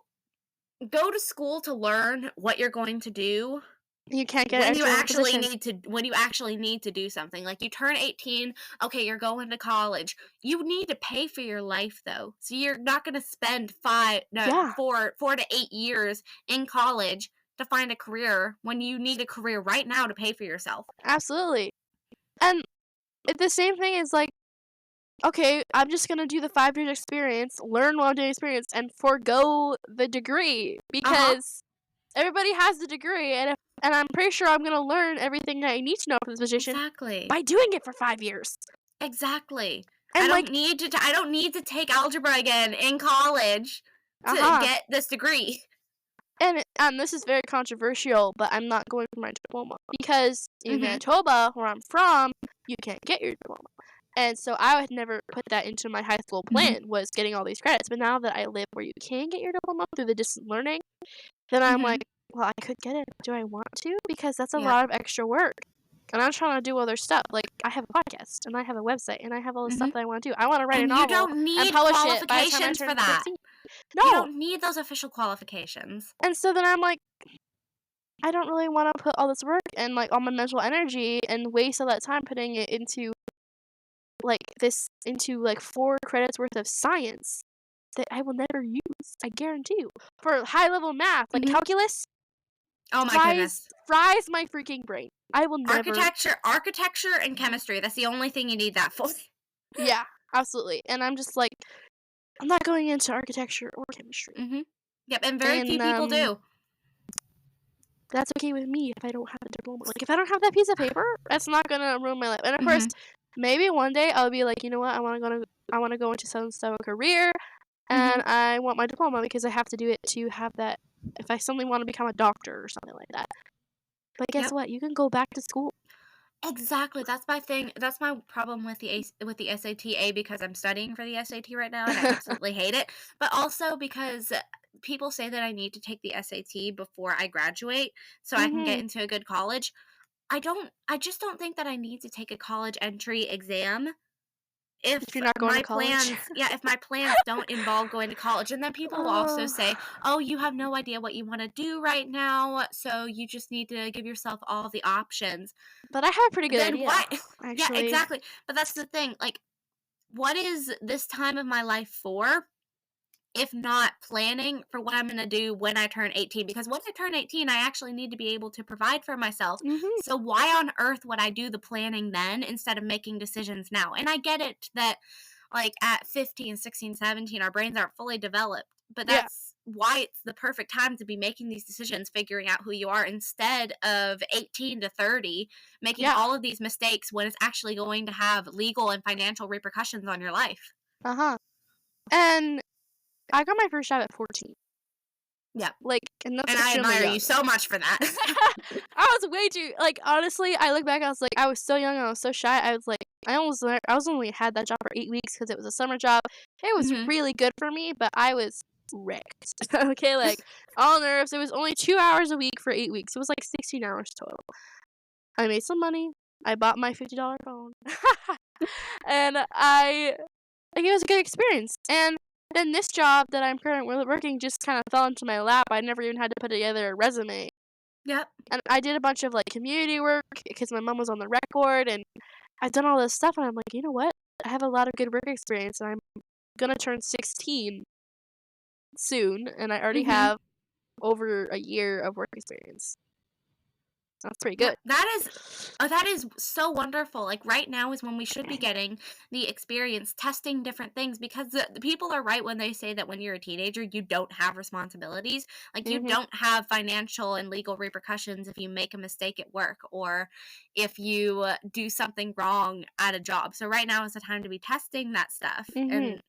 Speaker 2: go to school to learn what you're going to do
Speaker 1: You can't get an entry level position.
Speaker 2: when you actually need to do something. Like you turn 18, okay, you're going to college. You need to pay for your life though. So you're not going to spend
Speaker 1: Yeah,
Speaker 2: 4 to 8 years in college to find a career when you need a career right now to pay for yourself.
Speaker 1: absolutely. And the same thing is like, okay, I'm just gonna do the 5 years experience, learn while doing experience, and forego the degree
Speaker 2: Uh-huh.
Speaker 1: because everybody has the degree, and I'm pretty sure I'm gonna learn everything I need to know for this position
Speaker 2: Exactly.
Speaker 1: by doing it for 5 years.
Speaker 2: Exactly.
Speaker 1: And like,
Speaker 2: I don't need to take algebra again in college to
Speaker 1: uh-huh.
Speaker 2: get this degree.
Speaker 1: And this is very controversial, but I'm not going for my diploma because in
Speaker 2: Mhm.
Speaker 1: Manitoba, where I'm from, you can't get your diploma. And so I had never put that into my high school
Speaker 2: Mhm.
Speaker 1: plan, was getting all these credits, but now that I live where you can get your diploma through the distant learning, then I'm like,
Speaker 2: Mhm.
Speaker 1: "Well, I could get it. Do I want to? Because that's a
Speaker 2: Yep.
Speaker 1: lot of extra work." And I'm trying to do other stuff. Like, I have a podcast, and I have a website, and I have all this stuff
Speaker 2: Mhm.
Speaker 1: that I wanna do. I wanna write a
Speaker 2: And you
Speaker 1: novel
Speaker 2: don't
Speaker 1: and
Speaker 2: need
Speaker 1: publish it by the time I
Speaker 2: qualifications for
Speaker 1: turn
Speaker 2: that.
Speaker 1: 16.
Speaker 2: You
Speaker 1: No!
Speaker 2: don't need those official qualifications.
Speaker 1: And so then I'm like, I don't really wanna put all this work and, like, all my mental energy and waste all that time putting it into, like, 4 credits worth of science that I will never use, I guarantee you. For high level math, like
Speaker 2: Mhm.
Speaker 1: calculus,
Speaker 2: Oh my
Speaker 1: fries
Speaker 2: goodness.
Speaker 1: fries my freaking brain. I will never.
Speaker 2: Architecture and chemistry, that's the only thing you need that for.
Speaker 1: Yeah, absolutely, and I'm just like, I'm not going into architecture or chemistry,
Speaker 2: Mhm. Yep, and very few
Speaker 1: and,
Speaker 2: people do.
Speaker 1: that's okay with me if I don't have a diploma. Like, if I don't have that piece of paper, that's not gonna ruin my life, and of course,
Speaker 2: Mhm.
Speaker 1: maybe one day I'll be like, "You know what? I wanna go into so and so career, and
Speaker 2: Mhm.
Speaker 1: I want my diploma because I have to do it to have that if I suddenly wanna become a doctor or something like that." But guess
Speaker 2: Yep.
Speaker 1: what? You can go back to school.
Speaker 2: Exactly, that's my thing. That's my problem with the SAT, because I'm studying for the SAT right now and I absolutely hate it, but also because people say that I need to take the SAT before I graduate so I can get
Speaker 1: Mhm.
Speaker 2: into a good college. I just don't think that I need to take a college entry exam
Speaker 1: If you're not going to college.
Speaker 2: if my plans don't involve going to college. And then people will also
Speaker 1: Oh,
Speaker 2: say, "Oh, you have no idea what you want to do right now, so you just need to give yourself all the options."
Speaker 1: but I have a pretty good
Speaker 2: Then
Speaker 1: idea,
Speaker 2: why Yeah,
Speaker 1: actually.
Speaker 2: exactly. But that's the thing, like, what is this time of my life for, if not planning for what I'm gonna do when I turn 18? Because when I turn 18, I actually need to be able to provide for myself.
Speaker 1: Mhm.
Speaker 2: So why on earth would I do the planning then instead of making decisions now? And I get it that, like, at 15, 16, 17, our brains aren't fully developed, but
Speaker 1: Yeah,
Speaker 2: that's why it's the perfect time to be making these decisions, figuring out who you are, instead of 18 to 30 making
Speaker 1: yeah,
Speaker 2: all of these mistakes when it's actually going to have legal and financial repercussions on your life.
Speaker 1: uh-huh. And I got my first job at 14.
Speaker 2: Yep.
Speaker 1: Like, and that's
Speaker 2: And I
Speaker 1: extremely
Speaker 2: admire you
Speaker 1: young.
Speaker 2: so much for that.
Speaker 1: I was way too like, honestly, I look back, I was like, I was so young, I was so shy, I was like, I was only had that job for 8 weeks because it was a summer job. It was
Speaker 2: Mhm.
Speaker 1: really good for me, but I was wrecked. Okay, like, all nerves. It was only 2 hours a week for 8 weeks. It was like 16 hours total. I made some money. I bought my $50 phone. And like, it was a good experience. And then this job that I'm currently working just kind of fell into my lap. I never even had to put together a resume.
Speaker 2: Yep.
Speaker 1: And I did a bunch of, like, community work because my mom was on the record, and I've done all this stuff, and I'm like, "You know what? I have a lot of good work experience, and I'm gonna turn 16 soon, and I already
Speaker 2: Mhm.
Speaker 1: have over a year of work experience." That's pretty
Speaker 2: Yeah,
Speaker 1: good.
Speaker 2: that is so wonderful. Like, right now is when we should be getting the experience testing different things, because the people are right when they say that when you're a teenager, you don't have responsibilities. Like, you
Speaker 1: Mhm,
Speaker 2: don't have financial and legal repercussions if you make a mistake at work or if you do something wrong at a job. So right now is the time to be testing that stuff
Speaker 1: mhm.
Speaker 2: and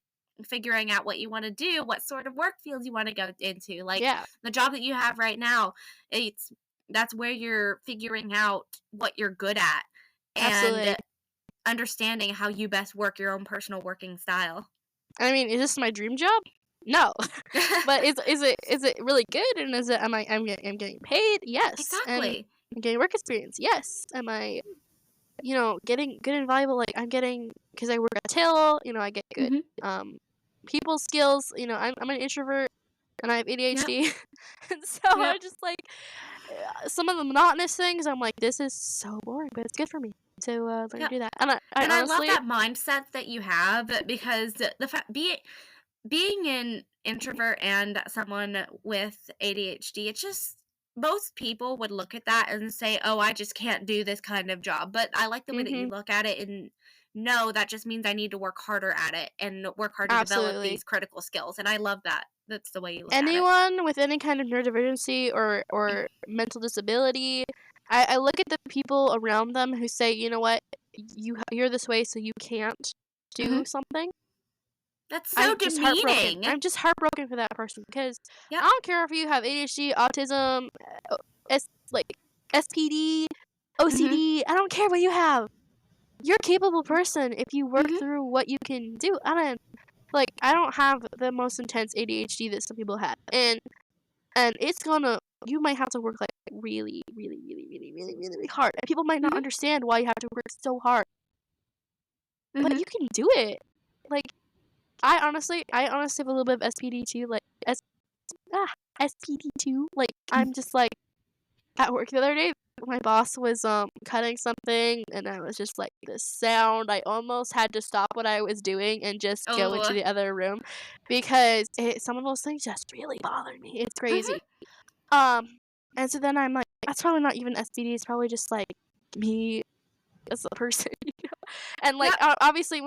Speaker 2: figuring out what you want to do, what sort of work fields you want to go into. Like,
Speaker 1: Yeah,
Speaker 2: the job that you have right now, it's that's where you're figuring out what you're good at
Speaker 1: absolutely.
Speaker 2: and understanding how you best work your own personal working style.
Speaker 1: I mean, is this my dream job? No. But is it really good, and is it I'm getting paid? Yes. And
Speaker 2: Exactly.
Speaker 1: I'm getting work experience? Yes. Am I, getting good and valuable, like, I'm getting because I work at till, I get good,
Speaker 2: Mhm.
Speaker 1: um, people skills, I'm an introvert, and I have
Speaker 2: Yep.
Speaker 1: ADHD, and so
Speaker 2: Yep.
Speaker 1: I just, like, some of the monotonous things, I'm like, "This is so boring," but it's good for me to, learn to
Speaker 2: Yep.
Speaker 1: do that, and I
Speaker 2: And I love
Speaker 1: honestly.
Speaker 2: that mindset that you have, because the fact being an introvert and someone with ADHD, it's just most people would look at that and say, "Oh, I just can't do this kind of job." But I like the way that you
Speaker 1: Mhm,
Speaker 2: look at it, and no, that just means I need to work harder at it and work hard to develop
Speaker 1: absolutely.
Speaker 2: these critical skills. And I love that. That's the way you look at it.
Speaker 1: Anyone with any kind of neurodivergency or mental disability, I look at the people around them who say, "You know what? You're this way, so you can't
Speaker 2: Mhm.
Speaker 1: do something."
Speaker 2: That's so
Speaker 1: I'm just heartbroken.
Speaker 2: demeaning.
Speaker 1: I'm just heartbroken for that person because I
Speaker 2: Yep.
Speaker 1: don't care if you have ADHD, autism, S like SPD,
Speaker 2: Mhm.
Speaker 1: OCD. I don't care what you have. you're a capable person if you work
Speaker 2: Mhm.
Speaker 1: through what you can do. I don't have the most intense ADHD that some people have, and it's gonna you might have to work, like, really, really, really, really, really, really, really hard, and people might not
Speaker 2: Mhm.
Speaker 1: understand why you have to work so hard, but
Speaker 2: Mhm.
Speaker 1: you can do it. Like, I honestly have a little bit of SPD too, like, SPD too. Like, I'm just, like, at work the other day, my boss was, cutting something, and I was just like, the sound, I almost had to stop what I was doing and just go into
Speaker 2: Oh.
Speaker 1: the other room because some of those things just really bothered me. It's
Speaker 2: Mhm.
Speaker 1: crazy. Um, and so then I'm like, that's probably not even SPD, it's probably just, like, me as a person, you know? And, like,
Speaker 2: Yep.
Speaker 1: obviously,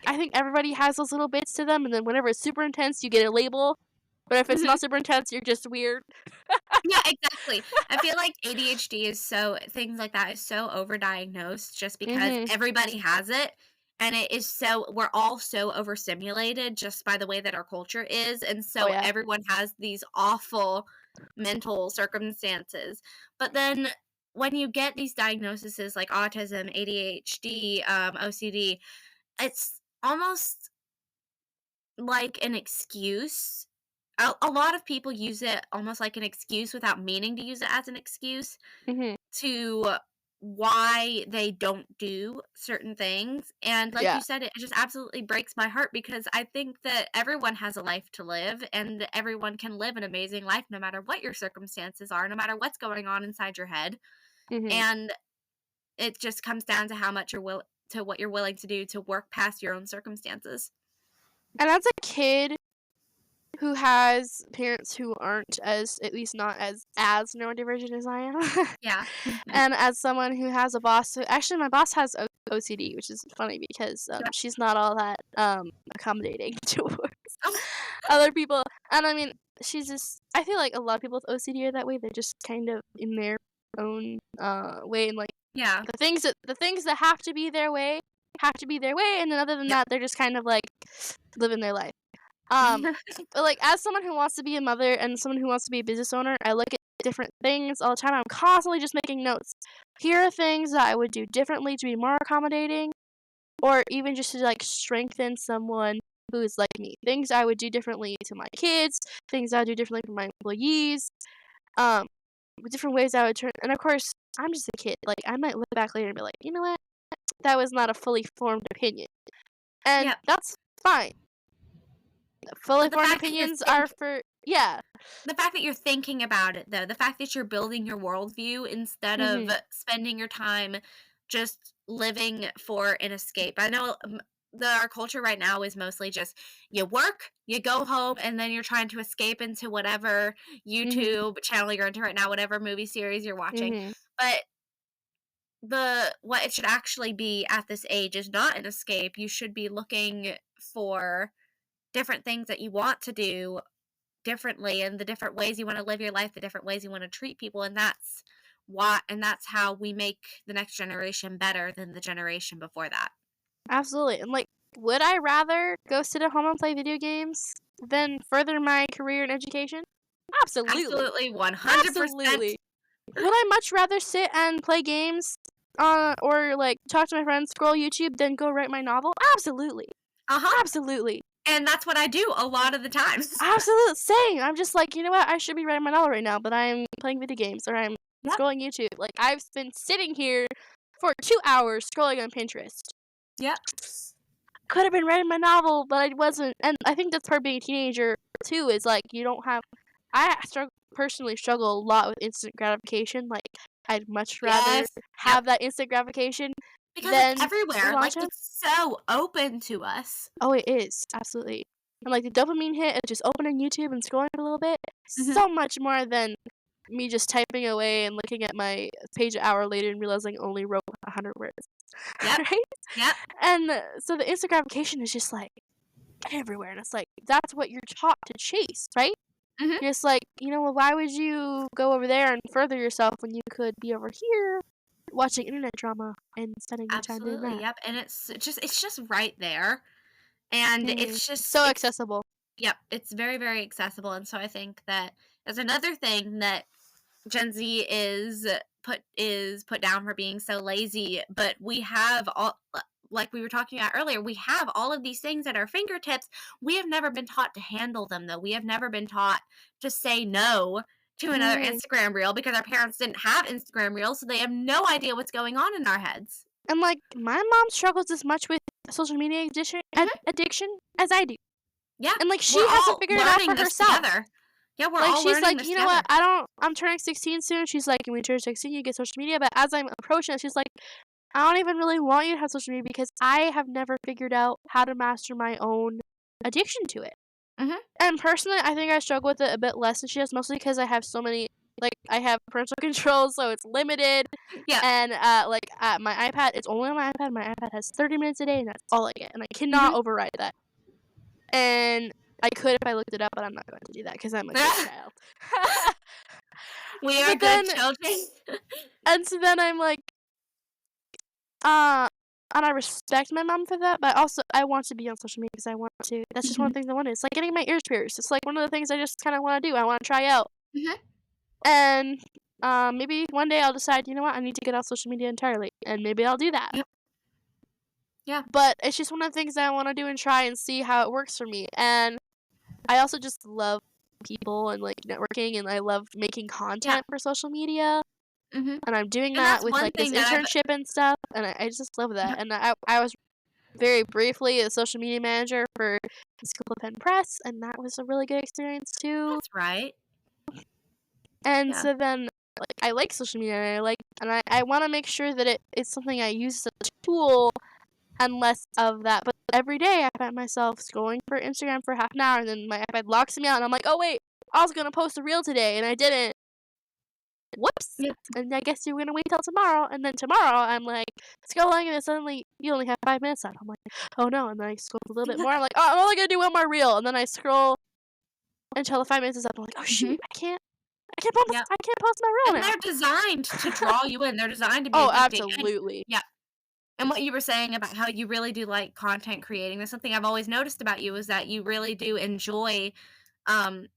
Speaker 1: I think everybody has those little bits to them, and then whenever it's super intense, you get a label, but if it's
Speaker 2: Mhm.
Speaker 1: not super intense, you're just weird.
Speaker 2: Yeah, exactly. I feel like ADHD is so things like that is so overdiagnosed just because
Speaker 1: Mhm.
Speaker 2: everybody has it, and it is so we're all so overstimulated just by the way that our culture is, and
Speaker 1: Oh,
Speaker 2: so
Speaker 1: yeah.
Speaker 2: everyone has these awful mental circumstances. But then when you get these diagnoses like autism, ADHD, OCD, it's almost like an excuse. A lot of people use it almost like an excuse without meaning to use it as an excuse
Speaker 1: Mhm.
Speaker 2: to why they don't do certain things. And like
Speaker 1: Yeah.
Speaker 2: you said, it just absolutely breaks my heart because I think that everyone has a life to live and everyone can live an amazing life no matter what your circumstances are, no matter what's going on inside your head.
Speaker 1: Mhm.
Speaker 2: And it just comes down to how much to what you're willing to do to work past your own circumstances.
Speaker 1: And as a kid who has parents who aren't as at least not as neurodivergent as I am,
Speaker 2: Yeah.
Speaker 1: and as someone who has a boss who actually, my boss has OCD, which is funny because,
Speaker 2: Yep.
Speaker 1: she's not all that, accommodating towards
Speaker 2: Oh,
Speaker 1: other people, and I mean, she's just I feel like a lot of people with OCD are that way, they're just kind of in their own, way, and, like,
Speaker 2: yeah.
Speaker 1: the things that have to be their way, have to be their way, and then other than
Speaker 2: Yep.
Speaker 1: that, they're just kind of, like, living their life. Um, but, like, as someone who wants to be a mother and someone who wants to be a business owner, I look at different things all the time. I'm constantly just making notes. Here are things that I would do differently to be more accommodating, or even just to, like, strengthen someone who is like me. Things I would do differently to my kids, things I would do differently for my employees, um, different ways I would turn and of course, I'm just a kid. Like, I might look back later and be like, "You know what? That was not a fully formed opinion." And
Speaker 2: Yep.
Speaker 1: that's fine. Fully
Speaker 2: But
Speaker 1: formed opinions are for yeah.
Speaker 2: the fact that you're thinking about it though, the fact that you're building your worldview instead of
Speaker 1: Mhm.
Speaker 2: spending your time just living for an escape. I know our culture right now is mostly just you work, you go home, and then you're trying to escape into whatever
Speaker 1: Mhm.
Speaker 2: YouTube channel you're into right now, whatever movie series you're watching.
Speaker 1: Mhm.
Speaker 2: But what it should actually be at this age is not an escape. You should be looking for different things that you want to do differently and the different ways you want to live your life, the different ways you want to treat people, and that's how we make the next generation better than the generation before that.
Speaker 1: Absolutely, and, like, would I rather go sit at home and play video games than further my career in education? Absolutely.
Speaker 2: Absolutely 100%.
Speaker 1: Absolutely. Would I much rather sit and play games, or, like, talk to my friends, scroll YouTube, than go write my novel? Absolutely.
Speaker 2: Uh-huh.
Speaker 1: Absolutely.
Speaker 2: And that's what I do a lot of the times.
Speaker 1: Absolute same. I'm just like, "You know what? I should be writing my novel right now, but I'm playing video games or I'm
Speaker 2: Yep.
Speaker 1: scrolling YouTube." Like, I've been sitting here for 2 hours scrolling on Pinterest.
Speaker 2: Yep.
Speaker 1: Could have been writing my novel, but I wasn't, and I think that's part of being a teenager too, is, like, you don't have personally struggle a lot with instant gratification, like, I'd much rather
Speaker 2: Yes. Yep.
Speaker 1: have that instant gratification
Speaker 2: Because it's
Speaker 1: than the
Speaker 2: everywhere.
Speaker 1: long
Speaker 2: Like
Speaker 1: term.
Speaker 2: it's so open to us.
Speaker 1: Oh, it is, absolutely. And, like, the dopamine hit of just opening YouTube and scrolling for a little bit,
Speaker 2: Mhm.
Speaker 1: so much more than me just typing away and looking at my page an hour later and realizing I only wrote 100 words,
Speaker 2: Yep.
Speaker 1: right?
Speaker 2: Yep.
Speaker 1: And, so the instant gratification is just, like, everywhere, and it's like, that's what you're taught to chase, right?
Speaker 2: Mhm.
Speaker 1: You're just like, you know, well, why would you go over there and further yourself when you could be over here watching internet drama and spending your time doing
Speaker 2: Absolutely.
Speaker 1: that?
Speaker 2: Yep. And it's just right there. And
Speaker 1: Mhm.
Speaker 2: it's just
Speaker 1: So
Speaker 2: it's
Speaker 1: accessible.
Speaker 2: yep, it's very, very accessible. And so I think that there's another thing that Gen Z is put down for being so lazy, but we have all like we were talking about earlier, we have all of these things at our fingertips. We have never been taught to handle them though. We have never been taught to say no to another
Speaker 1: Mhm.
Speaker 2: Instagram reel because our parents didn't have Instagram reels, so they have no idea what's going on in our heads.
Speaker 1: And, like, my mom struggles as much with social media
Speaker 2: Mhm.
Speaker 1: addiction as I do,
Speaker 2: Yeah,
Speaker 1: and, like,
Speaker 2: we're
Speaker 1: she hasn't
Speaker 2: all
Speaker 1: figured it out
Speaker 2: learning
Speaker 1: for
Speaker 2: this
Speaker 1: herself.
Speaker 2: together. Yeah, we're
Speaker 1: Like,
Speaker 2: all
Speaker 1: she's
Speaker 2: learning
Speaker 1: like,
Speaker 2: this
Speaker 1: "You know what?
Speaker 2: together.
Speaker 1: I'm turning 16 soon." She's like, "When you turn 16, you get social media." But as I'm approaching it, she's like, "I don't even really want you to have social media because I have never figured out how to master my own addiction to it."
Speaker 2: Mhm.
Speaker 1: And personally, I think I struggle with it a bit less than she does, mostly because I have so many I have parental control, so it's limited,
Speaker 2: Yeah.
Speaker 1: and, my iPad it's only on my iPad has 30 minutes a day, and that's all I get, and I cannot
Speaker 2: Mhm.
Speaker 1: override that. And I could if I looked it up, but I'm not going to do that because 'cause I'm a good child.
Speaker 2: We are
Speaker 1: But
Speaker 2: good
Speaker 1: then
Speaker 2: children.
Speaker 1: and so then I'm like, uh and I respect my mom for that, but also I want to be on social media because I want to that's just one of
Speaker 2: Mhm.
Speaker 1: the things I want to it's like getting my ears pierced. It's like one of the things I just kinda wanna do, I wanna try out.
Speaker 2: Mhm.
Speaker 1: And, maybe one day I'll decide, "You know what? I need to get off social media entirely," and maybe I'll do that.
Speaker 2: Yep. Yeah.
Speaker 1: But it's just one of the things that I wanna do and try and see how it works for me, and I also just love people and, like, networking, and I love making
Speaker 2: Yeah.
Speaker 1: content for social media,
Speaker 2: Mhm.
Speaker 1: and I'm doing
Speaker 2: And
Speaker 1: that
Speaker 2: that's
Speaker 1: with,
Speaker 2: one
Speaker 1: like, this
Speaker 2: thing that I've
Speaker 1: internship and stuff, and I just love that,
Speaker 2: Yep.
Speaker 1: and I was very briefly a social media manager for School of Pen Press, and that was a really good experience too,
Speaker 2: That's right.
Speaker 1: and
Speaker 2: Yeah.
Speaker 1: so then, like, I like social media, and I wanna make sure that it's something I use as a tool and less of that, but every day I find myself scrolling for Instagram for half an hour, and then my iPad locks me out, and I'm like, "Oh, wait, I was gonna post a reel today, and I didn't. Whoops."
Speaker 2: Yeah.
Speaker 1: And I guess you're gonna wait till tomorrow, and then tomorrow, I'm, like, scrolling, and then suddenly you only have 5 minutes left. I'm like, "Oh, no," and then I scroll a little bit more, I'm like, "Oh, I'm only gonna do one more reel," and then I scroll until the 5 minutes is up, I'm like, "Oh,
Speaker 2: Mhm.
Speaker 1: shoot,
Speaker 2: Yep.
Speaker 1: I can't post my reel
Speaker 2: And
Speaker 1: now."
Speaker 2: they're designed to draw you in. They're designed to be
Speaker 1: Oh,
Speaker 2: addicting. And
Speaker 1: absolutely.
Speaker 2: yeah. And what you were saying about how you really do like content creating, that's something I've always noticed about you is that you really do enjoy um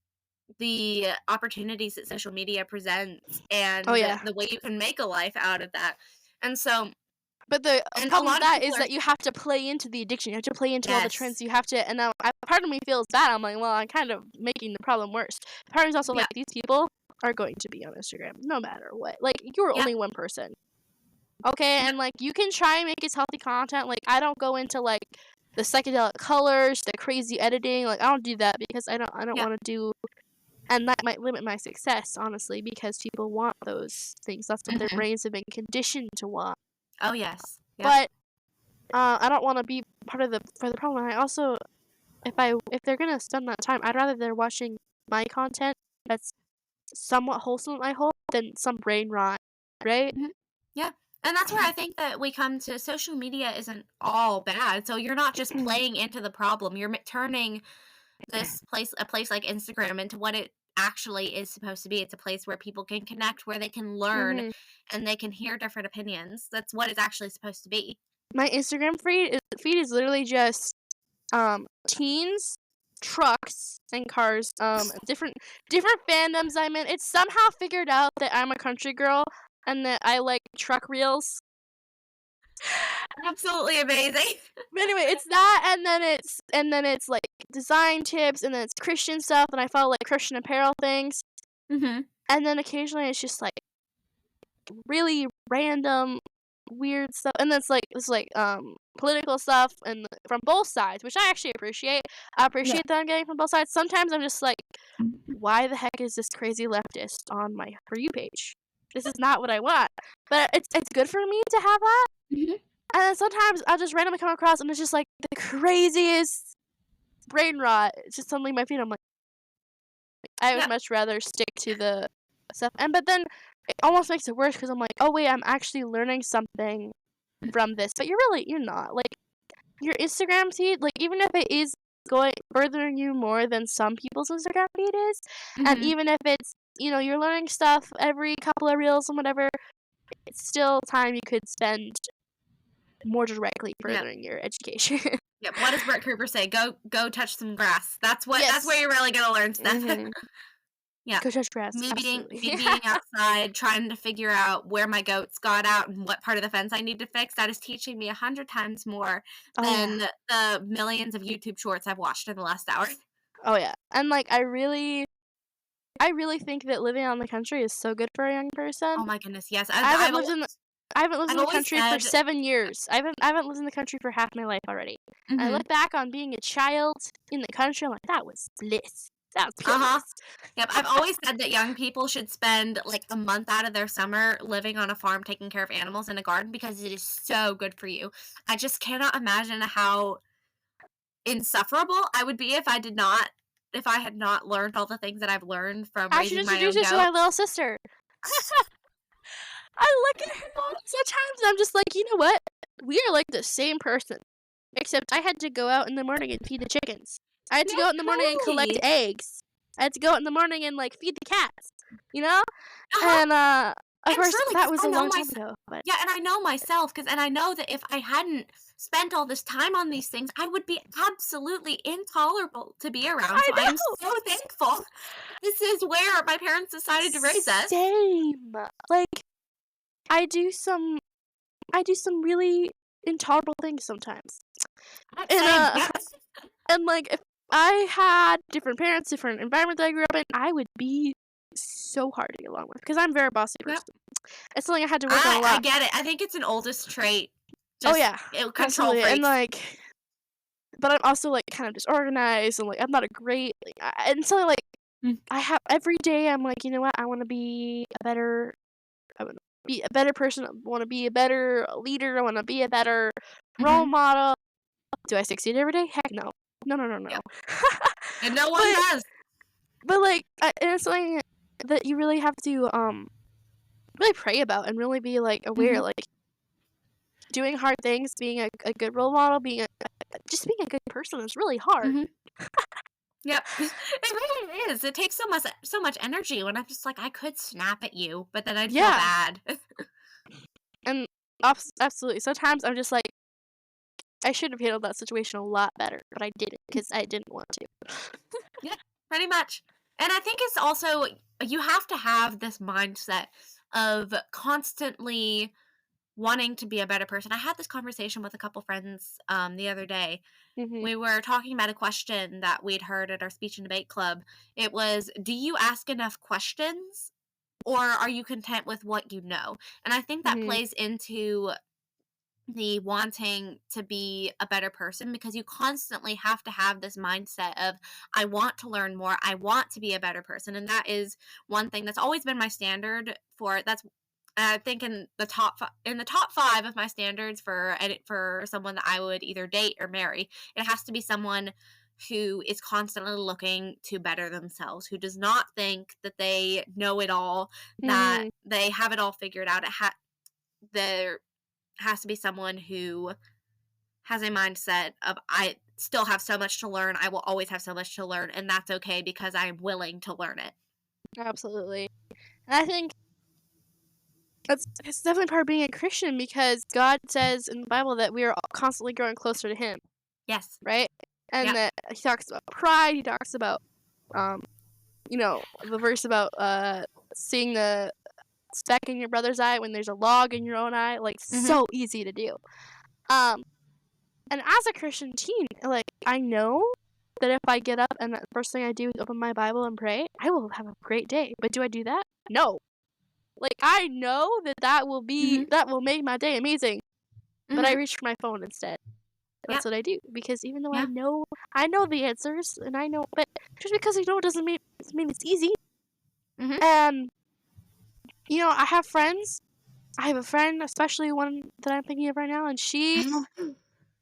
Speaker 2: the opportunities that social media presents
Speaker 1: Oh,
Speaker 2: and
Speaker 1: yeah.
Speaker 2: the way you can make a life out of that. And so
Speaker 1: But the
Speaker 2: and a
Speaker 1: problem with
Speaker 2: lot of
Speaker 1: that
Speaker 2: people
Speaker 1: is
Speaker 2: are
Speaker 1: that you have to play into the addiction, you have to play into all the
Speaker 2: yes.
Speaker 1: trends, you have to and now part of me feels bad, I'm like, "Well, I'm kind of making the problem worse." Part of me's also like,
Speaker 2: Yeah.
Speaker 1: "These people are going to be on Instagram no matter what." Like, you're
Speaker 2: Yep.
Speaker 1: only one person, okay?
Speaker 2: Yep.
Speaker 1: And, like, you can try and make it healthy content, like, I don't go into, like, the psychedelic colors, the crazy editing, like, I don't do that because I don't
Speaker 2: Yep.
Speaker 1: wanna do and that might limit my success, honestly, because people want those things, that's what their
Speaker 2: Mhm.
Speaker 1: brains have been conditioned to want.
Speaker 2: Oh yes. Yep.
Speaker 1: But I don't wanna be part of the problem. I also if they're gonna spend that time, I'd rather they're watching my content that's somewhat wholesome, I hope, than some brain rot, right?
Speaker 2: Mhm. Yeah. And that's where I think that we come to social media isn't all bad. So you're not just playing into the problem. You're turning a place like Instagram into what it actually is supposed to be. It's a place where people can connect, where they can learn,
Speaker 1: Mhm.
Speaker 2: and they can hear different opinions. That's what it's actually supposed to be.
Speaker 1: My Instagram feed is literally just, teens, trucks, and cars, different fandoms I'm in. It's somehow figured out that I'm a country girl and that I like truck reels.
Speaker 2: Absolutely amazing.
Speaker 1: But anyway, it's that, and then it's, like, design tips, and then it's Christian stuff, and I follow, like, Christian apparel things,
Speaker 2: Mhm.
Speaker 1: and then occasionally it's just, like, really random, weird stuff, and then political stuff and from both sides, which I actually appreciate. I
Speaker 2: Yeah.
Speaker 1: appreciate that I'm getting from both sides. Sometimes I'm just like, "Why the heck is this crazy leftist on my For You page? This is not what I want." But it's good for me to have that.
Speaker 2: Mhm.
Speaker 1: And then sometimes I'll just randomly come across and it's just like the craziest brain rot. It's just suddenly my feed. I'm like, I would
Speaker 2: Yeah.
Speaker 1: much rather stick to the stuff. And but then it almost makes it worse because I'm like, oh wait, I'm actually learning something from this. But you're not. Like your Instagram feed, like even if it is going furthering you more than some people's Instagram feed is, and
Speaker 2: Mhm.
Speaker 1: even if it's you're learning stuff every couple of reels and whatever, it's still time you could spend more directly
Speaker 2: Yep.
Speaker 1: furthering your education.
Speaker 2: Yep. What does Brett Cooper say? Go touch some grass. That's where
Speaker 1: Yes.
Speaker 2: you're really gonna learn stuff.
Speaker 1: Mhm.
Speaker 2: Yeah.
Speaker 1: Go touch grass,
Speaker 2: Me being
Speaker 1: absolutely.
Speaker 2: me being outside trying to figure out where my goats got out and what part of the fence I need to fix, that is teaching me 100 times more
Speaker 1: Oh, yeah.
Speaker 2: than the millions of YouTube shorts I've watched in the last hour.
Speaker 1: Oh, yeah, and, like, I really think that living out in the country is so good for a young person.
Speaker 2: Oh my goodness, yes.
Speaker 1: I haven't lived in the I haven't lived
Speaker 2: I've
Speaker 1: in the
Speaker 2: always
Speaker 1: country for
Speaker 2: said
Speaker 1: 7 years. I haven't lived in the country for half my life already. I
Speaker 2: mhm,
Speaker 1: look back on being a child in the country, I'm like, "That was bliss. That was pure
Speaker 2: uh-huh.
Speaker 1: bliss."
Speaker 2: Yep, I've always said that young people should spend, like, a month out of their summer living on a farm taking care of animals in a garden because it is so good for you. I just cannot imagine how insufferable I would be if I had not learned all the things that I've learned from
Speaker 1: I should
Speaker 2: raising my
Speaker 1: introduce
Speaker 2: own
Speaker 1: you to my
Speaker 2: goat.
Speaker 1: little sister. I look at her sometimes, and I'm just like, "You know what? We are like the same person, except I had to go out in the morning and feed the chickens. I had to
Speaker 2: Yeah,
Speaker 1: go out in the morning and collect
Speaker 2: totally.
Speaker 1: eggs. I had to go out in the morning and, like, feed the cats," you know?
Speaker 2: Uh-huh,
Speaker 1: And, of
Speaker 2: and
Speaker 1: course,
Speaker 2: truly,
Speaker 1: that
Speaker 2: because
Speaker 1: was
Speaker 2: I
Speaker 1: a
Speaker 2: know
Speaker 1: long time
Speaker 2: myself.
Speaker 1: ago, but
Speaker 2: Yeah, and I know myself, and I know that if I hadn't spent all this time on these things, I would be absolutely intolerable to be around,
Speaker 1: I
Speaker 2: so I am
Speaker 1: know!
Speaker 2: so thankful this is where my parents decided to raise us.
Speaker 1: Same. Like, I do some I do some really intolerable things sometimes. And,
Speaker 2: Same, yes.
Speaker 1: and, like, if I had different parents, different environment that I grew up in, I would be so hard to get along with because 'cause I'm a very bossy
Speaker 2: Yep.
Speaker 1: person. It's something I had to work on a
Speaker 2: I
Speaker 1: lot.
Speaker 2: get it. I think it's an oldest trait.
Speaker 1: Oh,
Speaker 2: Just
Speaker 1: yeah,
Speaker 2: control
Speaker 1: absolutely, and,
Speaker 2: freaks.
Speaker 1: like but I'm also, like, kind of disorganized and, like, I'm not a great like, and so, like,
Speaker 2: Mm,
Speaker 1: I have every day I'm like, "You know what? I wanna be a better person, I wanna be a better leader, I wanna be a better role
Speaker 2: mhm.
Speaker 1: model." Do I succeed every day? Heck no. No, no, no, no.
Speaker 2: Yep, and no one
Speaker 1: But
Speaker 2: does.
Speaker 1: like, and it's something that you really have to, really pray about and really be, like, aware,
Speaker 2: Mhm,
Speaker 1: like, doing hard things, being a good role model, being a just being a good person is really hard.
Speaker 2: mhm. Yep. It really is. It takes so much energy when I'm just like, "I could snap at you," but then I'd feel
Speaker 1: Yeah,
Speaker 2: bad.
Speaker 1: and absolutely. Sometimes I'm just like, "I should have handled that situation a lot better," but I didn't because I didn't want to.
Speaker 2: Yeah, pretty much. And I think it's also you have to have this mindset of constantly wanting to be a better person. I had this conversation with a couple friends, the other day.
Speaker 1: Mhm,
Speaker 2: We were talking about a question that we'd heard at our speech and debate club. It was, "Do you ask enough questions, or are you content with what you know?" And I think that
Speaker 1: mhm,
Speaker 2: plays into the wanting to be a better person because you constantly have to have this mindset of I want to learn more, I want to be a better person, and that is one thing that's always been my standard for that's I think in the top 5 of my standards for someone that I would either date or marry, it has to be someone who is constantly looking to better themselves, who does not think that they know it all, that
Speaker 1: mhm.
Speaker 2: they have it all figured out. There has to be someone who has a mindset of I still have so much to learn. I will always have so much to learn, and that's okay because I am willing to learn it.
Speaker 1: Absolutely. And I think it's definitely part of being a Christian because God says in the Bible that we are constantly growing closer to Him,
Speaker 2: Yes.
Speaker 1: right? And
Speaker 2: Yep.
Speaker 1: that He talks about pride. He talks about, um, the verse about seeing the speck in your brother's eye when there's a log in your own eye. Like
Speaker 2: Mhm.
Speaker 1: so easy to do. Um, and as a Christian teen, like I know that if I get up and the first thing I do is open my Bible and pray, I will have a great day. But do I do that? No. Like, I know that
Speaker 2: Mhm.
Speaker 1: that will make my day amazing, but I
Speaker 2: Mhm.
Speaker 1: reach for my phone instead. That's
Speaker 2: Yep.
Speaker 1: what I do, because even though
Speaker 2: Yeah.
Speaker 1: I know the answers, and I know but just because you know it doesn't mean it's easy,
Speaker 2: Mhm.
Speaker 1: and, I have friends I have a friend, especially one that I'm thinking of right now, and she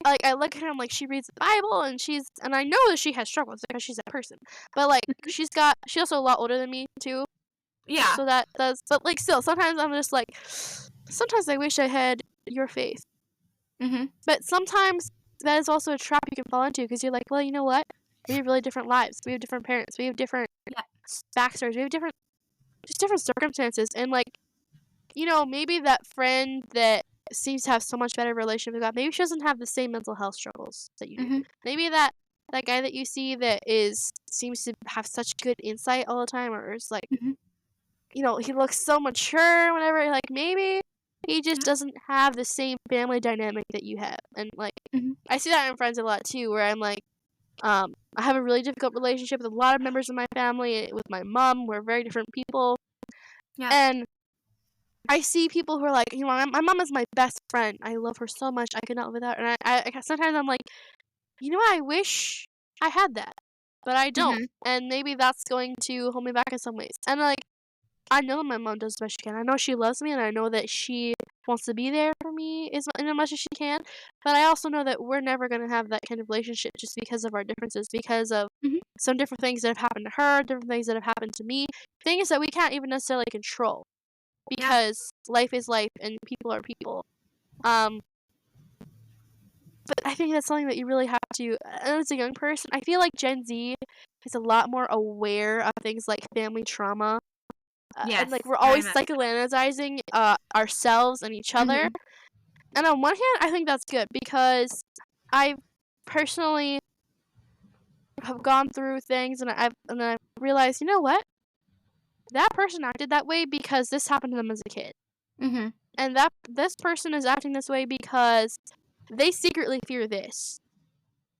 Speaker 1: like, I look at her, I'm like, she reads the Bible, and I know that she has struggles because she's a person, but, like, she's also a lot older than me too,
Speaker 2: Yeah.
Speaker 1: so that does but, like, still, sometimes I'm just like, sometimes I wish I had your faith.
Speaker 2: Mhm.
Speaker 1: But sometimes that is also a trap you can fall into because you're like, well, you know what? We have really different lives. We have different parents. We have different
Speaker 2: Yeah.
Speaker 1: backstories. We have just different circumstances. And like, maybe that friend that seems to have so much better relationship with God, maybe she doesn't have the same mental health struggles that you do.
Speaker 2: Mhm.
Speaker 1: Maybe that that guy that you see that seems to have such good insight all the time, or is like,
Speaker 2: Mhm.
Speaker 1: he looks so mature whenever, like, maybe he just
Speaker 2: Yeah.
Speaker 1: doesn't have the same family dynamic that you have, and, like,
Speaker 2: Mhm.
Speaker 1: I see that in friends a lot too, where I'm like, I have a really difficult relationship with a lot of members of my family, with my mom, we're very different people,
Speaker 2: Yeah.
Speaker 1: and I see people who are like, my mom is my best friend, I love her so much, I could not live without her, and sometimes I'm like, I wish I had that, but I don't,
Speaker 2: Mhm.
Speaker 1: and maybe that's going to hold me back in some ways, and, like, I know my mom does the best she can. I know she loves me, and I know that she wants to be there for me as much as she can, but I also know that we're never gonna have that kind of relationship just because of our differences, because of
Speaker 2: Mhm.
Speaker 1: some different things that have happened to her, different things that have happened to me, things that we can't even necessarily control
Speaker 2: Yeah.
Speaker 1: because life is life and people are people. Um, but I think that's something that you really have to as a young person, I feel like Gen Z is a lot more aware of things like family trauma, and, like,
Speaker 2: Yes,
Speaker 1: we're
Speaker 2: very
Speaker 1: always
Speaker 2: much so.
Speaker 1: psychoanalyzing, ourselves and each other,
Speaker 2: Mhm.
Speaker 1: and on one hand, I think that's good because I personally have gone through things and I've realized, "You know what? That person acted that way because this happened to them as a kid,
Speaker 2: Mhm.
Speaker 1: and that this person is acting this way because they secretly fear this."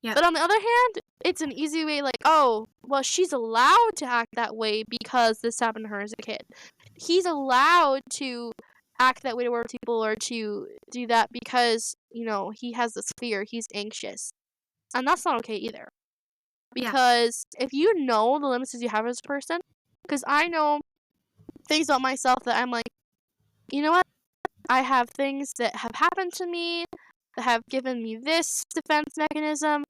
Speaker 2: Yep.
Speaker 1: But on the other hand, it's an easy way like, "Oh, well, she's allowed to act that way because this happened to her as a kid. He's allowed to act that way towards people or to do that because, he has this fear, he's anxious." And that's not okay either.
Speaker 2: Yeah.
Speaker 1: Because if you know the limits you have as a person, because I know things about myself that I'm like, "You know what? I have things that have happened to me that have given me this defense mechanism.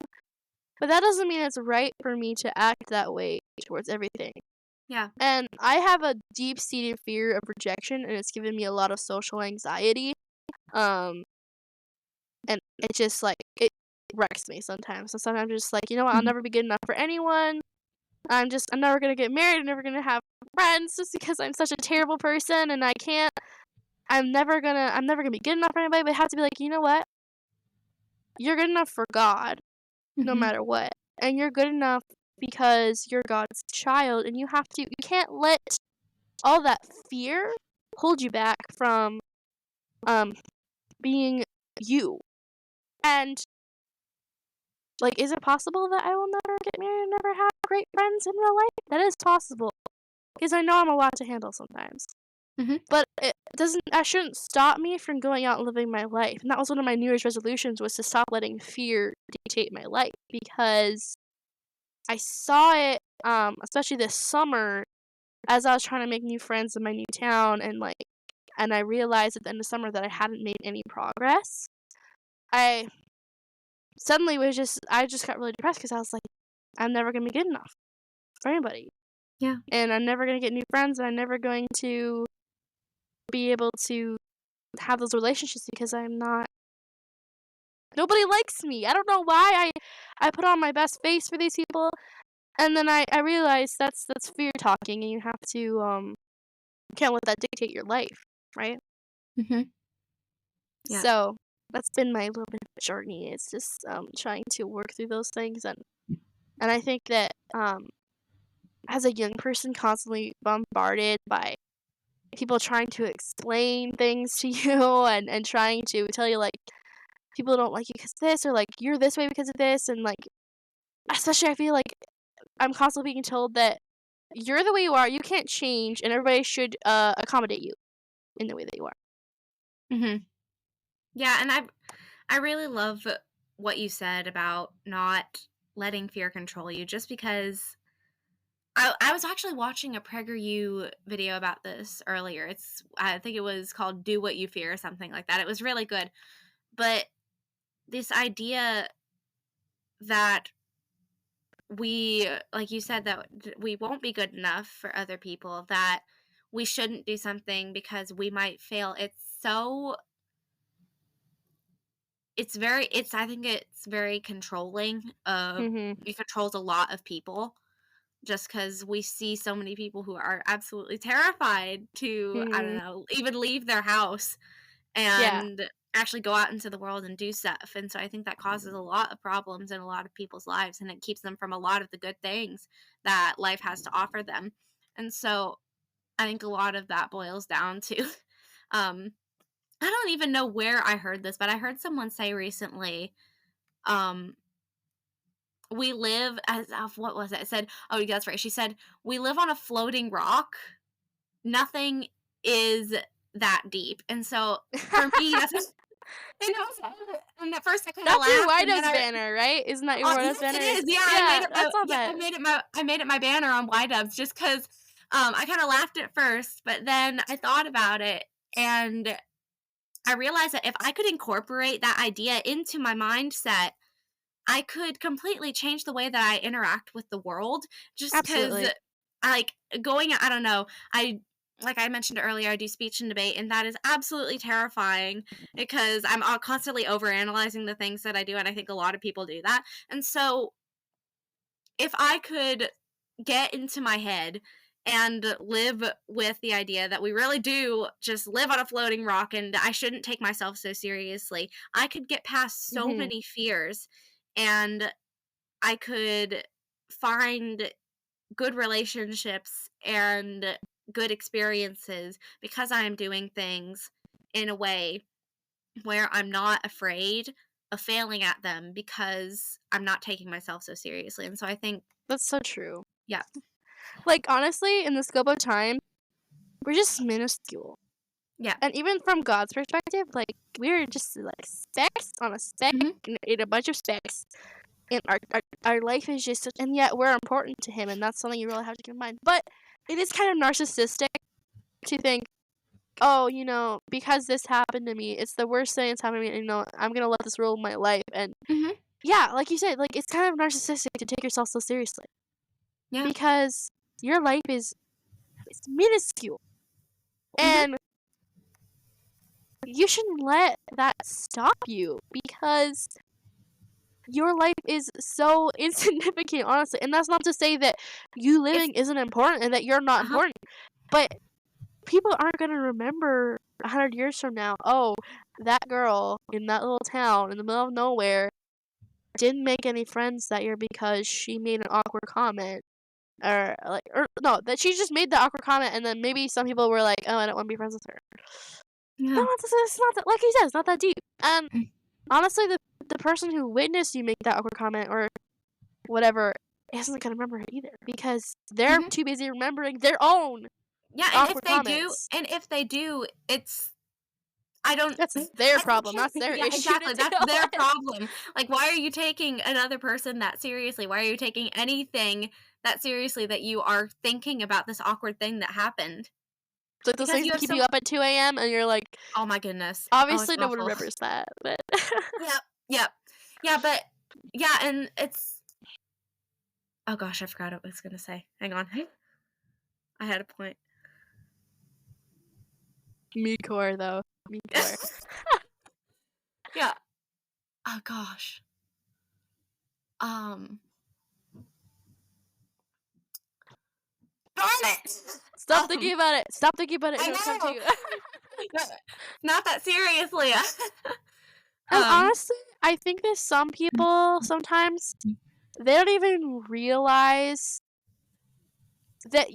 Speaker 1: But that doesn't mean it's right for me to act that way towards everything."
Speaker 2: Yeah.
Speaker 1: And I have a deep-seated fear of rejection, and it's given me a lot of social anxiety. Um, and it just like it wrecks me sometimes. So sometimes I'm just like, you know what, I'll
Speaker 2: Mhm.
Speaker 1: never be good enough for anyone. I'm never gonna get married, I'm never gonna have friends just because I'm such a terrible person and I can't I'm never gonna be good enough for anybody, but I have to be like, you know what? You're good enough for God. No
Speaker 2: Mhm.
Speaker 1: matter what. And you're good enough because you're God's child, and you can't let all that fear hold you back from, um, being you. And, like, is it possible that I will never get married and never have great friends in real life? That is possible, because I know I'm a lot to handle sometimes.
Speaker 2: Mhm.
Speaker 1: But that shouldn't stop me from going out and living my life, and that was one of my New Year's resolutions was to stop letting fear dictate my life, because I saw it, especially this summer as I was trying to make new friends in my new town and I realized at the end of summer that I hadn't made any progress. I suddenly I just got really depressed because I was like, I'm never gonna be good enough for anybody.
Speaker 2: Yeah.
Speaker 1: And I'm never gonna get new friends and I'm never going to be able to have those relationships because nobody likes me. I don't know why I put on my best face for these people and then I realized that's fear talking and you have to can't let that dictate your life, right?
Speaker 2: Mhm. Yeah.
Speaker 1: So, that's been my little bit of a journey, it's just, trying to work through those things, and I think that, as a young person constantly bombarded by people trying to explain things to you and trying to tell you, like, people don't like you because of this or, like, you're this way because of this, and, like, especially I feel like I'm constantly being told that you're the way you are, you can't change, and everybody should, accommodate you in the way that you are.
Speaker 2: Mhm. Yeah, and I really love what you said about not letting fear control you just because I was actually watching a PragerU video about this earlier. I think it was called "Do What You Fear" or something like that. It was really good. But this idea that like you said, that we won't be good enough for other people, that we shouldn't do something because we might fail. I think it's very controlling.
Speaker 1: Mhm.
Speaker 2: It controls a lot of people just because we see so many people who are absolutely terrified to, I don't
Speaker 1: Mhm.
Speaker 2: know, even leave their house.
Speaker 1: Yeah.
Speaker 2: And actually go out into the world and do stuff. And so I think that causes a lot of problems in a lot of people's lives, and it keeps them from a lot of the good things that life has to offer them. And so I think a lot of that boils down to um I don't even know where I heard this, but I heard someone say recently, um we live as of what was it? It said, oh, yeah, that's right. She said, we live on a floating rock. Nothing is that deep. And so for me, that's and I was and at first I kind of
Speaker 1: That's your
Speaker 2: laughed,
Speaker 1: White
Speaker 2: and then
Speaker 1: House
Speaker 2: I
Speaker 1: banner, right? Isn't that your White House
Speaker 2: yes, it
Speaker 1: banner?
Speaker 2: is. Yeah, I made
Speaker 1: Yeah,
Speaker 2: it my
Speaker 1: that's on
Speaker 2: yeah,
Speaker 1: that.
Speaker 2: I made it my banner on Y Dubs just because I kind of laughed at first, but then I thought about it, and I realized that if I could incorporate that idea into my mindset, I could completely change the way that I interact with the world. Just because,
Speaker 1: Absolutely.
Speaker 2: like, I don't know, like I mentioned earlier, I do speech and debate, and that is absolutely terrifying because I'm constantly overanalyzing the things that I do, and I think a lot of people do that. And so, if I could get into my head and live with the idea that we really do just live on a floating rock and I shouldn't take myself so seriously, I could get past so
Speaker 1: Mhm.
Speaker 2: many fears, and I could find good relationships and good experiences because I am doing things in a way where I'm not afraid of failing at them because I'm not taking myself so seriously. And so I think,
Speaker 1: That's so true.
Speaker 2: yeah,
Speaker 1: Like, honestly, in the scope of time, we're just minuscule.
Speaker 2: yeah,
Speaker 1: And even from God's perspective, like, we're just, like, specks on a speck
Speaker 2: hmm
Speaker 1: in a bunch of specks. And our life is just and yet we're important to him, and that's something you really have to keep in mind. But it is kind of narcissistic to think, "Oh, because this happened to me, it's the worst thing that's happened to me, and, I'm gonna let this rule my life." And
Speaker 2: hmm
Speaker 1: yeah, like you said, like, it's kind of narcissistic to take yourself so seriously
Speaker 2: yeah,
Speaker 1: because your life is minuscule,
Speaker 2: hmm
Speaker 1: and you shouldn't let that stop you because your life is so insignificant, honestly. And that's not to say that you
Speaker 2: if
Speaker 1: living isn't important and that you're not
Speaker 2: uh-huh,
Speaker 1: important, but people aren't gonna remember 100 years from now, oh, that girl in that little town in the middle of nowhere didn't make any friends that year because she made an awkward comment. Or no, that she just made the awkward comment, and then maybe some people were like, oh, I don't want to be friends with her. No,
Speaker 2: yeah,
Speaker 1: it's not that, like you said, it's not that deep. And honestly, the person who witnessed you make that awkward comment or whatever isn't gonna remember it either because they're
Speaker 2: hmm
Speaker 1: too busy remembering their own
Speaker 2: yeah,
Speaker 1: awkward comments.
Speaker 2: and if they do, it's I don't
Speaker 1: That's their
Speaker 2: I think
Speaker 1: problem. That's their
Speaker 2: yeah,
Speaker 1: issue to
Speaker 2: exactly,
Speaker 1: deal
Speaker 2: that's their
Speaker 1: with.
Speaker 2: problem. Like, why are you taking another person that seriously? Why are you taking anything that seriously that you are thinking about this awkward thing that happened?
Speaker 1: Like those
Speaker 2: Because
Speaker 1: things
Speaker 2: you
Speaker 1: that
Speaker 2: have
Speaker 1: keep you
Speaker 2: so
Speaker 1: up at 2 a.m. and you're like,
Speaker 2: oh my goodness. Oh, it's
Speaker 1: obviously no one
Speaker 2: awful.
Speaker 1: remembers that, but
Speaker 2: Yep, yep. Yeah, but yeah, and it's oh gosh, I forgot what I was gonna say. Hang on. I had a point.
Speaker 1: me core though. Me core.
Speaker 2: Yeah. Oh gosh. Um, darn it!
Speaker 1: Stop thinking about it. Stop thinking about it.
Speaker 2: I
Speaker 1: It'll come to
Speaker 2: know.
Speaker 1: you.
Speaker 2: Not not that seriously.
Speaker 1: And
Speaker 2: Um,
Speaker 1: honestly, I think that some people sometimes they don't even realize that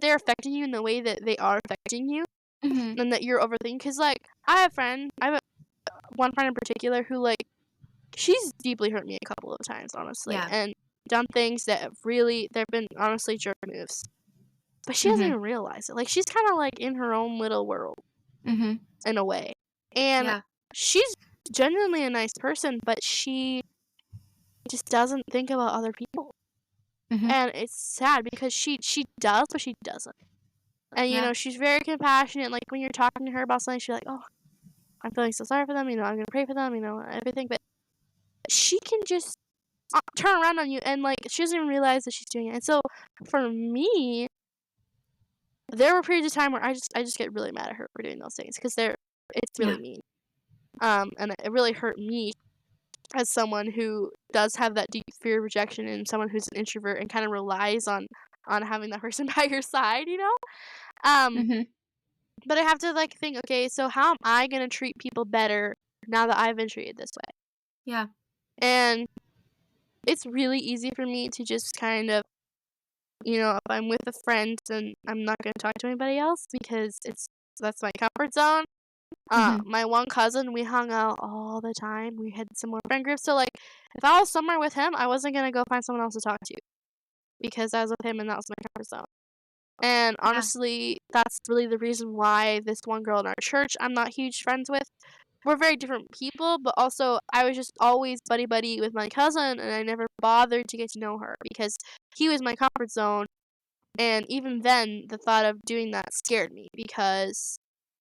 Speaker 1: they're affecting you in the way that they are affecting you
Speaker 2: mhm,
Speaker 1: and that you're overthinking. Because like I have one friend in particular who like she's deeply hurt me a couple of times, honestly,
Speaker 2: yeah,
Speaker 1: and done things that have really they've been honestly jerk moves. But she doesn't
Speaker 2: mhm,
Speaker 1: even realize it. Like she's kind of like in her own little world
Speaker 2: mhm,
Speaker 1: in a way, and
Speaker 2: yeah,
Speaker 1: she's genuinely a nice person, but she just doesn't think about other people,
Speaker 2: mhm,
Speaker 1: and it's sad because she does, but she doesn't. And
Speaker 2: yeah,
Speaker 1: she's very compassionate. Like when you're talking to her about something, she's like, "Oh, I'm feeling so sorry for them. I'm gonna pray for them. Everything." But she can just turn around on you, and like she doesn't even realize that she's doing it. And so for me, there were periods of time where I just get really mad at her for doing those things because it's
Speaker 2: yeah,
Speaker 1: really mean. And it really hurt me as someone who does have that deep fear of rejection and someone who's an introvert and kind of relies on having that person by your side. Um,
Speaker 2: mhm,
Speaker 1: but I have to like think, okay, so how am I gonna treat people better now that I've been treated this way.
Speaker 2: Yeah.
Speaker 1: And it's really easy for me to just kind of, if I'm with a friend, then I'm not gonna talk to anybody else because that's my comfort zone.
Speaker 2: Mhm.
Speaker 1: My one cousin, we hung out all the time. We had similar friend groups, so, like, if I was somewhere with him, I wasn't gonna go find someone else to talk to because I was with him and that was my comfort zone. And
Speaker 2: Yeah.
Speaker 1: honestly, that's really the reason why this one girl in our church I'm not huge friends with. We're very different people, but also I was just always buddy with my cousin, and I never bothered to get to know her because he was my comfort zone. And even then, the thought of doing that scared me because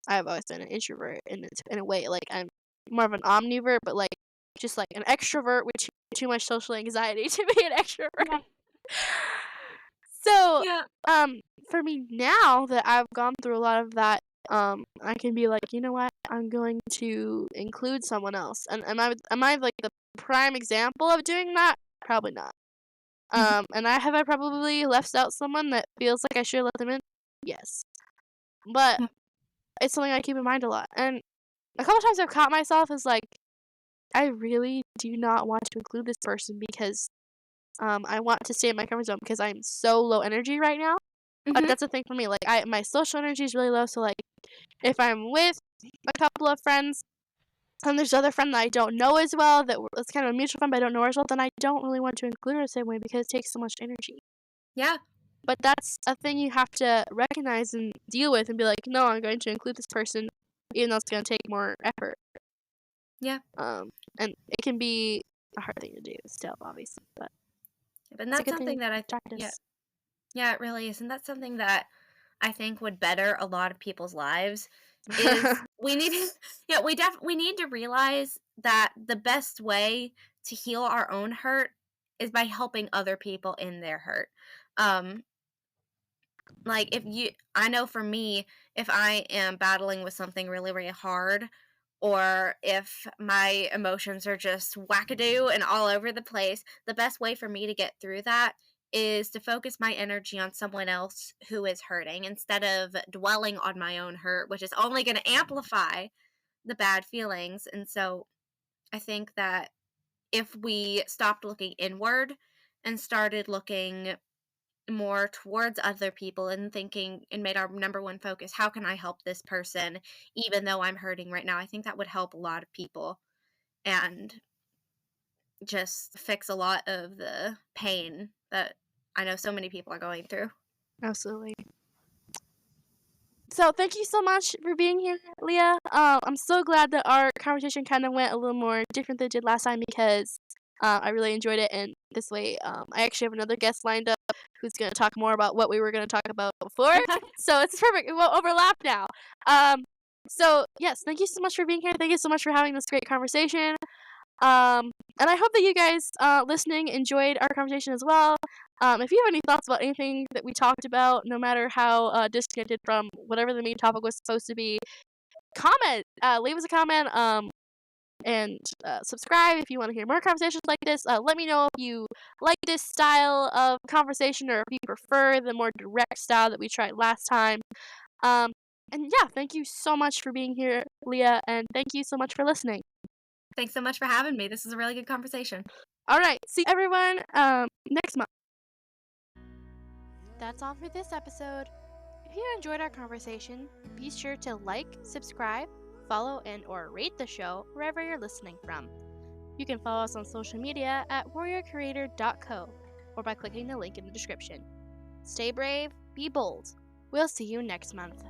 Speaker 1: I've always been an introvert in a way. Like, I'm more of an omnivert, but like just like an extrovert with too much social anxiety to be an extrovert.
Speaker 2: Yeah.
Speaker 1: So,
Speaker 2: Yeah.
Speaker 1: um, for me now that I've gone through a lot of that, I can be like, you know what? I'm going to include someone else. And am I like the prime example of doing that? Probably not.
Speaker 2: Mhm.
Speaker 1: And I probably left out someone that feels like I should let them in? Yes. But
Speaker 2: Yeah.
Speaker 1: it's something I keep in mind a lot. And a couple times I've caught myself as like, I really do not want to include this person because I want to stay in my comfort zone because I'm so low energy right now.
Speaker 2: Mhm.
Speaker 1: That's a thing for me. Like, my social energy is really low. So like, if I'm with a couple of friends and there's other friend that I don't know as well, it's kind of a mutual friend, but I don't know her as well, then I don't really want to include her the same way because it takes so much energy.
Speaker 2: Yeah.
Speaker 1: But that's a thing you have to recognize and deal with and be like, no, I'm going to include this person, even though it's going to take more effort.
Speaker 2: Yeah.
Speaker 1: And it can be a hard thing to do still, obviously, but
Speaker 2: And
Speaker 1: it's a
Speaker 2: that's
Speaker 1: good thing
Speaker 2: something that
Speaker 1: to
Speaker 2: yeah.
Speaker 1: practice.
Speaker 2: Yeah, it really is, and that's something that I think would better a lot of people's lives is we need yeah, we need to realize that the best way to heal our own hurt is by helping other people in their hurt. Um, like if you I know for me, if I am battling with something really, really hard, or if my emotions are just wackadoo and all over the place, the best way for me to get through that is to focus my energy on someone else who is hurting instead of dwelling on my own hurt, which is only going to amplify the bad feelings. And so I think that if we stopped looking inward and started looking more towards other people and thinking and made our number one focus, how can I help this person even though I'm hurting right now? I think that would help a lot of people and just fix a lot of the pain that I know so many people are going through.
Speaker 1: Absolutely. So thank you so much for being here, Leah. I'm so glad that our conversation kind of went a little more different than it did last time because I really enjoyed it. And this way, I actually have another guest lined up who's going to talk more about what we were going to talk about before. So it's perfect. It won't overlap now. Um, so yes, thank you so much for being here. Thank you so much for having this great conversation. And I hope that you guys listening enjoyed our conversation as well. If you have any thoughts about anything that we talked about, no matter how disconnected from whatever the main topic was supposed to be, comment. Leave us a comment. And subscribe if you want to hear more conversations like this. Let me know if you like this style of conversation or if you prefer the more direct style that we tried last time. Um, and yeah, thank you so much for being here, Leah, and thank you so much for listening.
Speaker 2: Thanks so much for having me. This is a really good conversation.
Speaker 1: All right, see everyone next month. That's all for this episode. If you enjoyed our conversation, be sure to like, subscribe, follow, and or rate the show wherever you're listening from. You can follow us on social media at warriorcreator.co or by clicking the link in the description. Stay brave, be bold. We'll see you next month.